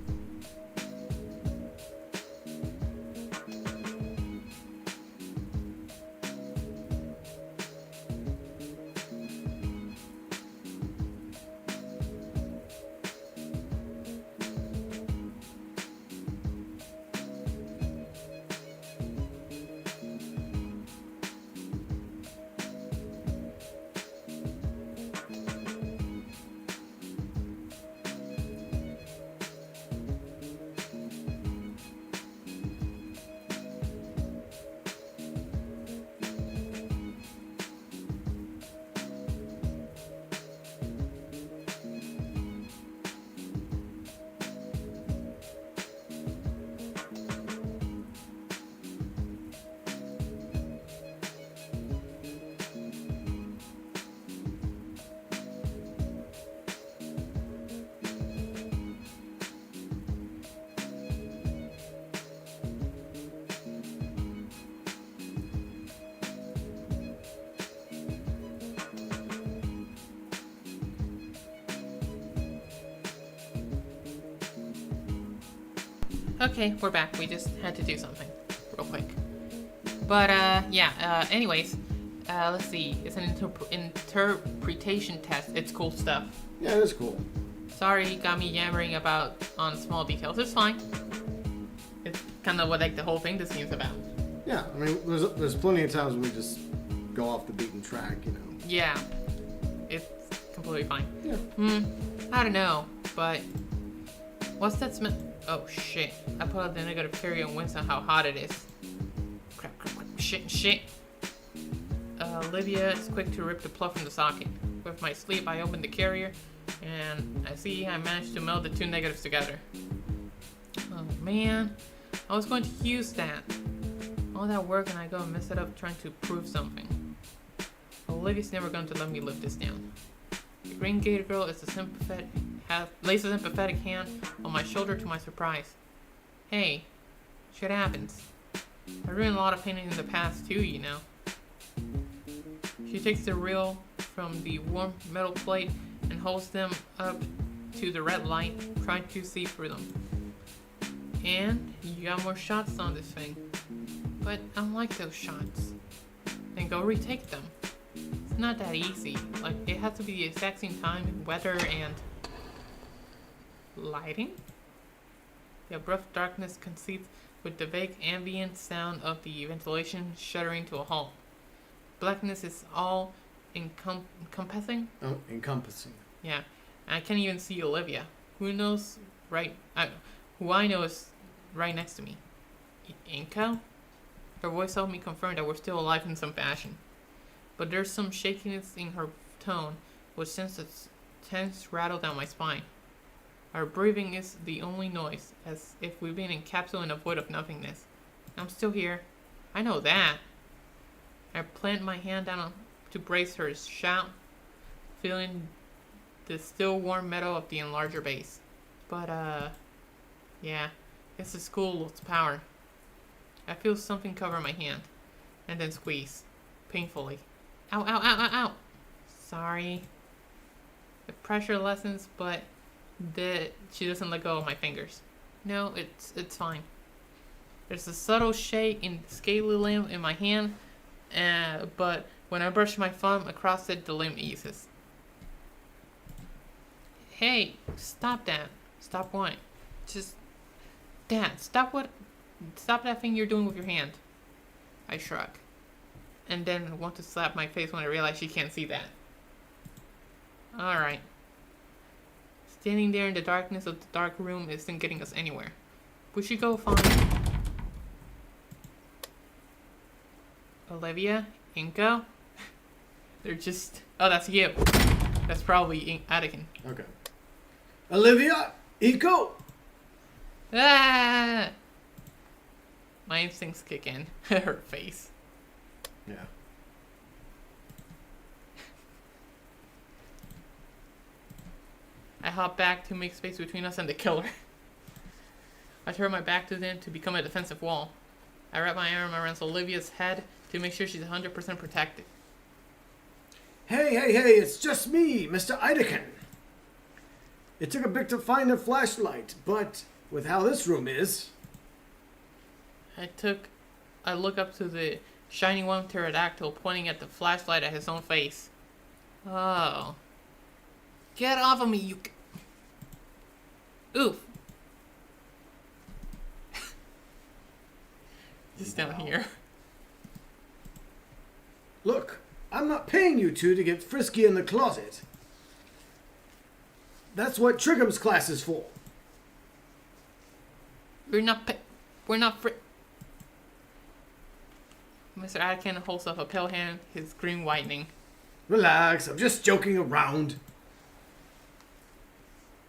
Okay, we're back. We just had to do something. real quick. But, yeah, anyways, let's see. It's an interpretation test. It's cool stuff. Yeah, it is cool. Sorry, got me yammering on small details. It's fine. It's kind of what, like, the whole thing this game's about. Yeah, I mean, there's plenty of times when we just go off the beaten track, you know. Yeah. It's completely fine. Yeah. I don't know, but... What's that smell? Oh, shit. I put out the negative carrier and wince on how hot it is. Crap. Shit. Olivia is quick to rip the plug from the socket. With my sleep, I open the carrier, and I see I managed to meld the two negatives together. Oh, man. I was going to use that. All that work, and I go and mess it up trying to prove something. Olivia's never going to let me live this down. The green Gator girl is lays a sympathetic hand on my shoulder to my surprise. Hey, shit happens. I've ruined a lot of painting in the past too, you know. She takes the reel from the warm metal plate and holds them up to the red light, trying to see through them. And you got more shots on this thing. But I don't like those shots. Then go retake them. It's not that easy. Like, it has to be the exact same time, weather, and lighting? The abrupt darkness conceived with the vague ambient sound of the ventilation shuddering to a halt. Blackness is all encompassing? Oh, encompassing. Yeah. And I can't even see Olivia. Who knows who I know is right next to me. Inko? Her voice helped me confirm that we're still alive in some fashion. But there's some shakiness in her tone, which sends a tense rattle down my spine. Our breathing is the only noise, as if we've been encapsulated in a void of nothingness. I'm still here. I know that. I plant my hand down to brace her shout, feeling the still warm metal of the enlarger base. But, yeah, it's the school's power. I feel something cover my hand, and then squeeze, painfully. Ow. Sorry. The pressure lessens, but she doesn't let go of my fingers. No, it's fine. There's a subtle shake in the scaly limb in my hand, but when I brush my thumb across it, the limb eases. Hey, stop that. Stop what? Dad, stop that thing you're doing with your hand. I shrug. And then want to slap my face when I realize she can't see that. Alright. Standing there in the darkness of the dark room isn't getting us anywhere. We should go find Olivia? Inko? They're just... Oh, that's you. That's probably Anakin. Okay. Olivia? Inko? Ah! My instincts kick in. Her face. Yeah. I hop back to make space between us and the killer. I turn my back to them to become a defensive wall. I wrap my arm around Olivia's head to make sure she's 100% protected. Hey, it's just me, Mr. Idekin. It took a bit to find a flashlight, but with how this room is... I look up to the shiny one pterodactyl pointing at the flashlight at his own face. Oh. Get off of me, you... Oof. Just down here. Look, I'm not paying you two to get frisky in the closet. That's what Trigham's class is for. We're not Mr. Atkin holds up a pale hand, his screen whitening. Relax, I'm just joking around.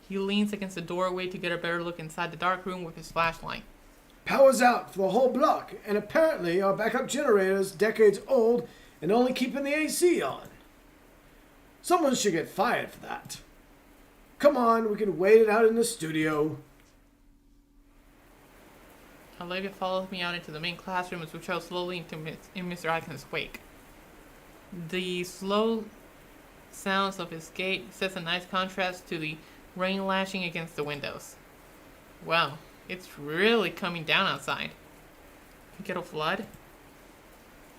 He leans against the doorway to get a better look inside the dark room with his flashlight. Power's out for the whole block, and apparently our backup generator's decades old and only keeping the AC on. Someone should get fired for that. Come on, we can wait it out in the studio. Olivia follows me out into the main classroom as we travel slowly in Mr. Atkin's wake. The slow sounds of his gait sets a nice contrast to the rain lashing against the windows. Wow, it's really coming down outside. get a flood?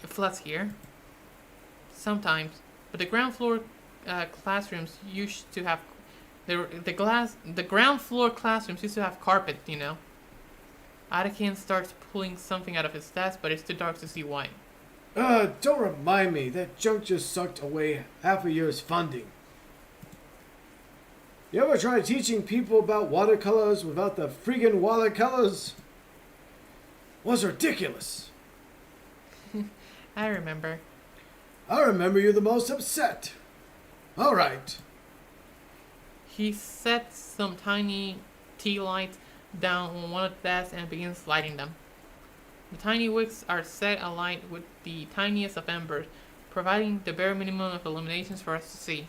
It floods here. Sometimes, but the ground floor classrooms used to have the ground floor classrooms used to have carpet, you know. Anakin starts pulling something out of his desk, but it's too dark to see why. Don't remind me. That junk just sucked away half a year's funding. You ever try teaching people about watercolors without the friggin' watercolors? Was ridiculous. I remember. I remember you the most upset. All right. He sets some tiny tea lights down on one of the desks and begins lighting them. The tiny wicks are set alight with the tiniest of embers, providing the bare minimum of illuminations for us to see.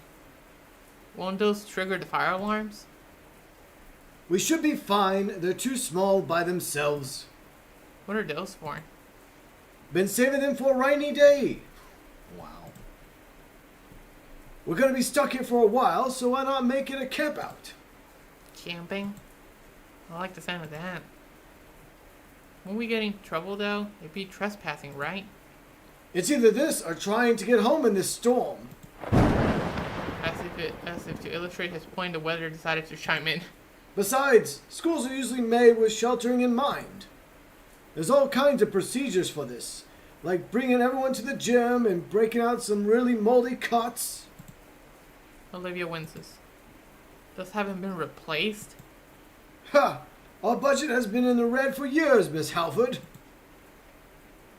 Won't those trigger the fire alarms? We should be fine. They're too small by themselves. What are those for? Been saving them for a rainy day. Wow. We're gonna be stuck here for a while, so why not make it a camp out? Camping? I like the sound of that. Won't we get in trouble though? It'd be trespassing, right? It's either this or trying to get home in this storm. As if to illustrate his point, the weather decided to chime in. Besides, schools are usually made with sheltering in mind. There's all kinds of procedures for this, like bringing everyone to the gym and breaking out some really moldy cots. Olivia winces. Those haven't been replaced? Ha! Our budget has been in the red for years, Miss Halford.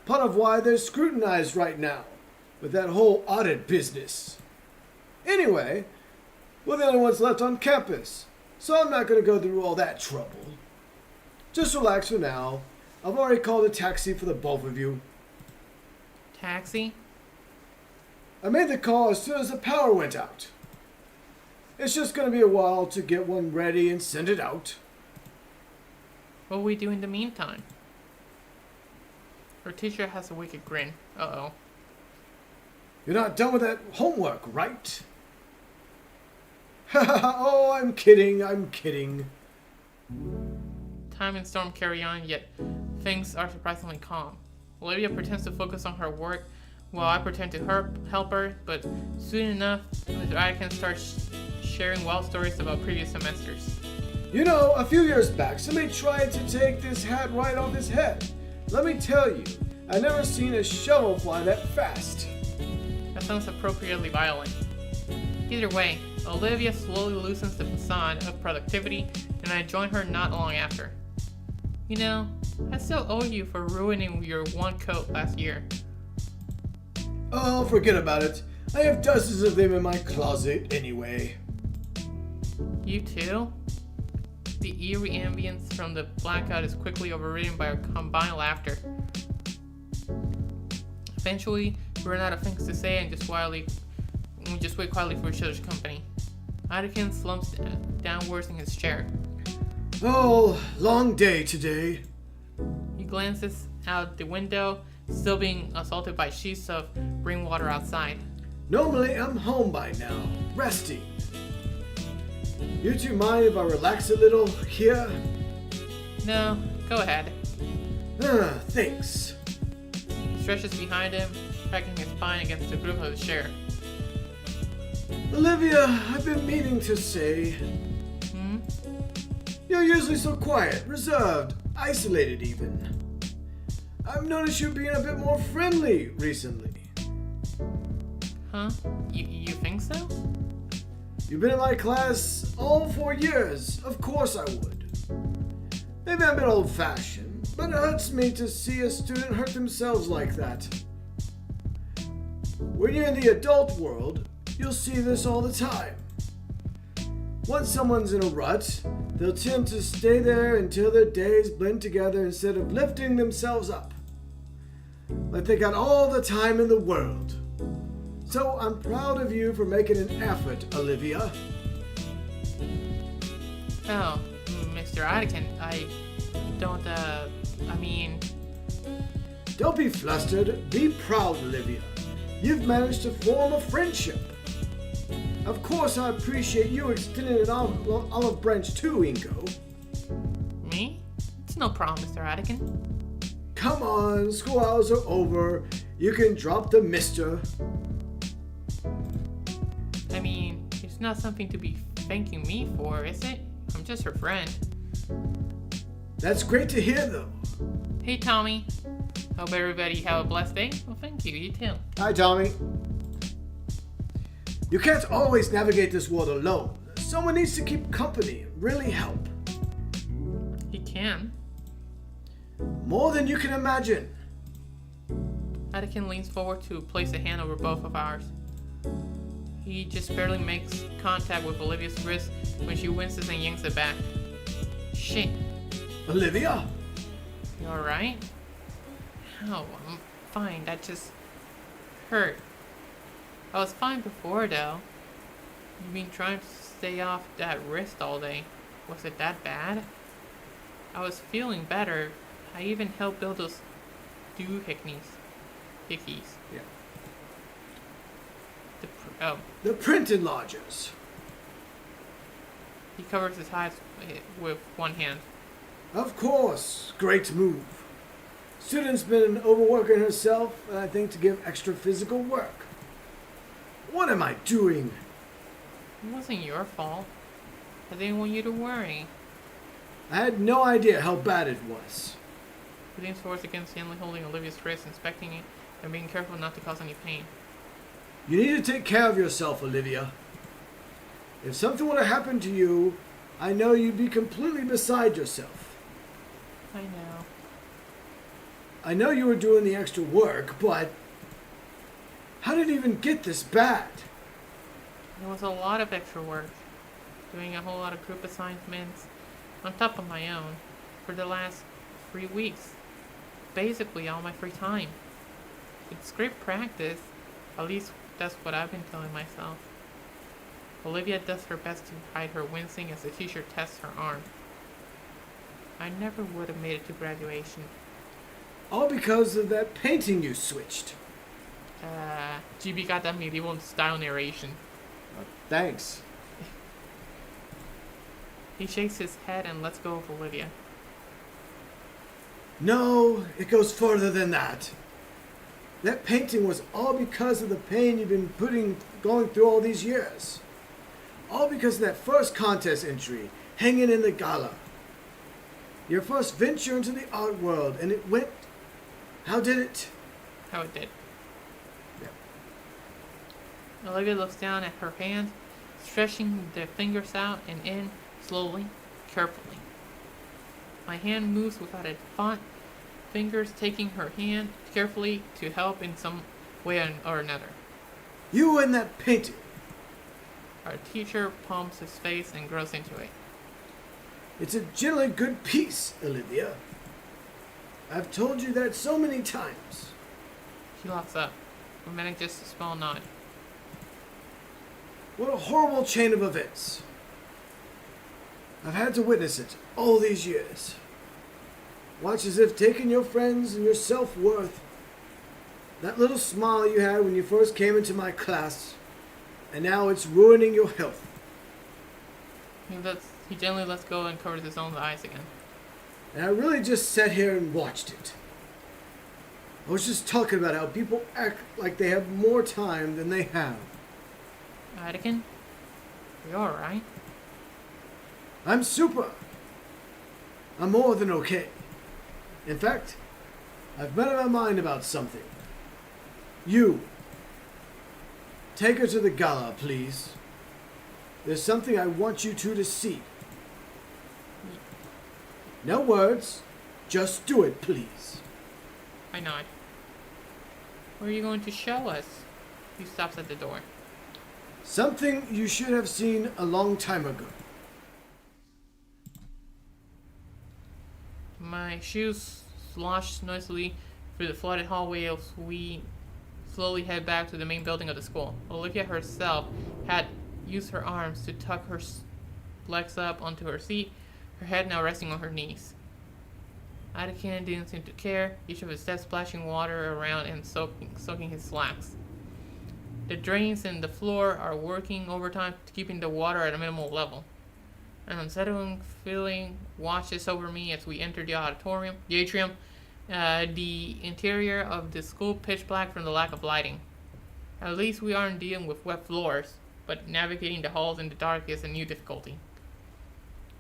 Part of why they're scrutinized right now, with that whole audit business. Anyway, we're the only ones left on campus, so I'm not going to go through all that trouble. Just relax for now. I've already called a taxi for the both of you. Taxi? I made the call as soon as the power went out. It's just going to be a while to get one ready and send it out. What will we do in the meantime? Her teacher has a wicked grin. Uh-oh. You're not done with that homework, right? Oh, I'm kidding. Time and storm carry on, yet things are surprisingly calm. Olivia pretends to focus on her work while I pretend to help her, but soon enough, Mr. Anakin starts sharing wild stories about previous semesters. You know, a few years back, somebody tried to take this hat right off his head. Let me tell you, I've never seen a shovel fly that fast. That sounds appropriately violent. Either way, Olivia slowly loosens the facade of productivity, and I join her not long after. You know, I still owe you for ruining your one coat last year. Oh, forget about it. I have dozens of them in my closet anyway. You too? The eerie ambience from the blackout is quickly overridden by our combined laughter. Eventually, we run out of things to say and just wait quietly for each other's company. Anakin slumps downwards in his chair. Oh, long day today. He glances out the window, still being assaulted by sheets of rainwater outside. Normally, I'm home by now, resting. You two mind if I relax a little here? No, go ahead. Thanks. He stretches behind him, cracking his spine against the groove of his chair. Olivia, I've been meaning to say... You're usually so quiet, reserved, isolated even. I've noticed you being a bit more friendly recently. Huh? You think so? You've been in my class all 4 years. Of course I would. Maybe I'm a bit old-fashioned, but it hurts me to see a student hurt themselves like that. When you're in the adult world, you'll see this all the time. Once someone's in a rut, they'll tend to stay there until their days blend together instead of lifting themselves up. Like they got all the time in the world. So I'm proud of you for making an effort, Olivia. Oh, Mr. Anakin, I don't, Don't be flustered. Be proud, Olivia. You've managed to form a friendship. Of course, I appreciate you extending an olive branch too, Inko. Me? It's no problem, Mr. Anakin. Come on, school hours are over. You can drop the mister. I mean, it's not something to be thanking me for, is it? I'm just her friend. That's great to hear, though. Hey, Tommy. Hope everybody have a blessed day. Well, thank you. You too. Hi, Tommy. You can't always navigate this world alone. Someone needs to keep company and really help. He can. More than you can imagine. Anakin leans forward to place a hand over both of ours. He just barely makes contact with Olivia's wrist when she winces and yanks it back. Shit. Olivia? You alright? Oh, I'm fine. That just hurt. I was fine before, though. You've been trying to stay off that wrist all day. Was it that bad? I was feeling better. I even helped build those hickeys. Yeah. The The print enlargers. He covers his eyes with one hand. Of course. Great move. Student's been overworking herself, and I think to give extra physical work. What am I doing? It wasn't your fault. I didn't want you to worry. I had no idea how bad it was. He leans forwards against gently holding Olivia's wrist, inspecting it, and being careful not to cause any pain. You need to take care of yourself, Olivia. If something were to happen to you, I know you'd be completely beside yourself. I know. I know you were doing the extra work, but how did it even get this bad? It was a lot of extra work. Doing a whole lot of group assignments on top of my own for the last 3 weeks. Basically all my free time. It's great practice. At least that's what I've been telling myself. Olivia does her best to hide her wincing as the teacher tests her arm. I never would have made it to graduation. All because of that painting you switched. GB got that medieval style narration. Thanks. He shakes his head and lets go of Olivia. No, it goes further than that. That painting was all because of the pain you've been going through all these years. All because of that first contest entry, hanging in the gala. Your first venture into the art world, and it went... How did it? How it did. Yeah. Olivia looks down at her hand, stretching the fingers out and in, slowly, carefully. My hand moves without a thought, fingers taking her hand carefully to help in some way or another. You and that painting. Our teacher palms his face and grows into it. It's a generally good piece, Olivia. I've told you that so many times. She locks up, romantic just a small nod. What a horrible chain of events. I've had to witness it all these years. Watch as if taking your friends and your self-worth, that little smile you had when you first came into my class, and now it's ruining your health. He gently lets go and covers his own eyes again. And I really just sat here and watched it. I was just talking about how people act like they have more time than they have. Anakin, you alright? I'm super. I'm more than okay. In fact, I've made up my mind about something. You. Take her to the gala, please. There's something I want you two to see. No words. Just do it, please. I nod. What are you going to show us? He stops at the door. Something you should have seen a long time ago. My shoes slosh noisily through the flooded hallway as we slowly head back to the main building of the school. Olivia herself had used her arms to tuck her legs up onto her seat, her head now resting on her knees. Anakin didn't seem to care, each of his steps splashing water around and soaking his slacks. The drains in the floor are working overtime, keeping the water at a minimal level. An unsettling feeling washes over me as we enter the atrium. The interior of the school pitch black from the lack of lighting. At least we aren't dealing with wet floors, but navigating the halls in the dark is a new difficulty.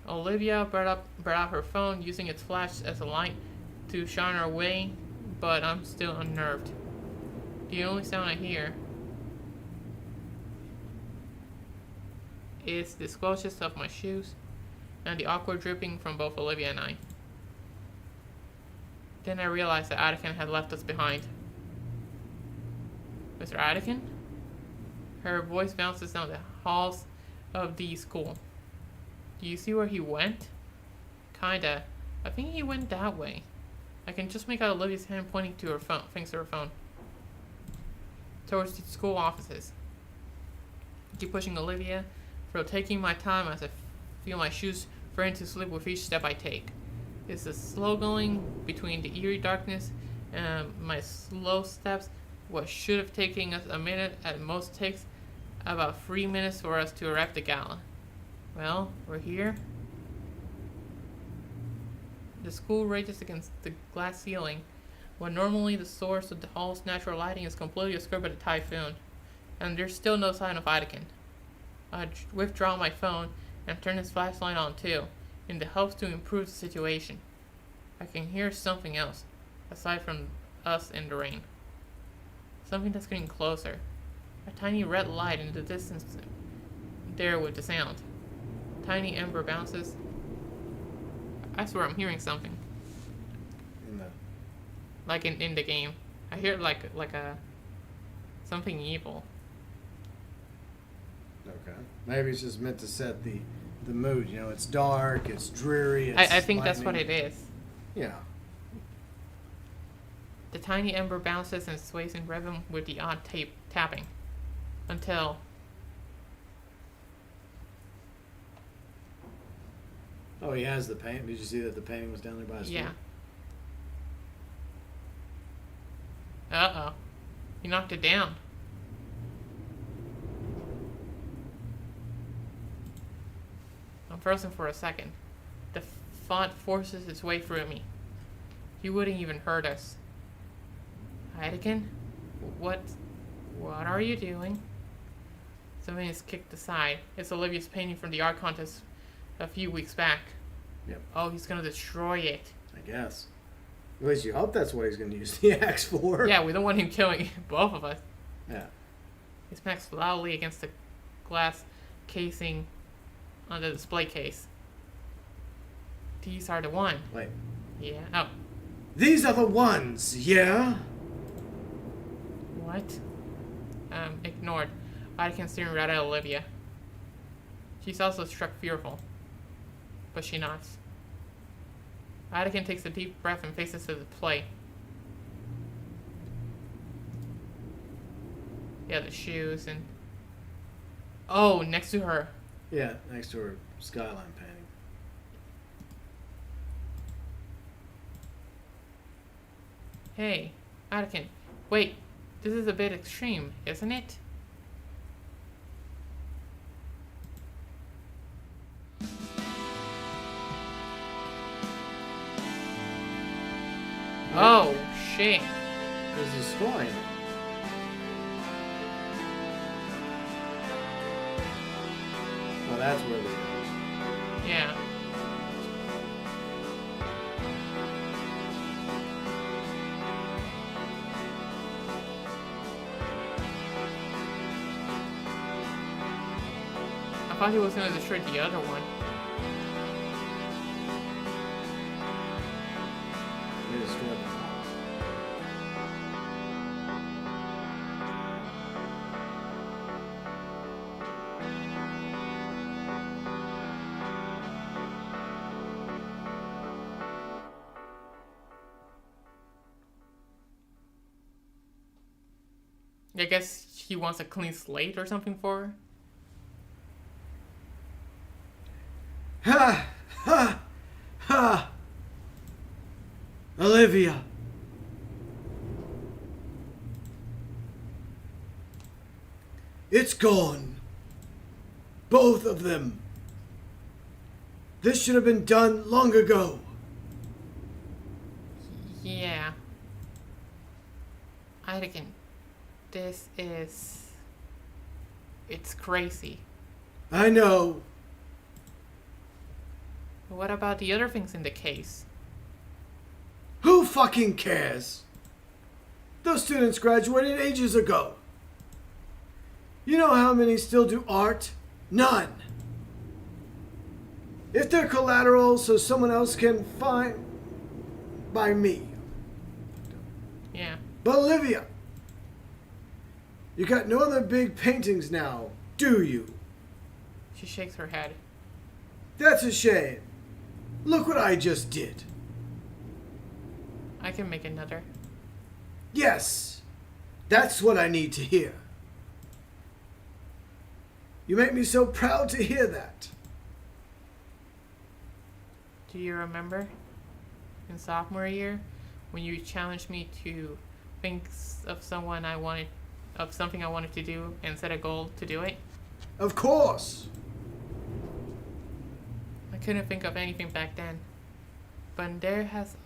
Olivia brought out her phone, using its flash as a light to shine our way, but I'm still unnerved. The only sound I hear is the squelches of my shoes and the awkward dripping from both Olivia and I. Then I realized that Attican had left us behind. Mr. Attican? Her voice bounces down the halls of the school. Do you see where he went? Kinda. I think he went that way. I can just make out Olivia's hand pointing to her phone, thanks to her phone. Towards the school offices. I keep pushing Olivia, for taking my time as I feel my shoes falling to sleep with each step I take. It's the slow going between the eerie darkness and my slow steps. What should have taken us a minute at most takes about 3 minutes for us to arrive at the gala. Well, we're here. The school rages against the glass ceiling, when normally the source of the hall's natural lighting is completely obscured by the typhoon, and there's still no sign of Attican. I withdraw my phone and turn his flashlight on too, in the hopes to improve the situation. I can hear something else, aside from us in the rain. Something that's getting closer. A tiny red light in the distance there with the sound. Tiny ember bounces. I swear I'm hearing something. Like in the game. I hear like a something evil. Okay. Maybe it's just meant to set the mood. You know, it's dark, it's dreary. It's I think that's what it is. Yeah. The tiny ember bounces and sways in rhythm with the odd tapping. Until... Oh, he has the paint. Did you see that the painting was down there by his feet? Yeah. Uh-oh. He knocked it down. I'm frozen for a second. The font forces its way through me. He wouldn't even hurt us. Attican? What are you doing? Something is kicked aside. It's Olivia's painting from the art contest a few weeks back. Yep. Oh, he's gonna destroy it. I guess. At least you hope that's what he's going to use the axe for. Yeah, we don't want him killing both of us. Yeah. He smacks loudly against the glass casing on the display case. These are the one. Wait. Yeah. Oh. These are the ones, yeah? What? Ignored. Attican staring right at Olivia. She's also struck fearful. But she nods. Attican takes a deep breath and faces to the display. Yeah, the shoes and... Oh, next to her. Yeah, next to her skyline painting. Hey, Attican. Wait, this is a bit extreme, isn't it? Oh, shit. He's destroying it. Oh, that's where we are. Yeah. I thought he was gonna destroy the other one. He destroyed them all. I guess he wants a clean slate or something for her. Ha! Ha! Ha! Olivia! It's gone. Both of them. This should have been done long ago. Yeah. Anakin, this is... It's crazy. I know. What about the other things in the case? Who fucking cares? Those students graduated ages ago. You know how many still do art? None. If they're collateral so someone else can find... by me. Yeah. But Olivia, you got no other big paintings now, do you? She shakes her head. That's a shame. Look what I just did. I can make another. Yes, that's what I need to hear. You make me so proud to hear that. Do you remember in sophomore year when you challenged me to think of something I wanted to do and set a goal to do it? Of course. I couldn't think of anything back then. But there has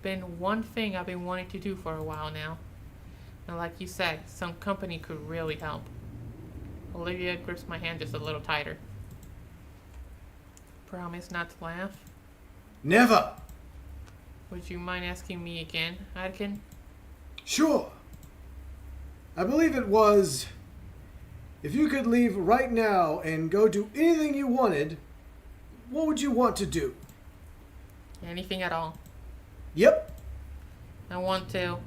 been one thing I've been wanting to do for a while now. And like you said, some company could really help. Olivia grips my hand just a little tighter. Promise not to laugh? Never. Would you mind asking me again, Adkin? Sure. I believe it was, if you could leave right now and go do anything you wanted, what would you want to do? Anything at all. Yep. I want to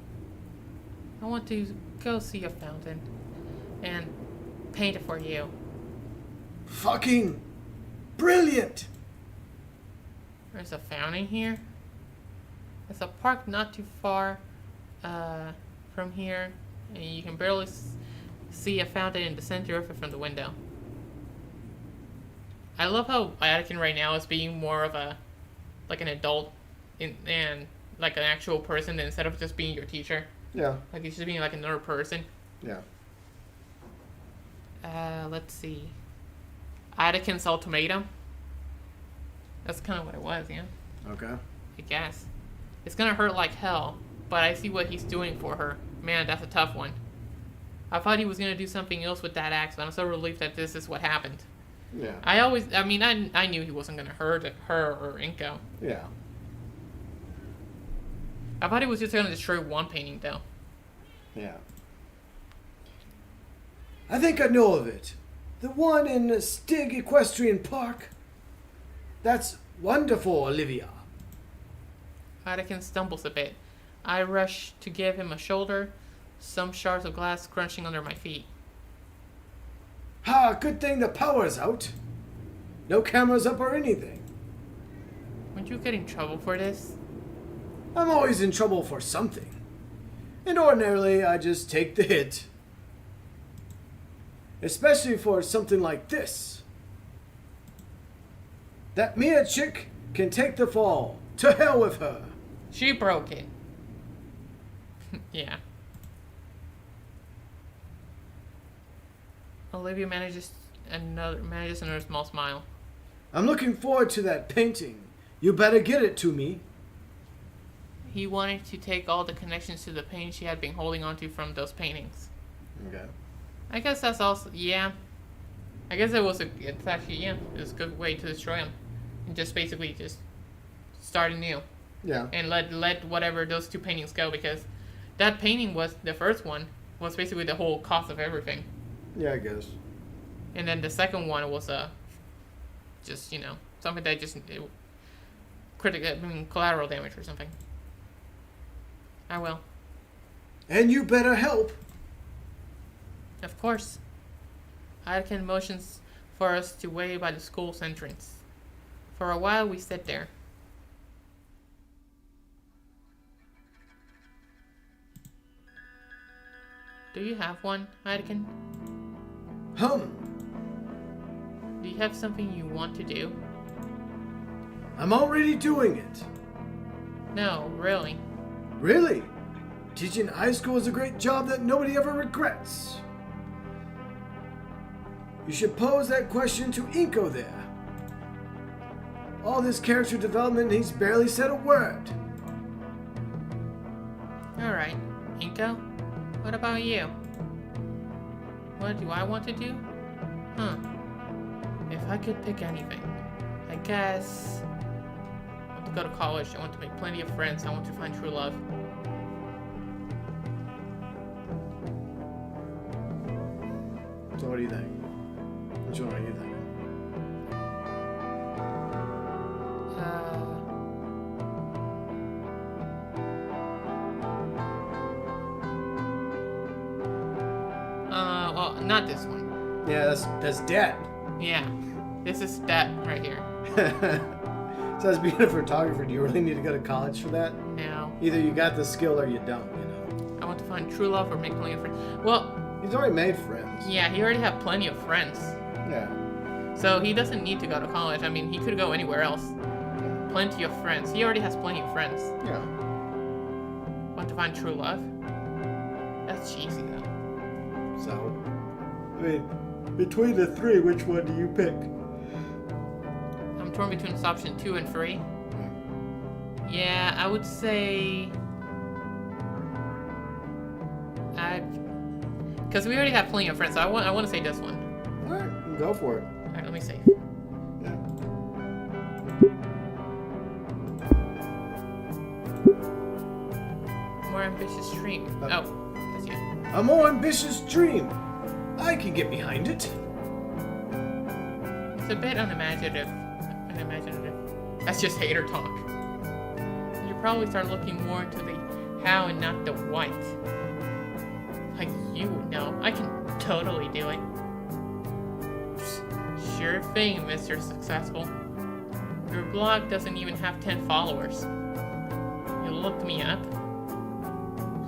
go see a fountain and paint it for you. Fucking brilliant. There's a fountain here. There's a park not too far from here, and you can barely see a fountain in the center of it from the window. I love how Anakin right now is being more of an adult and like an actual person instead of just being your teacher. Yeah. Like he's just being like another person. Yeah. Let's see. Anakin's ultimatum. That's kind of what it was, yeah. Okay. I guess. It's gonna hurt like hell, but I see what he's doing for her. Man, that's a tough one. I thought he was gonna do something else with that axe, but I'm so relieved that this is what happened. Yeah. I knew he wasn't gonna hurt her or Inko. Yeah. I thought he was just gonna destroy one painting, though. Yeah. I think I know of it. The one in Stig Equestrian Park. That's wonderful, Olivia. Anakin stumbles a bit. I rush to give him a shoulder, some shards of glass crunching under my feet. Ha, good thing the power's out. No cameras up or anything. Won't you get in trouble for this? I'm always in trouble for something. And ordinarily, I just take the hit. Especially for something like this. That Mia chick can take the fall. To hell with her. She broke it. Yeah. Olivia manages another small smile. I'm looking forward to that painting. You better get it to me. He wanted to take all the connections to the pain she had been holding onto from those paintings. Okay. I guess that's also, yeah. I guess it was a good way to destroy him. And just basically just start anew. Yeah. And let whatever those two paintings go, because that painting was, the first one, was basically the whole cost of everything. Yeah, I guess. And then the second one was something that just collateral damage or something. I will. And you better help. Of course. Anakin motions for us to wait by the school's entrance. For a while we sit there. Do you have one, Anakin? Do you have something you want to do? I'm already doing it. No, really. Really? Teaching high school is a great job that nobody ever regrets. You should pose that question to Inko there. All this character development, he's barely said a word. Inko? What about you? What do I want to do? If I could pick anything, I guess I want to go to college. I want to make plenty of friends. I want to find true love. So what do you think? Which one are you thinking? Well, not this one. Yeah, that's debt. Yeah, this is that right here. So as being a photographer, do you really need to go to college for that? No. Either you got the skill or you don't, you know. I want to find true love or make plenty of friends. Well, He's already made friends. yeah, he already had plenty of friends. Yeah. So he doesn't need to go to college. I mean, he could go anywhere else. Plenty of friends. He already has plenty of friends. Yeah. Want to find true love? That's cheesy, though. So, I mean, between the three, which one do you pick? I'm torn between option 2 and 3. Yeah, I would say... Because we already have plenty of friends, so I want to say this one. Alright, go for it. Alright, let me see. Yeah. More ambitious dream. Oh, that's you. A more ambitious dream. I can get behind it. It's a bit unimaginative. That's just hater talk. You probably start looking more into the how and not the what. Like you would know. I can totally do it. Sure thing, Mr. Successful. Your blog doesn't even have 10 followers. You looked me up?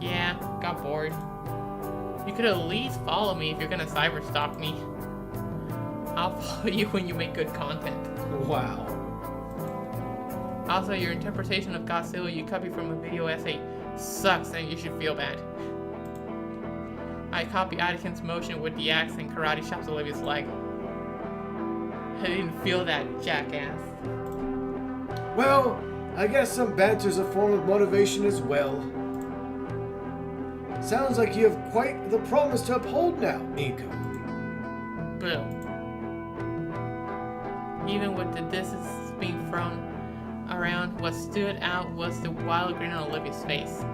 Yeah, got bored. You could at least follow me if you're gonna cyberstalk me. I'll follow you when you make good content. Wow. Also, your interpretation of Godzilla you copied from a video essay sucks and you should feel bad. I copied Anakin's motion with the axe and karate chops Olivia's leg. I didn't feel that, jackass. Well, I guess some banter's a form of motivation as well. Sounds like you have quite the promise to uphold now, Inko. Boo. Even with the disses being thrown around, what stood out was the wild grin on Olivia's face.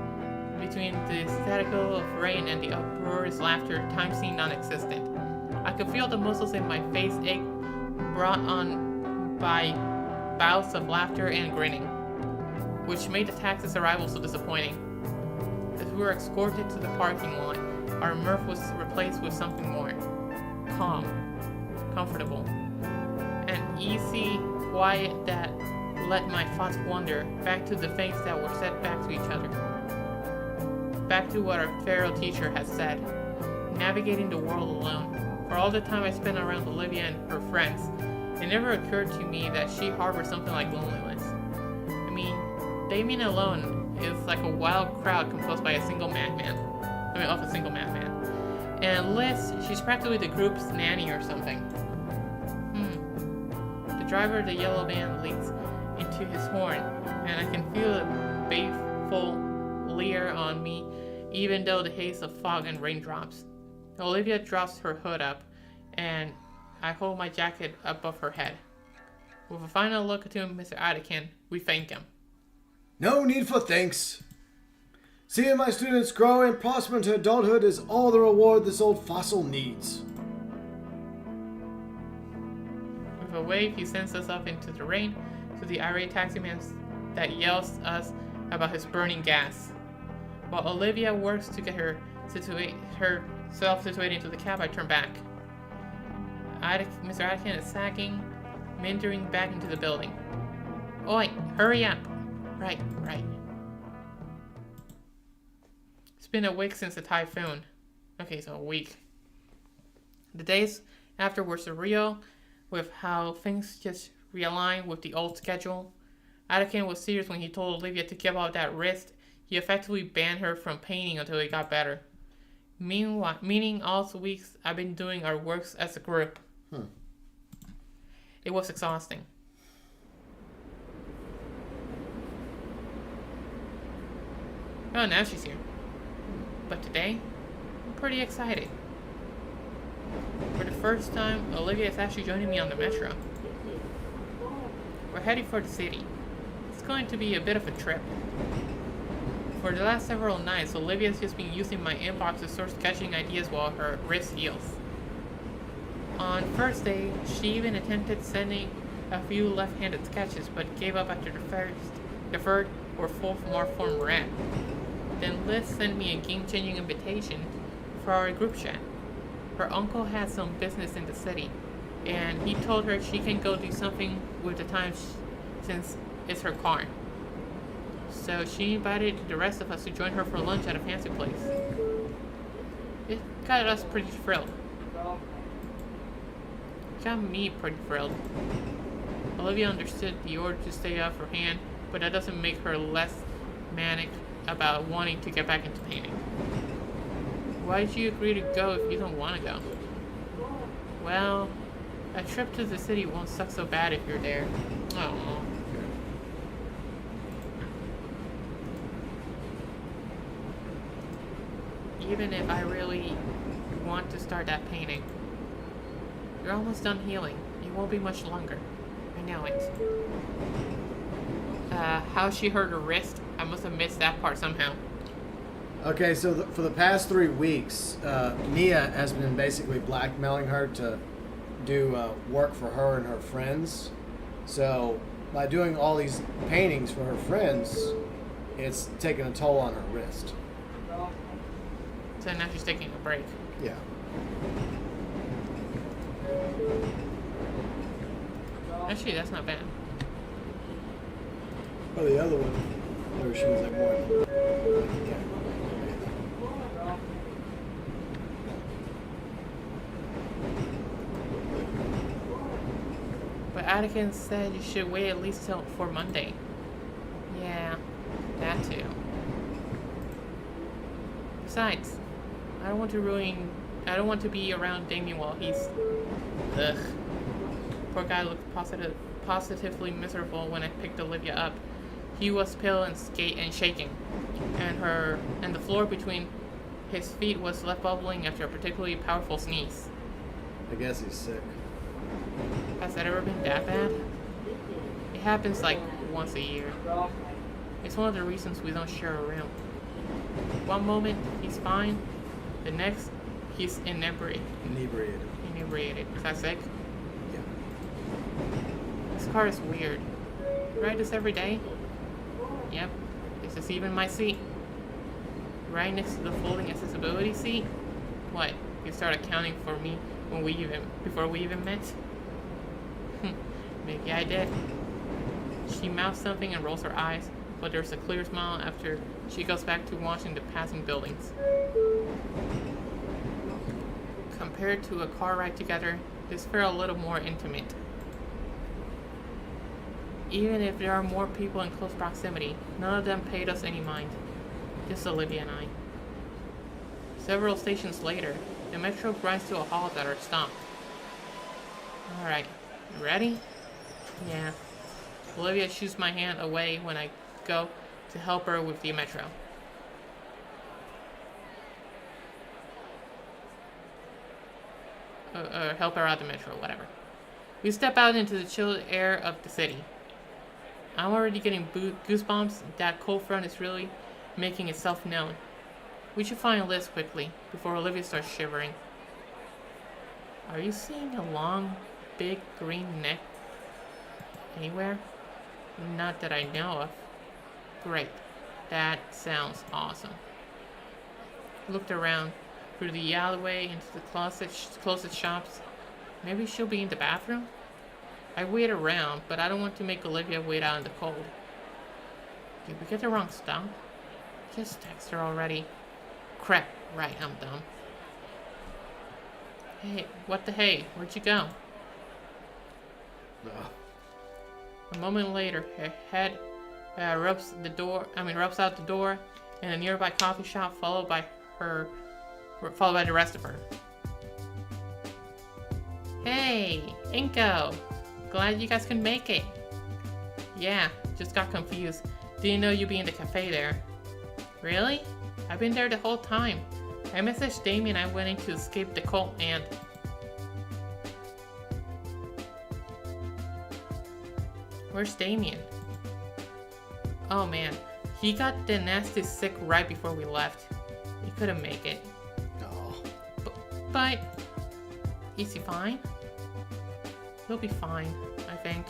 Between the statical of rain and the uproarious laughter, time seemed non-existent. I could feel the muscles in my face ache, brought on by bouts of laughter and grinning, which made the taxi's arrival so disappointing. As we were escorted to the parking lot, our mirth was replaced with something more calm, comfortable, and easy quiet that let my thoughts wander back to the things that were said back to each other. Back to what our pharaoh teacher had said, navigating the world alone. For all the time I spent around Olivia and her friends, it never occurred to me that she harbored something like loneliness. I mean, Damien alone is like a wild crowd composed by a single madman. Of a single madman. And Liz, she's practically the group's nanny or something. The driver of the yellow van leans into his horn, and I can feel a baleful leer on me, even though the haze of fog and raindrops. Olivia drops her hood up, and I hold my jacket above her head. With a final look to Mr. Anakin, we thank him. No need for thanks. Seeing my students grow and prosper into adulthood is all the reward this old fossil needs. With a wave, he sends us up into the rain to the irate taximan that yells us about his burning gas. While Olivia works to get herself situated into the cab, I turn back. Mr. Anakin is sagging, meandering back into the building. Oi, hurry up! Right. It's been a week since the typhoon. Okay, so a week. The days after were surreal, with how things just realigned with the old schedule. Anakin was serious when he told Olivia to give up that wrist. He effectively banned her from painting until he got better. Meaning all the weeks I've been doing our works as a group. It was exhausting. Oh, now she's here. But today, I'm pretty excited. For the first time, Olivia is actually joining me on the metro. We're heading for the city. It's going to be a bit of a trip. For the last several nights, Olivia's just been using my inbox to source sketching ideas while her wrist heals. On first day, she even attempted sending a few left-handed sketches, but gave up after the third or fourth Marform rap. Then Liz sent me a game-changing invitation for our group chat. Her uncle had some business in the city, and he told her she can go do something with the time since it's her car. So she invited the rest of us to join her for lunch at a fancy place. It got us pretty thrilled. Got me pretty thrilled. Olivia understood the order to stay off her hand, but that doesn't make her less manic about wanting to get back into painting. Why did you agree to go if you don't want to go? Well, a trip to the city won't suck so bad if you're there. Oh. Even if I really want to start that painting. You're almost done healing. It won't be much longer. I know it. How she hurt her wrist? I must have missed that part somehow. Okay, so for the past 3 weeks, Nia has been basically blackmailing her to do work for her and her friends. So by doing all these paintings for her friends, it's taking a toll on her wrist. So now she's taking a break. Yeah. Actually, that's not bad. Oh, the other one, where she was like more. Yeah. But Atticus said you should wait at least till for Monday. Yeah, that too. Besides, I don't want to be around Damien while he's... Ugh. Poor guy looked positively miserable when I picked Olivia up. He was pale and shaking, and the floor between his feet was left bubbling after a particularly powerful sneeze. I guess he's sick. Has that ever been that bad? It happens like once a year. It's one of the reasons we don't share a room. One moment he's fine, the next he's inebriated. Is that sick? Yeah. This car is weird. You ride this every day? Yep. This is even my seat. Right next to the folding accessibility seat? What? You started counting for me before we even met? Maybe I did. She mouths something and rolls her eyes, but there's a clear smile after she goes back to watching the passing buildings. Compared to a car ride together, this felt a little more intimate. Even if there are more people in close proximity, none of them paid us any mind. Just Olivia and I. Several stations later, the metro grinds to a halt at our stop. Alright, you ready? Yeah. Olivia shoos my hand away when I go to help her with the metro. Or help her out the metro, whatever. We step out into the chilled air of the city. I'm already getting goosebumps. That cold front is really making itself known. We should find Liz quickly, before Olivia starts shivering. Are you seeing a long, big green neck anywhere? Not that I know of. Great. That sounds awesome. Looked around through the alleyway into the closest shops. Maybe she'll be in the bathroom? I wait around, but I don't want to make Olivia wait out in the cold. Did we get the wrong stop? Just text her already. Crap, right, I'm dumb. Hey, what the hey? Where'd you go? No. A moment later, her head rubs out the door in a nearby coffee shop, followed by the rest of her. Hey, Inko! Glad you guys could make it. Yeah, just got confused. Didn't know you'd be in the cafe there. Really? I've been there the whole time. I messaged Damien I went in to escape the cult and... Where's Damien? Oh man, he got the nasty sick right before we left. He couldn't make it. Oh. But... Is he fine? He'll be fine, I think.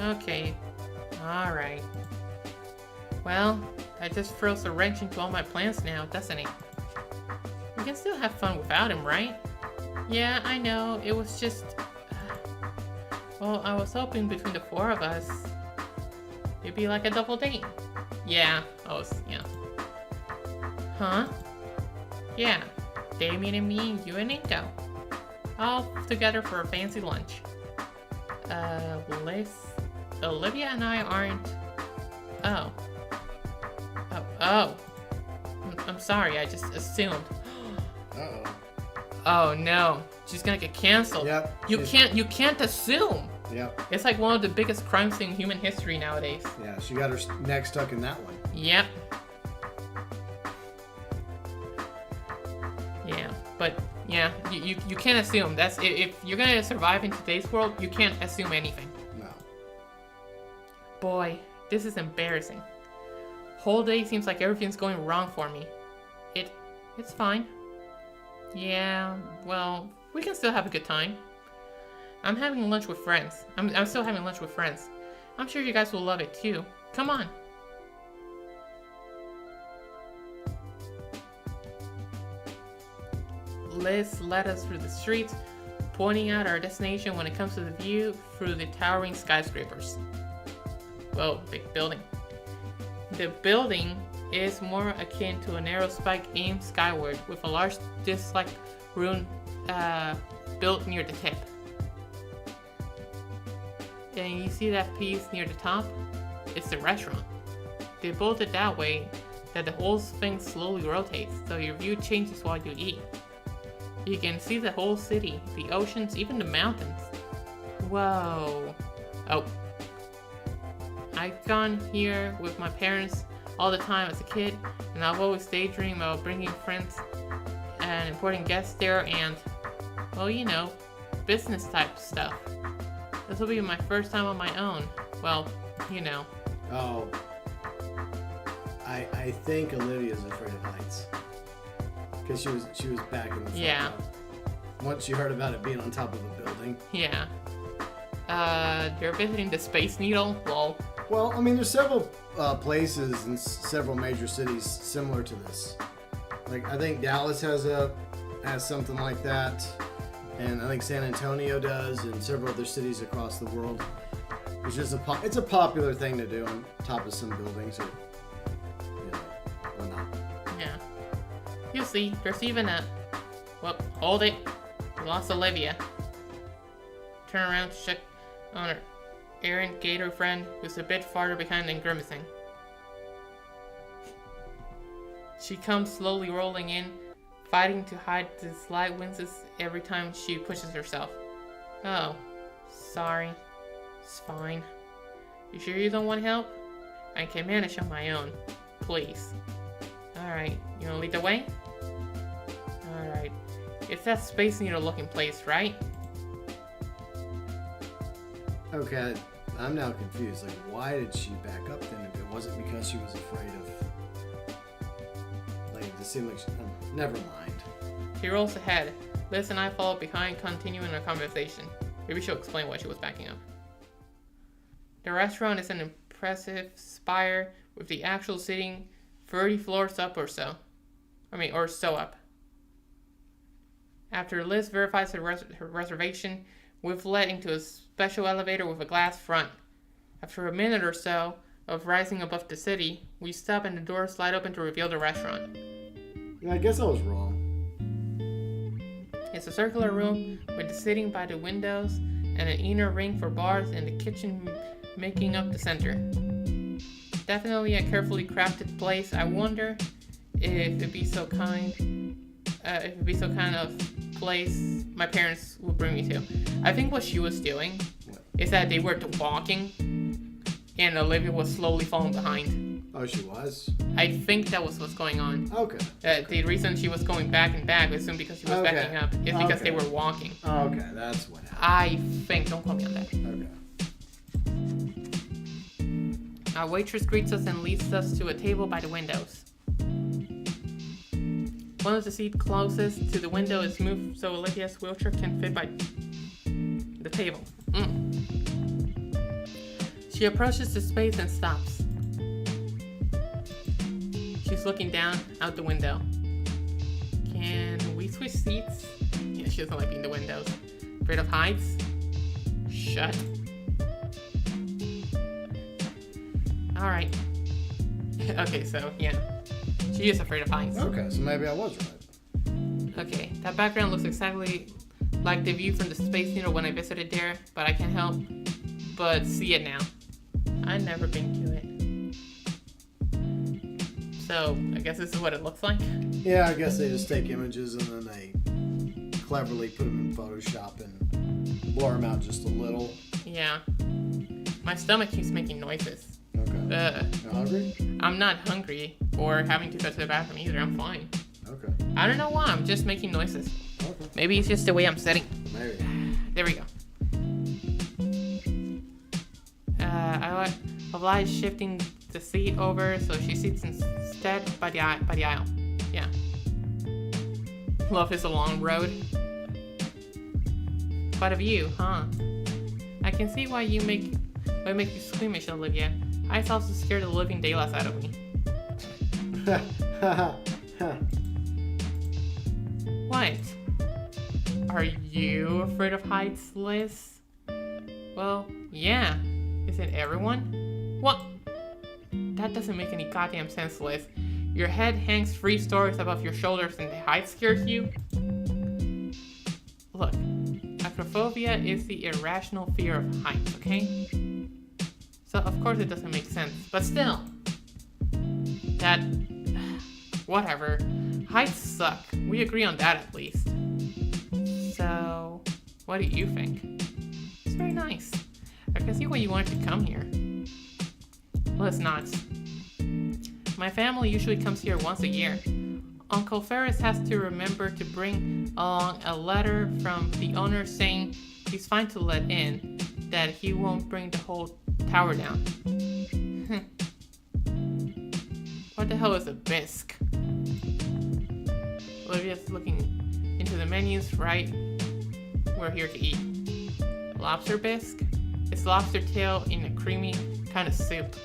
Okay. Alright. Well, that just throws a wrench into all my plans now, doesn't it? We can still have fun without him, right? Yeah, I know. It was just... well, I was hoping between the four of us, it'd be like a double date. Yeah. Yeah. Huh? Yeah. Damien and me and you and Nico. All together for a fancy lunch. Liz... Olivia and I aren't... Oh. I'm sorry, I just assumed. Uh-oh. Oh no, she's gonna get canceled. Yep. You can't assume. Yep. It's like one of the biggest crimes in human history nowadays. Yeah, she got her neck stuck in that one. Yep. Yeah, but yeah, you can't assume. That's if you're gonna survive in today's world, you can't assume anything. No. Boy, this is embarrassing. Whole day seems like everything's going wrong for me. It's fine. Yeah, well, we can still have a good time. I'm having lunch with friends. I'm still having lunch with friends. I'm sure you guys will love it too. Come on. Liz led us through the streets, pointing out our destination when it comes to the view through the towering skyscrapers. Whoa, big building. The building is more akin to a narrow spike aimed skyward with a large disc-like rune built near the tip. And you see that piece near the top? It's the restaurant. They built it that way that the whole thing slowly rotates, so your view changes while you eat. You can see the whole city, the oceans, even the mountains. Whoa. Oh. I've gone here with my parents all the time as a kid, and I've always daydreamed about bringing friends and important guests there and, well, you know, business type stuff. This will be my first time on my own. Well, you know. Oh. I think Olivia's afraid of heights. Because she was back in the front Yeah. row. Once she heard about it being on top of a building. Yeah. You're visiting the Space Needle? Lol. Well, I mean, there's several places in several major cities similar to this. Like, I think Dallas has something like that, and I think San Antonio does, and several other cities across the world. It's just it's a popular thing to do on top of some buildings, or you know, why not? Yeah. You'll see. There's even a... Well, hold it. We lost Olivia. Turn around to check on her errant Gator friend who's a bit farther behind than grimacing. She comes slowly rolling in, fighting to hide the slight winces every time she pushes herself. Oh, sorry. It's fine. You sure you don't want help? I can manage on my own. Please. Alright, you wanna lead the way? Alright. It's that Space Needle looking place, right? Okay, I'm now confused. Like, why did she back up then if it wasn't because she was afraid of... Like, it just seemed like she... never mind. She rolls ahead. Liz and I follow behind, continuing our conversation. Maybe she'll explain why she was backing up. The restaurant is an impressive spire with the actual sitting 30 floors up or so. Or so up. After Liz verifies her reservation, we've led into a special elevator with a glass front. After a minute or so of rising above the city, we stop and the doors slide open to reveal the restaurant. Yeah, I guess I was wrong. It's a circular room with the sitting by the windows and an inner ring for bars and the kitchen making up the center. Definitely a carefully crafted place. I wonder if it'd be so kind of place my parents would bring me to. I think what she was doing is that they were walking and Olivia was slowly falling behind. Oh, she was? I think that was what's going on. Okay. The reason she was going back and back assumed because she was backing up is because they were walking. Okay, that's what happened. I think. Don't quote me on that. Okay. Our waitress greets us and leads us to a table by the windows. One of the seats closest to the window is moved so Olivia's wheelchair can fit by the table. She approaches the space and stops. She's looking down out the window. Can we switch seats? Yeah, she doesn't like being in the windows. Afraid of heights? Shut. Alright. Okay, so, yeah. She is afraid of heights. Okay, so maybe I was right. Okay, that background looks exactly like the view from the Space Needle when I visited there, but I can't help but see it now. I've never been to it. So, I guess this is what it looks like? Yeah, I guess they just take images and then they cleverly put them in Photoshop and blur them out just a little. Yeah. My stomach keeps making noises. Okay. You hungry? I'm not hungry or having to go to the bathroom either. I'm fine. Okay. I don't know why. I'm just making noises. Okay. Maybe it's just the way I'm sitting. Maybe. There we go. I oblige shifting the seat over so she sits instead by the aisle. Yeah. Love is a long road. Quite a view, huh? I can see why you make you squeamish, Olivia. I was also scared of the living daylights out of me. What? Are you afraid of heights, Liz? Well, yeah. Isn't everyone? What? That doesn't make any goddamn sense, Liz. Your head hangs 3 stories above your shoulders and the height scares you? Look, acrophobia is the irrational fear of heights, okay? So, of course it doesn't make sense, but still. That... whatever. Heights suck. We agree on that at least. So, what do you think? It's very nice. I can see why you wanted to come here. Well, it's not. My family usually comes here once a year. Uncle Ferris has to remember to bring along a letter from the owner saying he's fine to let in, that he won't bring the whole tower down. What the hell is a bisque? Olivia's looking into the menus, right? We're here to eat. Lobster bisque? It's lobster tail in a creamy kind of soup.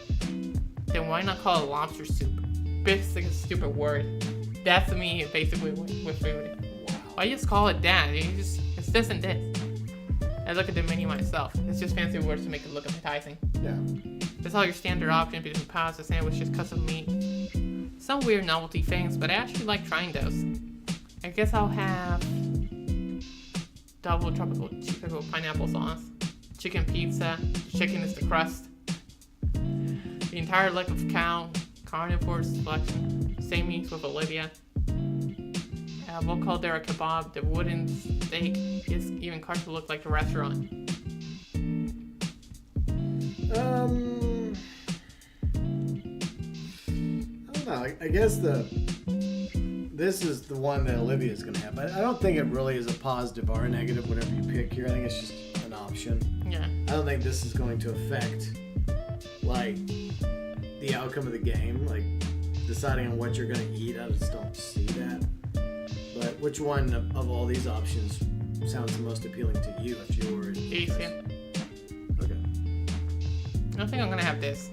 Then why not call it lobster soup? Bisque is a stupid word. That's me basically with food. Wow. Why just call it that? It's this and this. I look at the menu myself. It's just fancy words to make it look appetizing. Yeah. That's all your standard options between pasta, sandwiches, cuts of meat. Some weird novelty things, but I actually like trying those. I guess I'll have double tropical chicken with pineapple sauce, chicken pizza, chicken is the crust, the entire leg of cow, carnivore selection, same meats with Olivia. We'll call there a kebab. The wooden steak is even cut to look like the restaurant. I don't know. I guess this is the one that Olivia's gonna have. But I don't think it really is a positive or a negative, whatever you pick here. I think it's just an option. Yeah. I don't think this is going to affect like the outcome of the game, like deciding on what you're gonna eat. I just don't see that. But which one of all these options sounds the most appealing to you if you were These, yeah. Okay. I think I'm gonna have this.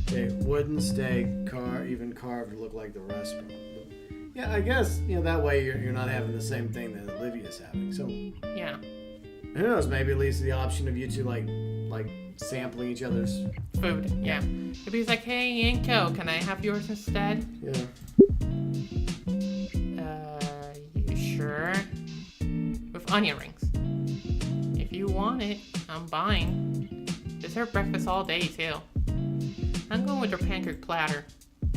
Okay, wooden steak, even carved to look like the restaurant. But, yeah, I guess that way you're not having the same thing that Olivia's having. So Yeah. who knows? Maybe at least the option of you two like sampling each other's Food, yeah. If he's like, hey, Yanko, can I have yours instead? Yeah. You sure? With onion rings. If you want it, I'm buying. Dessert breakfast all day, too. I'm going with your pancake platter.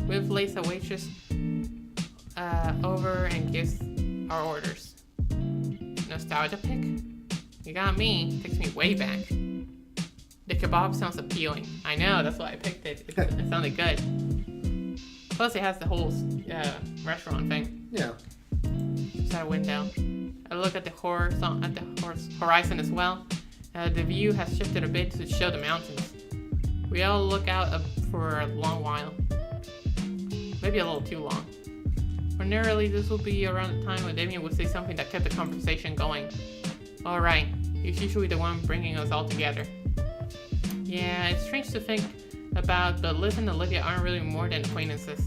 With Lisa waitress over and gives our orders. Nostalgia pick? You got me. Takes me way back. The kebab sounds appealing. I know, that's why I picked it. It sounded good. Plus, it has the whole restaurant thing. Yeah. Just out a window. I look at the horizon as well. The view has shifted a bit to show the mountains. We all look out for a long while. Maybe a little too long. Ordinarily, this will be around the time when Damien would say something that kept the conversation going. Alright, he's usually the one bringing us all together. Yeah, it's strange to think about, but Liz and Olivia aren't really more than acquaintances.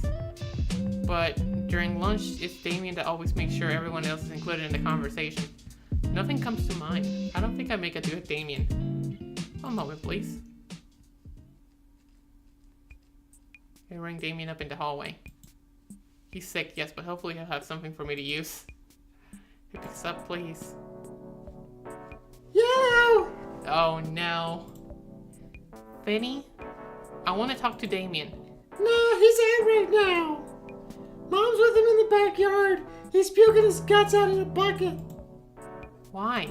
But during lunch, it's Damien that always makes sure everyone else is included in the conversation. Nothing comes to mind. I don't think I make a good Damien. One moment, please. I ring Damien up in the hallway. He's sick, yes, but hopefully he'll have something for me to use. He picks up, please. Yellow! Oh no. Vinny? I want to talk to Damien. No, he's out right now. Mom's with him in the backyard. He's puking his guts out in a bucket. Why?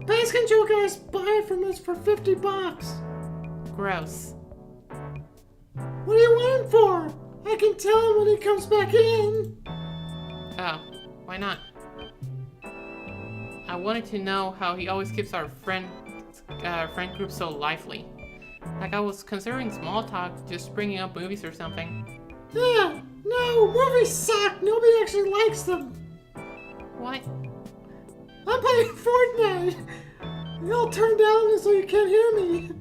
Pest control guys buy it from us for $50. Gross. What do you want him for? I can tell him when he comes back in. Oh, why not? I wanted to know how he always keeps our friend group so lively. Like I was considering small talk, just bringing up movies or something. Yeah, no, movies suck. Nobody actually likes them. What? I'm playing Fortnite. You'll turn down so you can't hear me.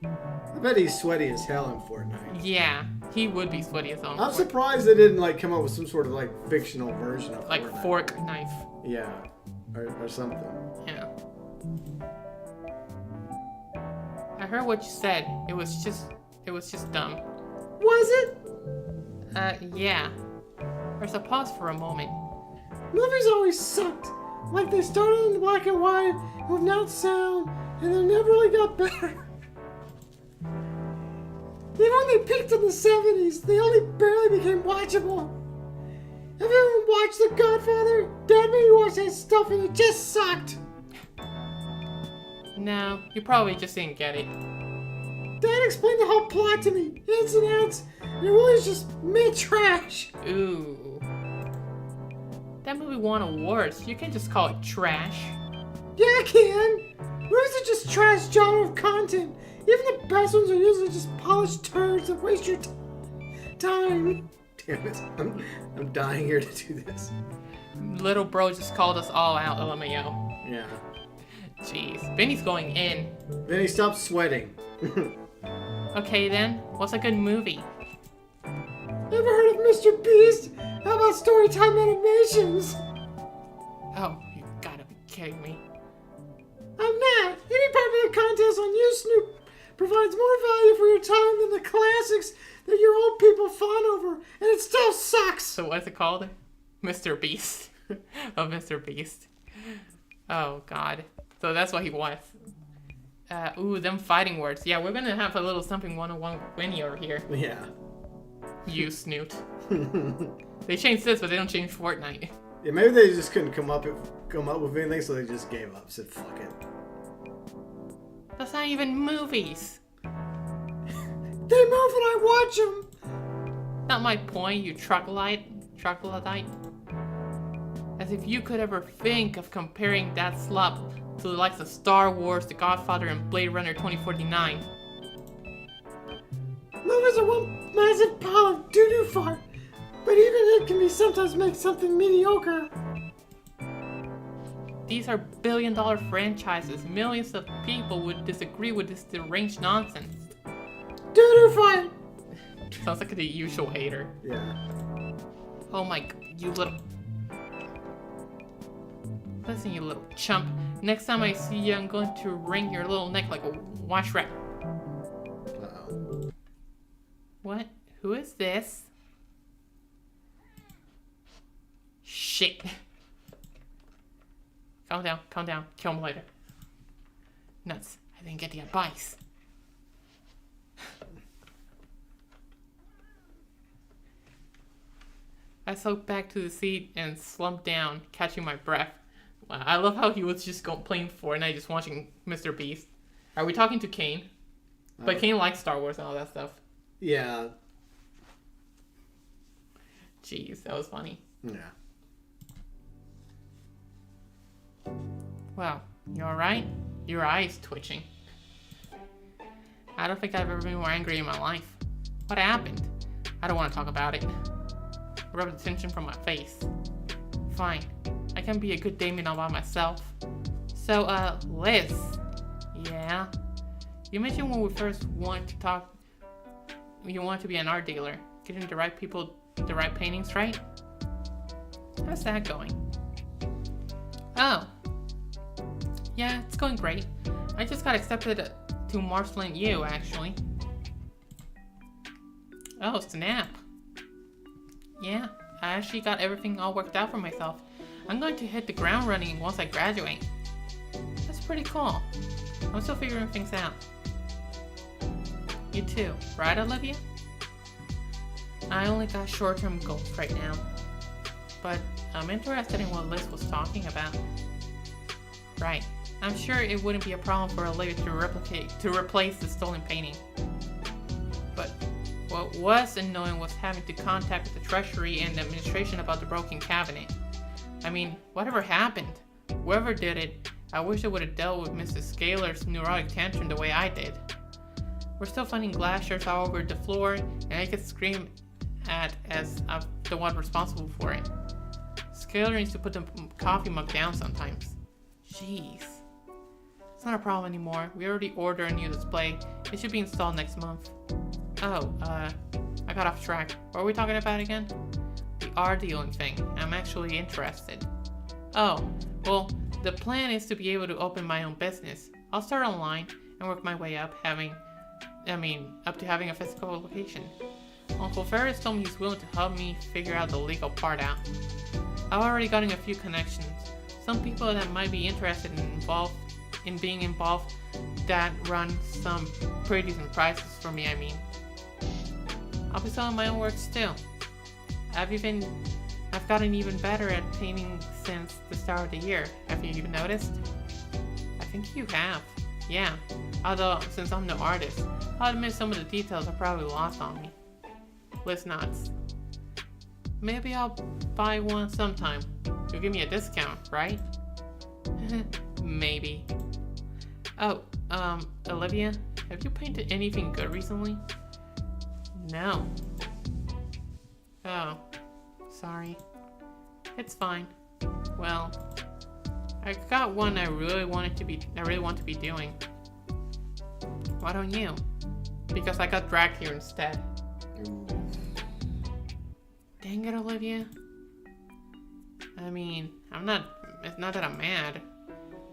I bet he's sweaty as hell in Fortnite. Yeah, he would be sweaty as hell. I'm surprised they didn't like come up with some sort of like fictional version of like Fortnite. fork knife. Yeah, or something. Yeah. I heard what you said. It was just dumb. Was it? Yeah. There's a pause for a moment. Movies always sucked. Like they started in black and white without sound, and they never really got better. Even when they peaked in the 70s, they only barely became watchable. Have you ever watched The Godfather? Dad made me watch that stuff and it just sucked. No, you probably just didn't get it. Dad explained the whole plot to me, ins and outs, and it really is just mid-trash. Ooh. That movie won awards. You can't just call it trash. Yeah, I can. Movies are just trash genre of content. Even the best ones are usually just polished turds that waste your time. Damn it, I'm dying here to do this. Little bro just called us all out, LMAO. Yeah. Jeez. Benny's going in. Then he stopped sweating. Okay then, what's a good movie? Ever heard of Mr. Beast? How about Storytime Animations? Oh, you gotta be kidding me. I'm not. Any popular contest on YouTube provides more value for your time than the classics that your old people fawn over, and it still sucks. So what's it called? Mr. Beast. Oh, Mr. Beast. Oh, God. So that's what he was. Ooh, them fighting words. Yeah, we're gonna have a little something 101 with Winnie over here. Yeah. You snoot. They changed this, but they don't change Fortnite. Yeah, maybe they just couldn't come up with anything, so they just gave up. Said, fuck it. That's not even movies. They move when I watch them. Not my point, you troglodyte. As if you could ever think of comparing that slop to the likes of Star Wars, The Godfather, and Blade Runner 2049. Movies are one massive pile of doo-doo fart, but even it can be sometimes make something mediocre. These are billion-dollar franchises. Millions of people would disagree with this deranged nonsense. Doo-doo fart. Sounds like the usual hater. Yeah. Oh my, you little... Listen, you little chump. Next time I see you, I'm going to wring your little neck like a wash rat. Uh-oh. What? Who is this? Shit. Calm down. Kill him later. Nuts. I didn't get the advice. I sloped back to the seat and slumped down, catching my breath. Wow, I love how he was just playing Fortnite, just watching Mr. Beast. Are we talking to Kane? But Kane likes Star Wars and all that stuff. Yeah. Jeez, that was funny. Yeah. Well, you alright? Your eye's twitching. I don't think I've ever been more angry in my life. What happened? I don't want to talk about it. Rub the tension from my face. Fine. I can be a good daemon all by myself. So, Liz. Yeah? You mentioned when we first wanted to talk, you want to be an art dealer. Getting the right people, the right paintings, right? How's that going? Oh. Yeah, it's going great. I just got accepted to Marceline U, actually. Oh, snap. Yeah, I actually got everything all worked out for myself. I'm going to hit the ground running once I graduate. That's pretty cool. I'm still figuring things out. You too, right, Olivia? I only got short-term goals right now. But I'm interested in what Liz was talking about. Right. I'm sure it wouldn't be a problem for Olivia to replace the stolen painting. But what was annoying was having to contact with the treasury and the administration about the broken cabinet. I mean, whatever happened? Whoever did it, I wish I would have dealt with Mrs. Scalar's neurotic tantrum the way I did. We're still finding glass shards all over the floor, and I get screamed at as I'm the one responsible for it. Scalar needs to put the coffee mug down sometimes. Jeez. It's not a problem anymore. We already ordered a new display. It should be installed next month. Oh, I got off track. What were we talking about again? The art dealing thing. I'm actually interested. Oh, well, the plan is to be able to open my own business. I'll start online and work my way up, up to having a physical location. Uncle Ferris told me he's willing to help me figure out the legal part out. I've already gotten a few connections. Some people that might be interested in being involved that run some pretty decent prices for me, I mean. I'll be selling my own works too. I've gotten even better at painting since the start of the year. Have you even noticed? I think you have. Yeah. Although, since I'm no artist, I'll admit some of the details are probably lost on me. Liz nods. Maybe I'll buy one sometime. You'll give me a discount, right? Maybe. Oh, Olivia, have you painted anything good recently? No. Oh, sorry. It's fine. Well, I got one I really want to be doing. Why don't you? Because I got dragged here instead. Dang it, Olivia. I mean, it's not that I'm mad.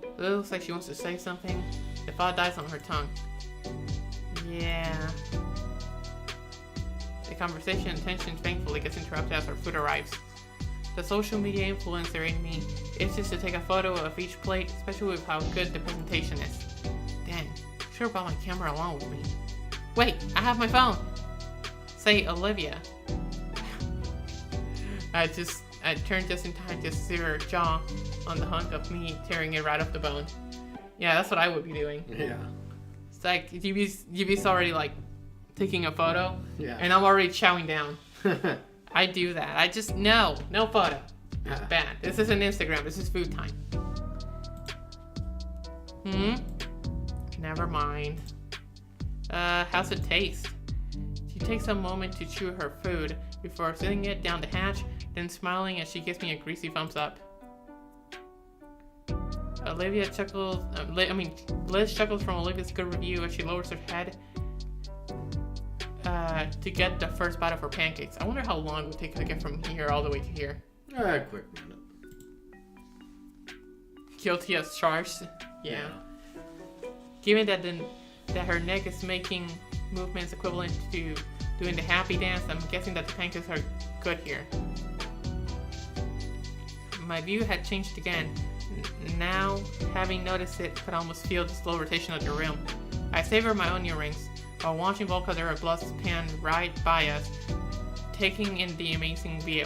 It looks like she wants to say something. The thought dies on her tongue. Yeah. The conversation and tension thankfully gets interrupted as her food arrives. The social media influencer in me itches to take a photo of each plate, especially with how good the presentation is. Dang, should have brought my camera along with me. Wait, I have my phone! Say, Olivia. I turned just in time to see her jaw on the hunk of meat, tearing it right off the bone. Yeah, that's what I would be doing. Yeah. It's like, you'd already like taking a photo, yeah, and I'm already chowing down. I do that. I just, no photo. It's bad. This isn't Instagram, this is food time. Never mind. How's it taste? She takes a moment to chew her food before sitting it down the hatch, then smiling as she gives me a greasy thumbs up. Liz chuckles from Olivia's good review as she lowers her head to get the first bite of her pancakes. I wonder how long it would take to get from here all the way to here. Quick minute. Guilty as charged. Yeah. Given that her neck is making movements equivalent to doing the happy dance, I'm guessing that the pancakes are good here. My view had changed again. Now, having noticed it, could almost feel the slow rotation of the room. I savor my onion rings while watching Volcadera Bluffs pan right by us, taking in the amazing view.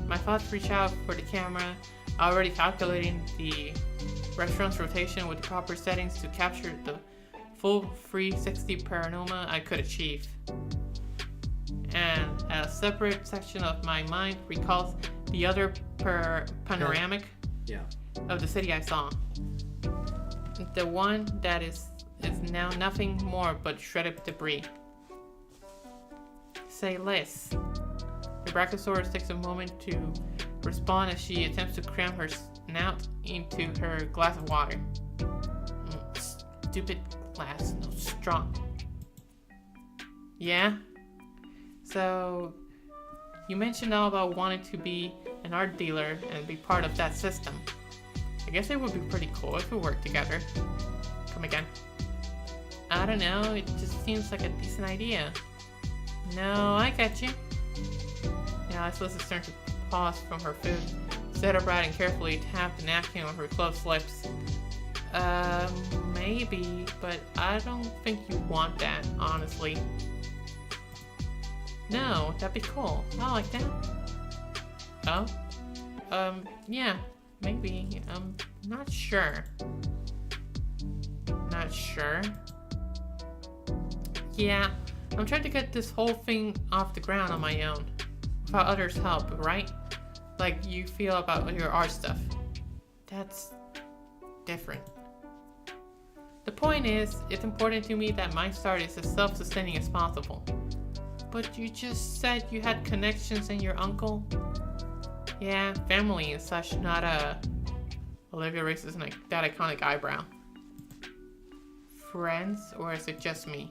My thoughts reach out for the camera, already calculating the restaurant's rotation with the proper settings to capture the full 360 panorama I could achieve. And a separate section of my mind recalls the other panoramic Yeah. of the city I saw. The one that is now nothing more but shredded debris. Say less. The Brachiosaurus takes a moment to respond as she attempts to cram her snout into her glass of water. Stupid glass, no strong. Yeah? So, you mentioned all about wanting to be an art dealer and be part of that system. I guess it would be pretty cool if we worked together. Come again. I don't know, it just seems like a decent idea. No, I get you. Now let's Liz's turn to pause from her food, sat upright and carefully tap the napkin on her closed lips. Maybe, but I don't think you want that, honestly. No, that'd be cool. I like that. Oh? Yeah, maybe. I'm not sure. Not sure? Yeah, I'm trying to get this whole thing off the ground on my own. Without others' help, right? Like you feel about your art stuff. That's different. The point is, it's important to me that my start is as self-sustaining as possible. But you just said you had connections in your uncle? Yeah, family and such, not Olivia raises that iconic eyebrow. Friends, or is it just me?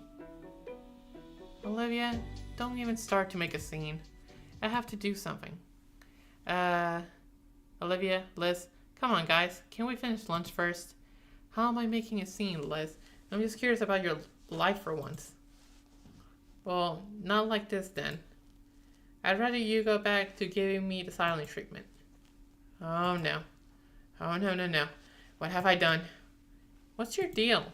Olivia, don't even start to make a scene. I have to do something. Olivia, Liz, come on guys, can we finish lunch first? How am I making a scene, Liz? I'm just curious about your life for once. Well, not like this then. I'd rather you go back to giving me the silent treatment. Oh no. Oh no. What have I done? What's your deal?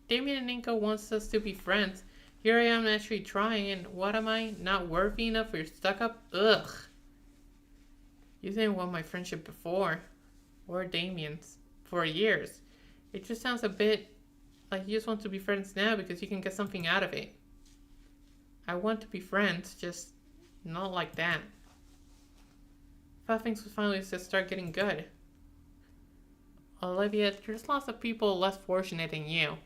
Damien and Inko wants us to be friends. Here I am actually trying, and what am I? Not worthy enough for your stuck-up? Ugh. You didn't want my friendship before. Or Damien's. For years. It just sounds a bit like you just want to be friends now because you can get something out of it. I want to be friends, just not like that. I thought things would finally just start getting good. Olivia, there's lots of people less fortunate than you.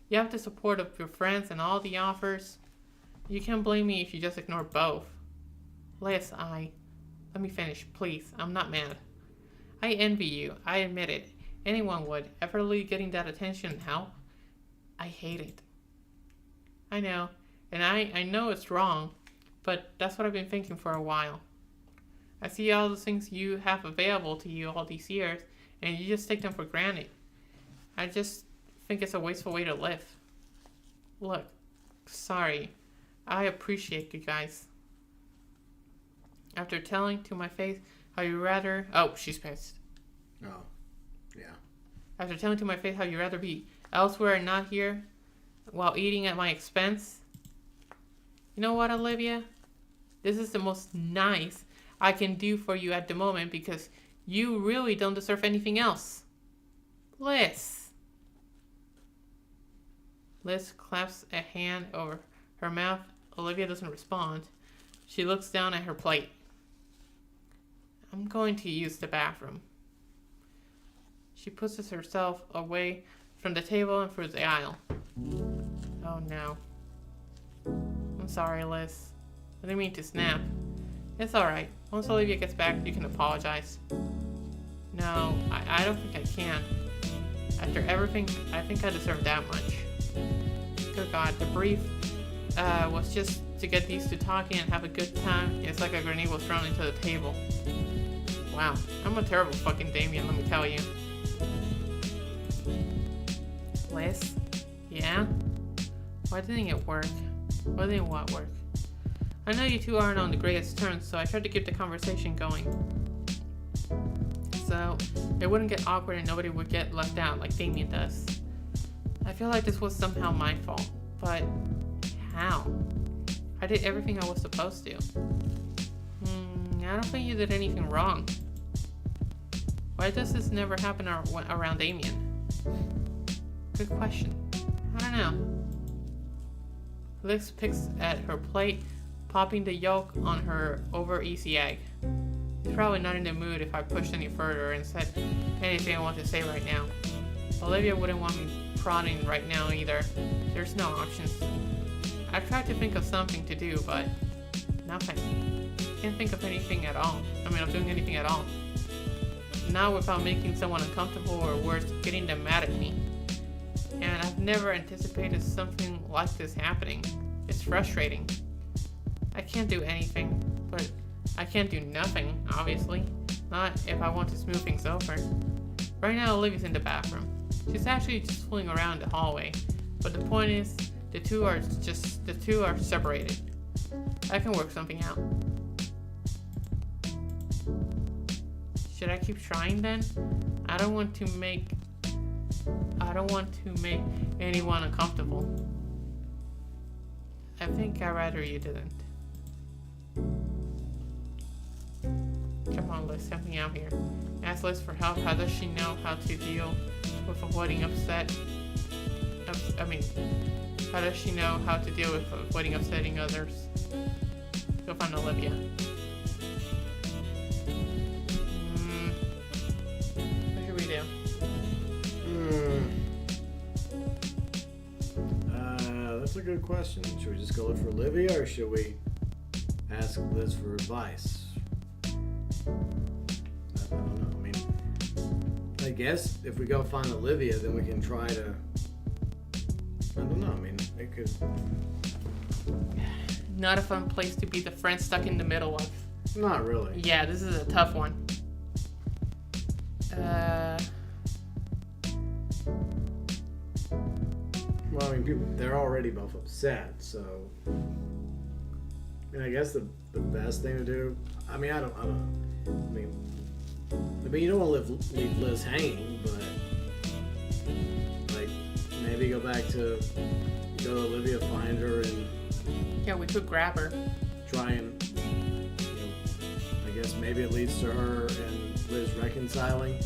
You have the support of your friends and all the offers. You can't blame me if you just ignore both. Liz, let me finish, please. I'm not mad. I envy you. I admit it. Anyone would. Effortlessly getting that attention and help. I hate it. I know. And I know it's wrong. But that's what I've been thinking for a while. I see all the things you have available to you all these years, and you just take them for granted. I just think it's a wasteful way to live. Look, sorry. I appreciate you guys. After telling to my face how you rather... Oh, she's pissed. Oh, yeah. After telling to my face how you'd rather be elsewhere and not here, while eating at my expense. You know what, Olivia? This is the most nice I can do for you at the moment because you really don't deserve anything else. Liz. Liz claps a hand over her mouth. Olivia doesn't respond. She looks down at her plate. I'm going to use the bathroom. She pushes herself away from the table and through the aisle. Oh no. I'm sorry, Liz. I didn't mean to snap. It's alright. Once Olivia gets back, you can apologize. No, I don't think I can. After everything, I think I deserve that much. Good God, the brief was just to get these two talking and have a good time. It's like a grenade was thrown into the table. Wow, I'm a terrible fucking Damien, let me tell you. Liz? Yeah? Why didn't it work? Why didn't what work? I know you two aren't on the greatest terms, so I tried to keep the conversation going. So, it wouldn't get awkward and nobody would get left out like Damien does. I feel like this was somehow my fault, but how? I did everything I was supposed to. I don't think you did anything wrong. Why does this never happen around Damien? Good question. I don't Huh. Liz picks at her plate, popping the yolk on her over easy egg. She's probably not in the mood if I pushed any further and said anything I want to say right now. Olivia wouldn't want me prodding right now either. There's no options. I tried to think of something to do, but nothing. Can't think of anything at all. of doing anything at all. Not without making someone uncomfortable or worse, getting them mad at me. And I've never anticipated something like this happening. It's frustrating. I can't do anything, but I can't do nothing, obviously. Not if I want to smooth things over. Right now, Olivia's in the bathroom. She's actually just fooling around the hallway. But the point is, the two are separated. I can work something out. Should I keep trying then? I don't want to make anyone uncomfortable. I think I'd rather you didn't. Come on, Liz, help me out here. Ask Liz for help. How does she know how to deal with avoiding upset? How does she know how to deal with avoiding upsetting others? Go find Olivia. What should we do? That's a good question. Should we just go look for Olivia, or should we ask Liz for advice? I don't know. I guess if we go find Olivia, then we can try to... I don't know. It could... Not a fun place to be the friend stuck in the middle of. Not really. Yeah, this is a tough one. Well, they're already both upset, so... I guess the best thing to do... I don't know. You don't want to leave Liz hanging, but... maybe go to Olivia, find her, and... Yeah, we could grab her. Try and... I guess maybe it leads to her and Liz reconciling.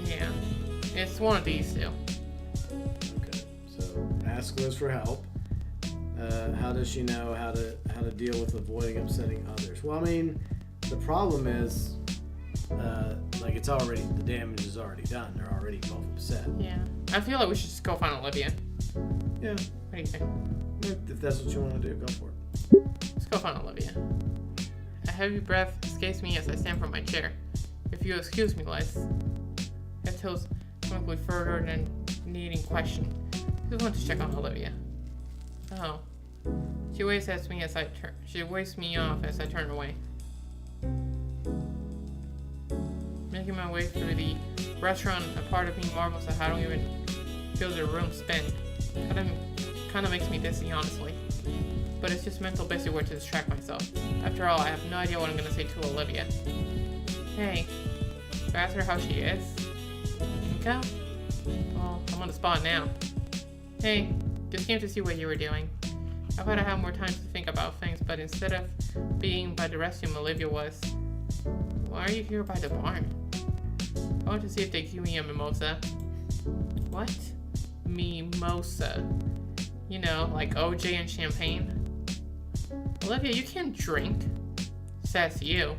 Yeah. It's one of these two. Okay, so ask Liz for help. How does she know how to deal with avoiding upsetting others? Well, the problem is, it's already, the damage is already done. They're already both upset. Yeah. I feel like we should just go find Olivia. Yeah. What do you think? If that's what you want to do, go for it. Let's go find Olivia. A heavy breath escapes me as I stand from my chair. If you'll excuse me, Liz. Head tilts quickly further than needing question. I just want to check on Olivia. Oh. She waves at me as she waves me off as I turn away. Making my way through the restaurant, a part of me marvels at how I don't even feel the room spin. Kind of makes me dizzy, honestly. But it's just mental busy work to distract myself. After all, I have no idea what I'm gonna say to Olivia. Hey, do I ask her how she is? Nico? Well, I'm on the spot now. Hey, just came to see what you were doing. I thought I had more time to think about things, but instead of being by the restroom, Olivia was. Why are you here by the barn? I want to see if they give me a mimosa. What? Mimosa. Like OJ and champagne. Olivia, you can't drink. Says you.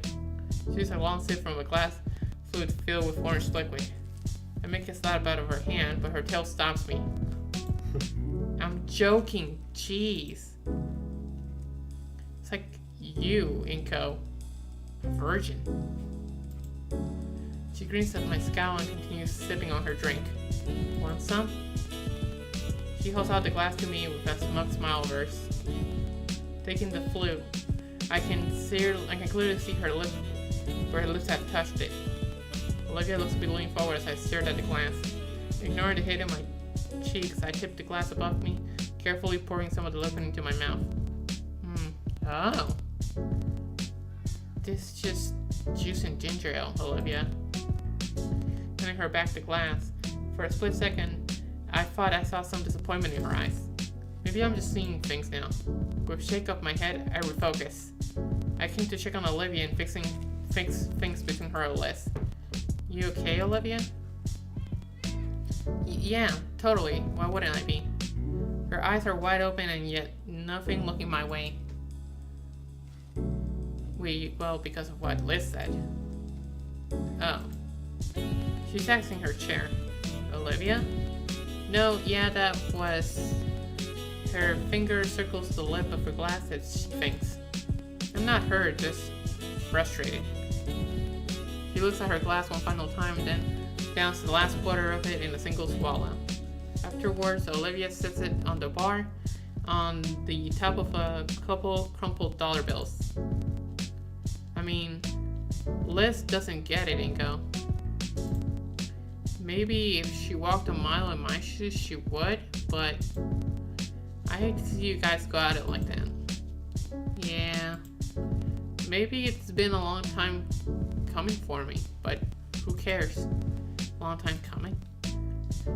She takes a long sip from a glass fluid filled with orange liquid. I make a slap out of her hand, but her tail stops me. I'm joking. Jeez. It's like you, Inko. A virgin. She grins at my scowl and continues sipping on her drink. Want some? She holds out the glass to me with that smug smile of hers. Taking the flute, I can clearly see her lip where her lips have touched it. Olivia looks to be leaning forward as I stared at the glass. Ignoring the hit in my cheeks, I tipped the glass above me, carefully pouring some of the liquid into my mouth. Oh. This is just juice and ginger ale, Olivia. Handing her back the glass. For a split second, I thought I saw some disappointment in her eyes. Maybe I'm just seeing things now. With a shake of my head, I refocus. I came to check on Olivia and fix things between her and Liz. You okay, Olivia? Yeah, totally. Why wouldn't I be? Her eyes are wide open and yet nothing looking my way. Well, because of what Liz said. Oh. She's axing her chair. Olivia? No, yeah, that was... Her finger circles the lip of her glass as she thinks. I'm not hurt, just frustrated. She looks at her glass one final time, then downs the last quarter of it in a single swallow. Afterwards, Olivia sits it on the bar on the top of a couple crumpled dollar bills. I mean, Liz doesn't get it, Inko. Maybe if she walked a mile in my shoes, she would, but I hate to see you guys go at it like that. Yeah, maybe it's been a long time coming for me, but who cares? Long time coming.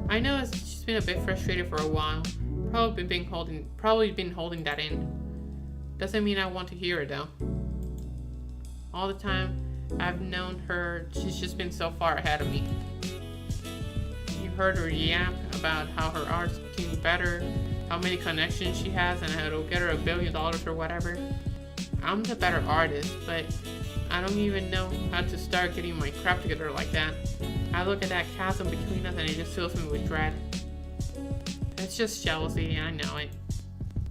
I know she's been a bit frustrated for a while. Probably been holding that in. Doesn't mean I want to hear it though. All the time I've known her, she's just been so far ahead of me. You heard her yap about how her art's getting better, how many connections she has, and how it'll get her $1 billion or whatever. I'm the better artist, but I don't even know how to start getting my crap together like that. I look at that chasm between us and it just fills me with dread. It's just jealousy, I know it.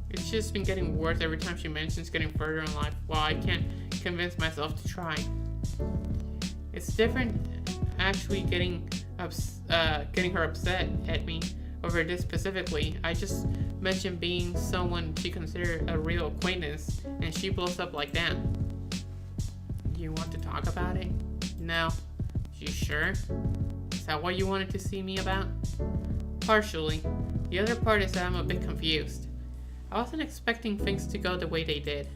It's just been getting worse every time she mentions getting further in life, while I can't convince myself to try. It's different actually getting her upset at me over this specifically. I just mentioned being someone she considered a real acquaintance, and she blows up like that. Do you want to talk about it? No. You sure? Is that what you wanted to see me about? Partially. The other part is that I'm a bit confused. I wasn't expecting things to go the way they did.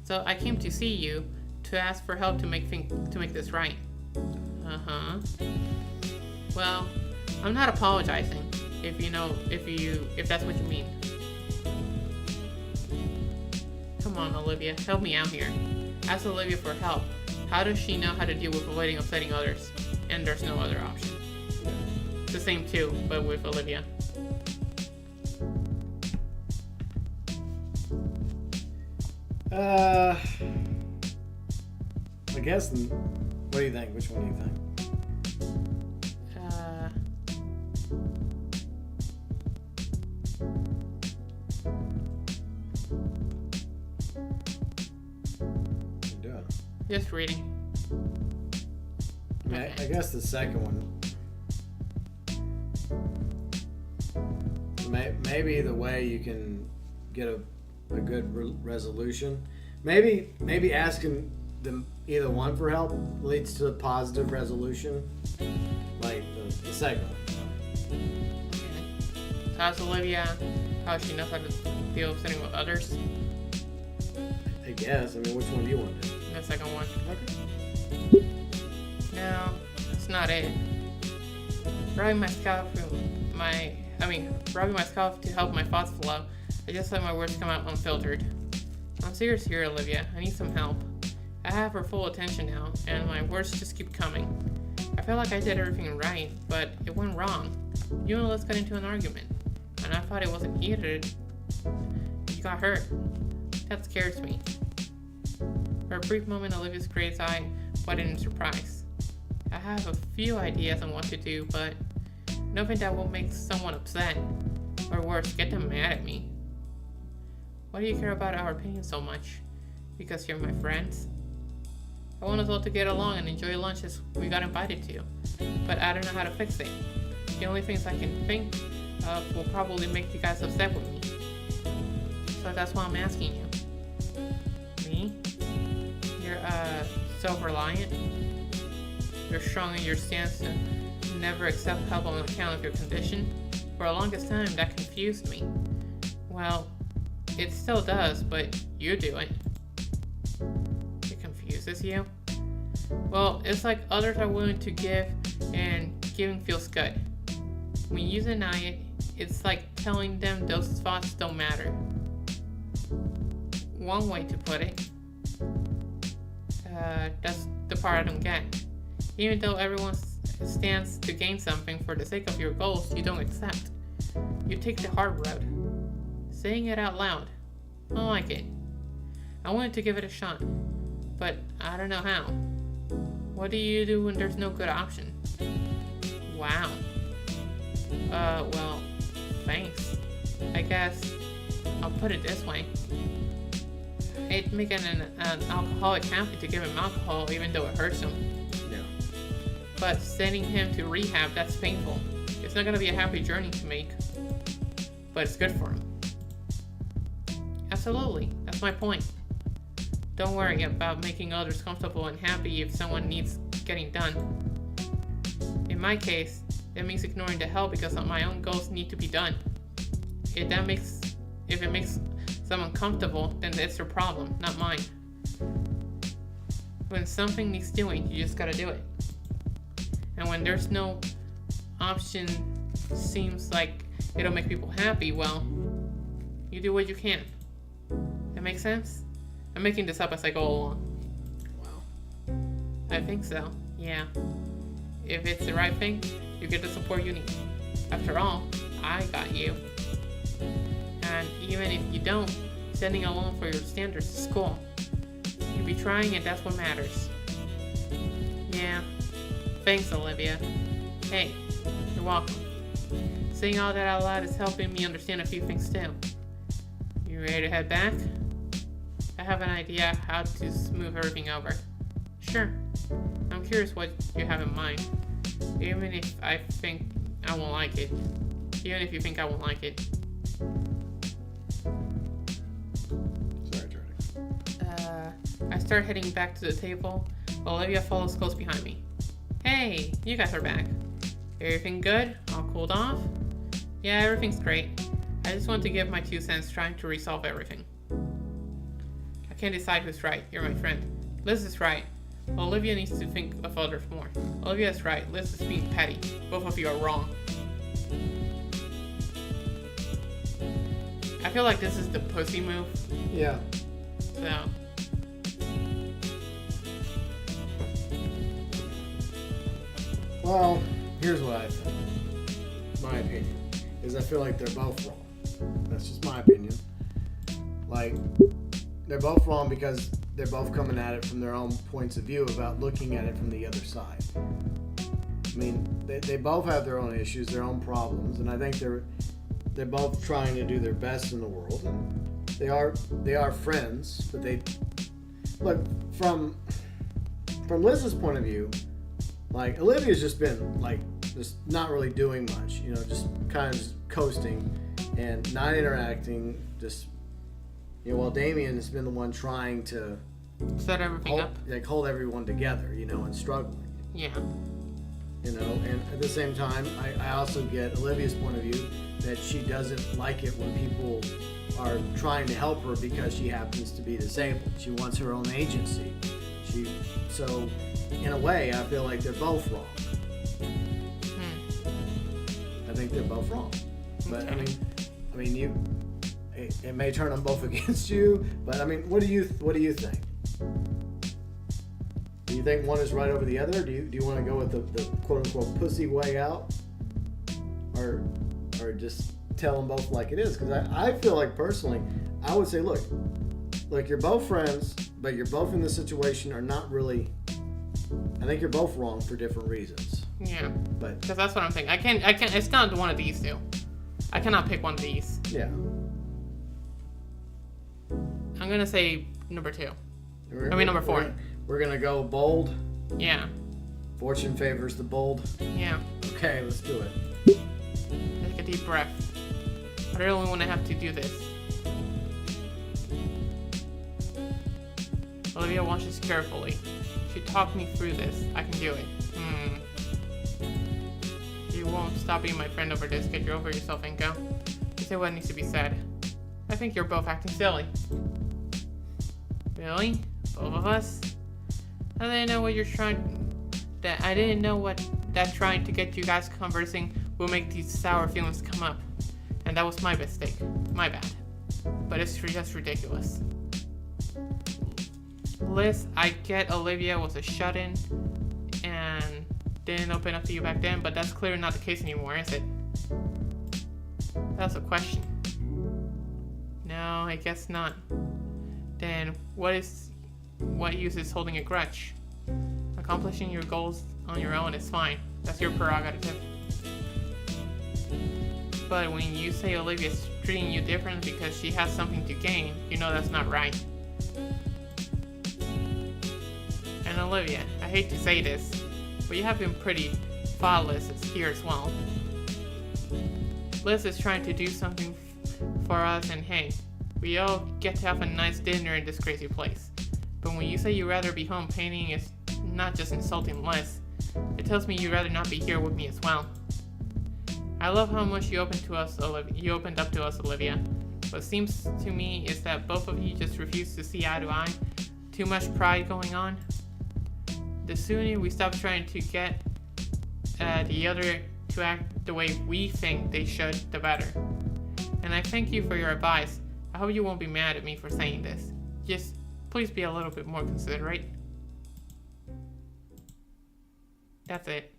So I came to see you to ask for help to make this right. Uh-huh. Well, I'm not apologizing, if that's what you mean. Come on, Olivia, help me out here. Ask Olivia for help. How does she know how to deal with avoiding upsetting others? And there's no other option. It's the same too, but with Olivia. I guess. What do you think? Which one do you think? Just reading. Okay. I guess the second one. Maybe the way you can get a good resolution. Maybe asking them either one for help leads to a positive resolution. Like the second one. So how's Olivia? How she knows how to deal with sitting with others? I guess. I mean, which one do you want to do? The second one. Okay. No, that's not it. Rubbing my scalp to help my thoughts flow. I just let my words come out unfiltered. I'm serious here, Olivia. I need some help. I have her full attention now, and my words just keep coming. I feel like I did everything right, but it went wrong. You and Liz got into an argument, and I thought it wasn't heated. You got hurt. That scares me. For a brief moment, Olivia's gray eye widened in surprise. I have a few ideas on what to do, but nothing that will make someone upset, or worse, get them mad at me. Why do you care about our opinion so much? Because you're my friends? I want us all to get along and enjoy lunches we got invited to, but I don't know how to fix it. The only things I can think of will probably make you guys upset with me. So that's why I'm asking you. Me? You're, self-reliant? You're strong in your stance to never accept help on account of your condition? For the longest time, that confused me. Well, it still does, but you do it. It confuses you? Well, it's like others are willing to give, and giving feels good. When you deny it, it's like telling them those thoughts don't matter. One way to put it. That's the part I don't get. Even though everyone stands to gain something for the sake of your goals you don't accept, you take the hard road. Saying it out loud. I like it. I wanted to give it a shot, but I don't know how. What do you do when there's no good option? Wow. Well, thanks. I guess I'll put it this way. It'd make an alcoholic happy to give him alcohol even though it hurts him. Yeah. But sending him to rehab, that's painful. It's not gonna be a happy journey to make. But it's good for him. Absolutely, that's my point. Don't worry about making others comfortable and happy if someone needs getting done. In my case, it means ignoring the help because my own goals need to be done. If it makes someone comfortable, then it's their problem, not mine. When something needs doing, you just gotta do it. And when there's no option, seems like it'll make people happy, well, you do what you can. That makes sense? I'm making this up as I go along. Wow. I think so, yeah. If it's the right thing, you get the support you need. After all, I got you. And even if you don't, sending along for your standards is cool. You'll be trying and that's what matters. Yeah. Thanks, Olivia. Hey, you're welcome. Saying all that out loud is helping me understand a few things too. You ready to head back? I have an idea how to smooth everything over. Sure. I'm curious what you have in mind. Even if I think I won't like it. Even if you think I won't like it. Sorry, Jordan. I start heading back to the table. Olivia follows close behind me. Hey, you guys are back. Everything good? All cooled off? Yeah, everything's great. I just want to give my 2 cents trying to resolve everything. I can't decide who's right. You're my friend. Liz is right. Olivia needs to think of others more. Olivia is right. Liz is being petty. Both of you are wrong. I feel like this is the pussy move. Yeah. So. Well, here's what I think. My opinion is I feel like they're both wrong. That's just my opinion. Like, they're both wrong because they're both coming at it from their own points of view about looking at it from the other side. I mean, they both have their own issues, their own problems, and I think they're both trying to do their best in the world. And they are friends, but they look from Liz's point of view. Like, Olivia's just been like just not really doing much, you know, just kind of just coasting and not interacting. Just, you know, while Damien has been the one trying to set everything up, like hold everyone together, you know, and struggling. Yeah. You know, and at the same time, I also get Olivia's point of view that she doesn't like it when people are trying to help her because she happens to be disabled. She wants her own agency. So in a way, I feel like they're both wrong. I think they're both wrong. But Okay. I mean, it may turn them both against you. But I mean, what do you think? Do you think one is right over the other? Do you want to go with the quote unquote pussy way out, or just tell them both like it is? Because I feel like personally, I would say, look, you're both friends, but you're both in this situation are not really. I think you're both wrong for different reasons. Yeah. But because that's what I'm thinking. I can't. It's not one of these two. I cannot pick one of these. yeah. I'm gonna say number 2. Number 4. We're gonna go bold. Yeah. Fortune favors the bold. Yeah. Okay, let's do it. Take a deep breath. I really want to have to do this. Olivia watches carefully. She talked me through this. I can do it. You won't stop being my friend over this. Get over yourself and go. You say what needs to be said. I think you're both acting silly. Really? Both of us? I didn't know what you're trying. I didn't know what that trying to get you guys conversing will make these sour feelings come up. And that was my mistake. My bad. But it's just ridiculous. Liz, I get Olivia was a shut-in and didn't open up to you back then, but that's clearly not the case anymore, is it? That's a question. No, I guess not. Then what use is holding a grudge? Accomplishing your goals on your own is fine. That's your prerogative. But when you say Olivia's treating you different because she has something to gain, you know that's not right. And Olivia, I hate to say this, but you have been pretty thoughtless here as well. Liz is trying to do something for us, and hey, we all get to have a nice dinner in this crazy place. But when you say you'd rather be home painting, it's not just insulting Liz. It tells me you'd rather not be here with me as well. I love how much you opened up to us, Olivia. What seems to me is that both of you just refuse to see eye to eye. Too much pride going on. The sooner we stop trying to get the other to act the way we think they should, the better. And I thank you for your advice. I hope you won't be mad at me for saying this. Just please be a little bit more considerate. That's it.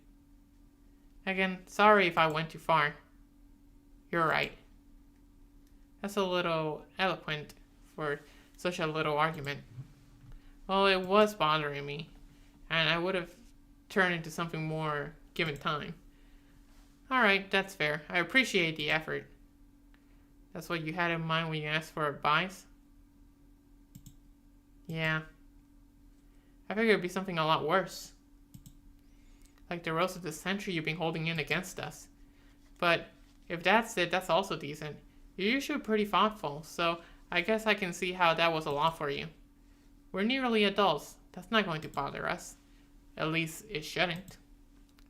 Again, sorry if I went too far. You're right. That's a little eloquent for such a little argument. Well, it was bothering me, and I would have turned into something more given time. Alright, that's fair. I appreciate the effort. That's what you had in mind when you asked for advice? Yeah. I figured it'd be something a lot worse. Like the roast of the century you've been holding in against us. But if that's it, that's also decent. You're usually pretty thoughtful, so I guess I can see how that was a lot for you. We're nearly adults. That's not going to bother us. At least it shouldn't.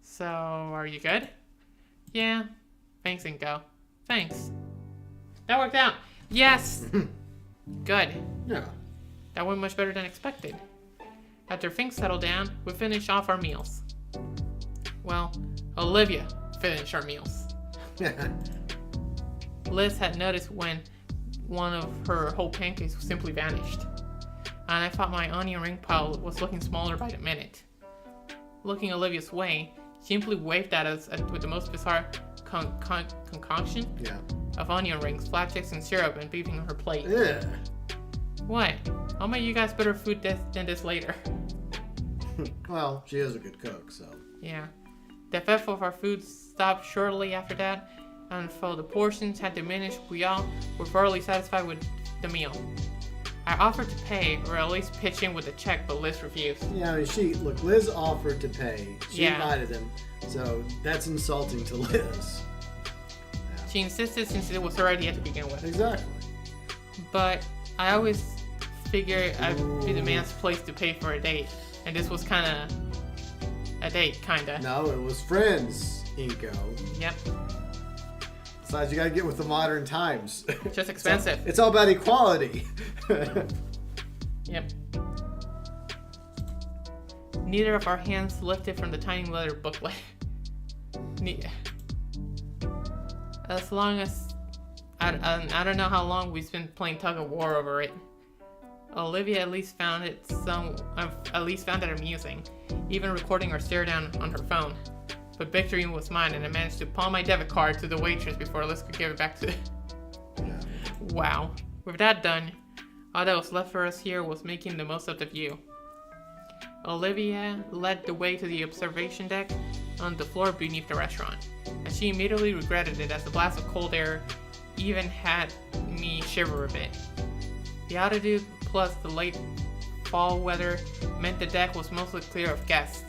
So, are you good? Yeah. Thanks and go. Thanks. That worked out. Yes! Good. Yeah. That went much better than expected. After things settled down, we finished off our meals. Well, Olivia finished our meals. Liz had noticed when one of her whole pancakes simply vanished. And I thought my onion ring pile was looking smaller by the minute. Looking Olivia's way, she simply waved at us with the most bizarre concoction of onion rings, flapjacks, and syrup and beefing on her plate. Yeah. What? I'll make you guys better food than this later. Well, she is a good cook, so. Yeah. The theft of our food stopped shortly after that, and though the portions had diminished, we all were thoroughly satisfied with the meal. I offered to pay, or at least pitch in with a check, but Liz refused. Yeah, I mean, Liz offered to pay. She invited him, so that's insulting to Liz. Yeah. She insisted since it was already at to begin with. Exactly. But I always figured I'd be the man's place to pay for a date, and this was kinda a date, kinda. No, it was friends, Inko. Yep. Besides, you gotta get with the modern times. Just expensive. It's all about equality. Yep. Neither of our hands lifted from the tiny leather booklet. As long as I don't know how long we've been playing tug of war over it. Olivia at least found it amusing, even recording our stare down on her phone. But victory was mine, and I managed to pawn my debit card to the waitress before Liz could give it back to. Wow. With that done, all that was left for us here was making the most of the view. Olivia led the way to the observation deck on the floor beneath the restaurant, and she immediately regretted it as the blast of cold air even had me shiver a bit. The altitude plus the late fall weather meant the deck was mostly clear of guests,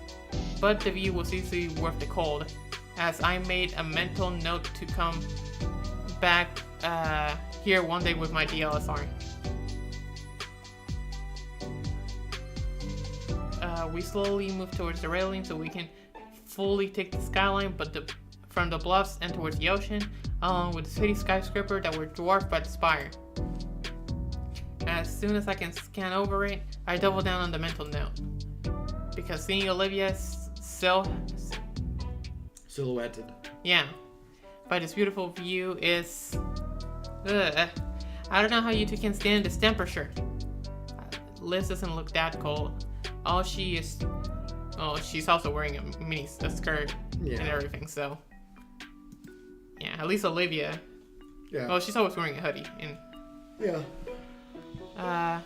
but the view was easily worth the cold, as I made a mental note to come back here one day with my DLSR. We slowly moved towards the railing so we can fully take the skyline, but from the bluffs and towards the ocean, along with the city skyscraper that were dwarfed by the spire. As soon as I can scan over it, I double down on the mental note, because seeing Olivia's silhouetted. Yeah, by this beautiful view is. I don't know how you two can stand this temperature. Liz doesn't look that cold. She's also wearing a skirt and everything, so. Yeah, at least Olivia. Yeah. Well, she's always wearing a hoodie. And Yeah.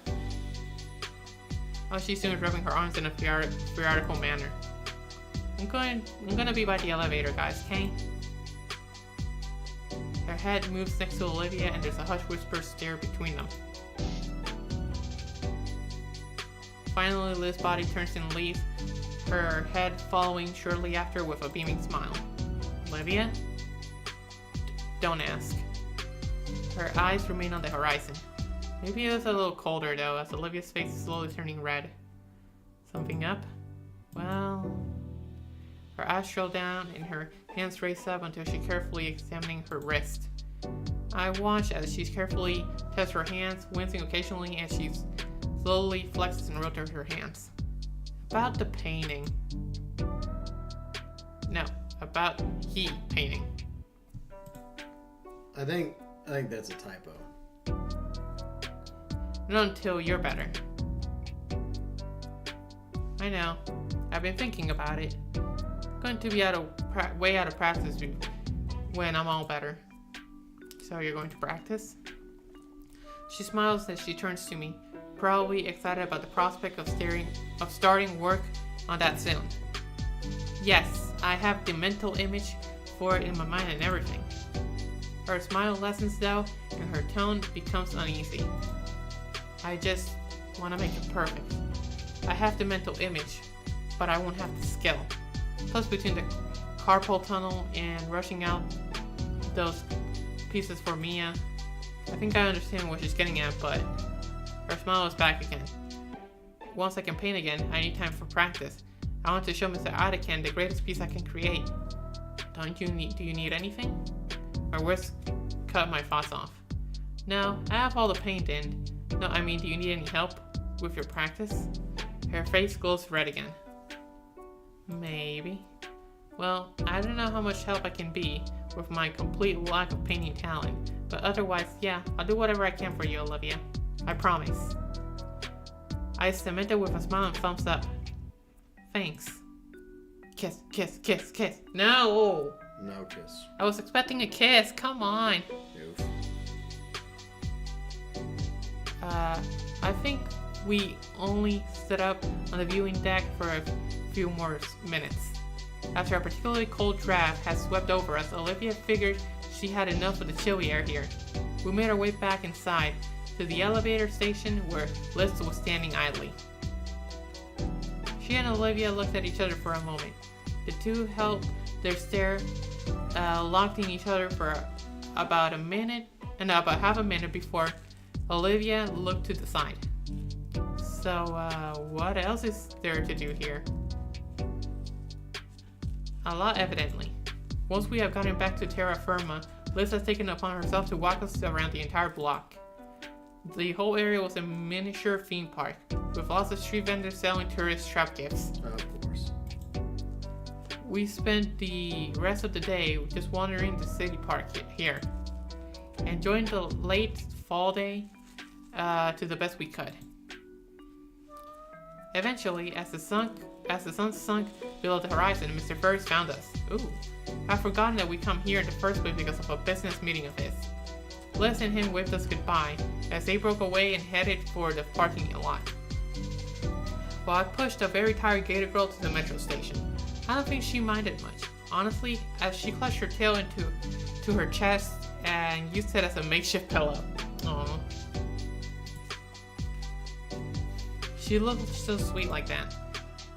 Oh, she soon rubbing her arms in a theatrical manner. I'm gonna be by the elevator, guys, okay? Her head moves next to Olivia, and there's a hushed whisper stare between them. Finally, Liv's body turns and leaves, her head following shortly after with a beaming smile. Olivia? Don't ask. Her eyes remain on the horizon. Maybe it was a little colder though, as Olivia's face is slowly turning red. Something up? Well... Her eyes roll down and her hands race up until she's carefully examining her wrist. I watch as she carefully tests her hands, wincing occasionally as she slowly flexes and rotates her hands. About the painting. No, about he painting. I think that's a typo. Not until you're better. I know. I've been thinking about it. Going to be way out of practice when I'm all better. So you're going to practice? She smiles as she turns to me, probably excited about the prospect of starting work on that soon. Yes, I have the mental image for it in my mind and everything. Her smile lessens though, and her tone becomes uneasy. I just want to make it perfect. I have the mental image, but I won't have the skill. Plus, between the carpal tunnel and rushing out those pieces for Mia, I think I understand what she's getting at, but her smile is back again. Once I can paint again, I need time for practice. I want to show Mr. Adakin the greatest piece I can create. Do you need anything? My words cut my thoughts off. No, I have all the paint in. No, I mean, do you need any help with your practice? Her face glows red again. Maybe. Well, I don't know how much help I can be with my complete lack of painting talent, but otherwise, yeah, I'll do whatever I can for you, Olivia. I promise. I cement it with a smile and thumbs up. Thanks. Kiss, kiss, kiss, kiss. No! No kiss. I was expecting a kiss, come on. Oof. I think we only stood up on the viewing deck for a few more minutes. After a particularly cold draft had swept over us, Olivia figured she had enough of the chilly air here. We made our way back inside, to the elevator station where Liz was standing idly. She and Olivia looked at each other for a moment. The two held their stare, locked in each other for about a minute, and about half a minute before Olivia looked to the side. So, what else is there to do here? A lot, evidently. Once we have gotten back to terra firma, Liz has taken it upon herself to walk us around the entire block. The whole area was a miniature theme park, with lots of street vendors selling tourist trap gifts. Of course. We spent the rest of the day just wandering the city park here, enjoying the late fall day to the best we could. Eventually, as the sun sunk below the horizon, Mr. Furries found us. Ooh, I'd forgotten that we come here in the first place because of a business meeting of his. Liz and him waved us goodbye as they broke away and headed for the parking lot. While I pushed a very tired Gator girl to the metro station. I don't think she minded much, honestly, as she clutched her tail into her chest and used it as a makeshift pillow. Aww. She looked so sweet like that.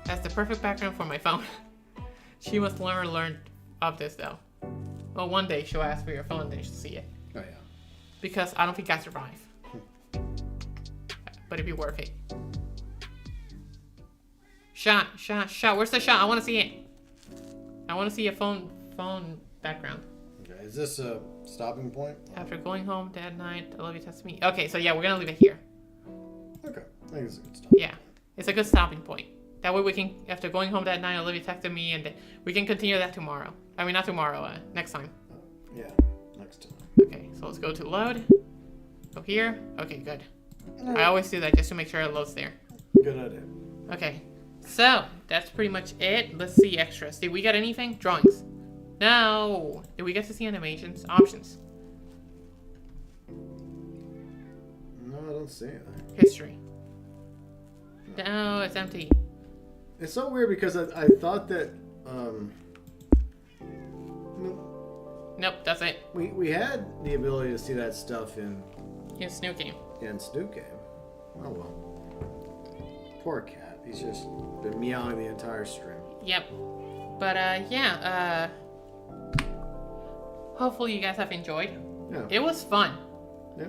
That's the perfect background for my phone. She must never learn of this though. Well, one day she'll ask for your phone and then she'll see it. Oh yeah. Because I don't think I survive. But it'd be worth it. Shot. Where's the shot? I want to see it. I want to see a phone background. Okay, is this a stopping point? After going home that night, Olivia texted me. Okay, so yeah, we're gonna leave it here. Okay, I think it's a good stop. Yeah, it's a good stopping point. That way we can, after going home that night, Olivia texted me and we can continue that tomorrow. I mean, not tomorrow, next time. Yeah, next time. Okay, so let's go to load. Go here. Okay, good. I always do that just to make sure it loads there. Good idea. Okay, so that's pretty much it. Let's see extras. Did we get anything? Drawings. No. Did we get to see animations? Options. don't see anything. History. No, it's empty. It's so weird because I thought that Nope, that's it. we had the ability to see that stuff in Snoop game. Snoop Game. Oh well. Poor cat. He's just been meowing the entire stream. Yep. But hopefully you guys have enjoyed. Yeah. It was fun. Yeah.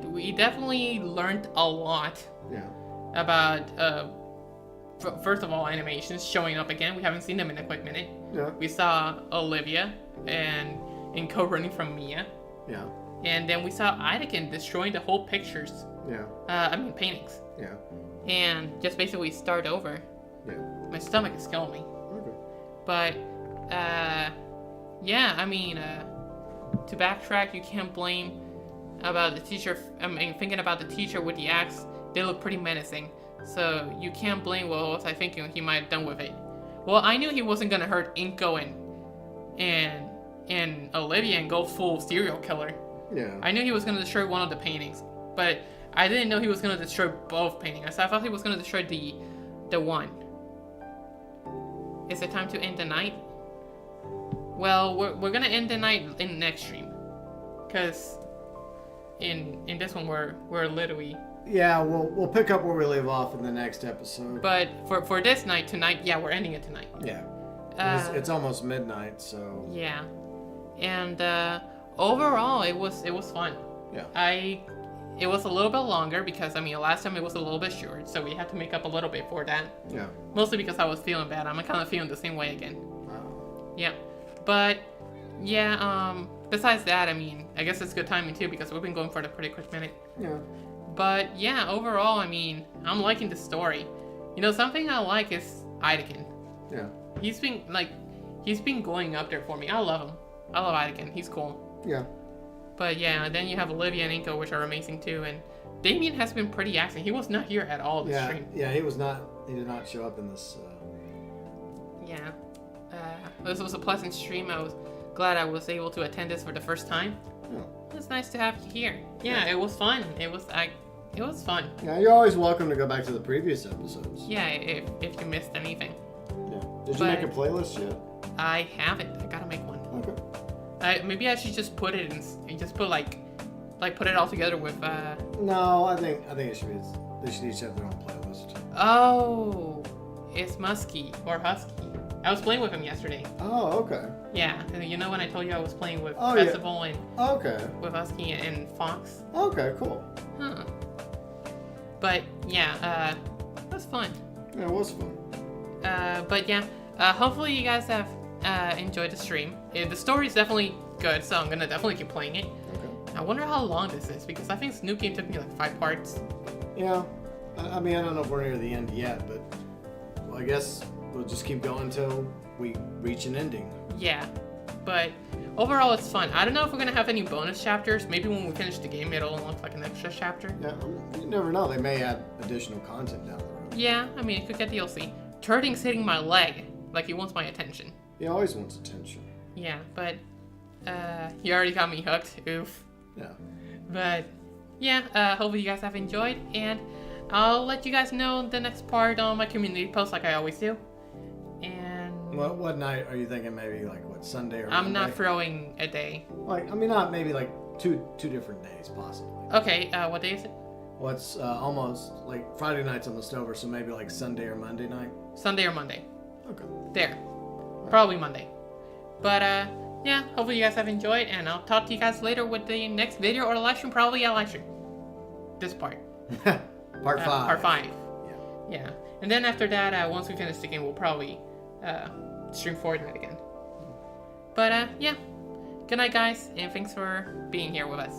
We definitely learned a lot Yeah. about first of all, animations showing up again. We haven't seen them in a quick minute. Yeah. We saw Olivia and co-running from Mia. Yeah. And then we saw Idaken destroying the whole pictures. Yeah. Paintings. Yeah. And just basically start over. Yeah. My stomach is killing me. Okay. But, yeah, I mean, to backtrack, you can't blame about the teacher. I mean, thinking about the teacher with the axe, they look pretty menacing. So you can't blame what was I thinking he might have done with it. Well, I knew he wasn't gonna hurt Inko and Olivia and go full serial killer. Yeah. I knew he was gonna destroy one of the paintings, but I didn't know he was gonna destroy both paintings. I thought he was gonna destroy the one. Is it time to end the night? Well, we're gonna end the night in the next stream, cause in this one we're literally. Yeah, we'll pick up where we leave off in the next episode. But for this night tonight, yeah, we're ending it tonight. Yeah. It's almost midnight, so. Yeah, and overall it was fun. Yeah. It was a little bit longer because I mean last time it was a little bit short, so we had to make up a little bit for that. Yeah. Mostly because I was feeling bad. I'm kind of feeling the same way again. Wow. Yeah, but yeah. Besides that, I mean, I guess it's good timing too because we've been going for a pretty quick minute. Yeah. But yeah, overall, I mean, I'm liking the story. You know, something I like is Idaken. Yeah. He's been going up there for me. I love him. I love Idaken. He's cool. Yeah. But yeah, then you have Olivia and Inko, which are amazing too. And Damien has been pretty active. He was not here at all this stream. Yeah, he was not. He did not show up in this. Yeah. This was a pleasant stream. I was glad I was able to attend this for the first time. Yeah. It's nice to have you here. Yeah, it was fun. It was fun. Yeah, you're always welcome to go back to the previous episodes. Yeah, if you missed anything. Yeah. Did you make a playlist yet? I haven't. I gotta make one. Okay. Maybe I should just put it in, and just put like put it all together with. No, I think it should be. They should each have their own playlist. Oh, it's Muskie or Husky. I was playing with him yesterday. Oh, okay. Yeah, and you know when I told you I was playing with Oh, Festival and okay. with Husky and Fox. Okay, cool. Huh. But yeah, it was fun. Yeah, it was fun. But yeah, hopefully you guys have enjoyed the stream. The story is definitely good, so I'm gonna definitely keep playing it. Okay. I wonder how long this is because I think Snoop Game took me like 5 parts. Yeah. I mean, I don't know if we're near the end yet, but well, I guess we'll just keep going until we reach an ending. Yeah, but overall it's fun. I don't know if we're gonna have any bonus chapters. Maybe when we finish the game, it'll look like an extra chapter. Yeah, you never know. They may add additional content down the road. Yeah, I mean, it could get DLC. Turding's hitting my leg like he wants my attention. He always wants attention. Yeah, but he already got me hooked. Oof. Yeah. But yeah, hopefully you guys have enjoyed, and I'll let you guys know the next part on my community post like I always do. And What night are you thinking? Maybe like what, Sunday or I'm Monday? not throwing a day. Like, I mean, not maybe like two different days possibly. Okay, what day is it? Well, it's almost like Friday night's almost over, so maybe like Sunday or Monday night. Sunday or Monday. Okay. There. Probably Monday. But yeah, hopefully you guys have enjoyed, and I'll talk to you guys later with the next video or live stream. Probably a live stream. This part. Part 5. Part 5. Yeah. Yeah. And then after that, once we finish the game, we'll probably stream Fortnite again. But yeah. Good night, guys, and thanks for being here with us.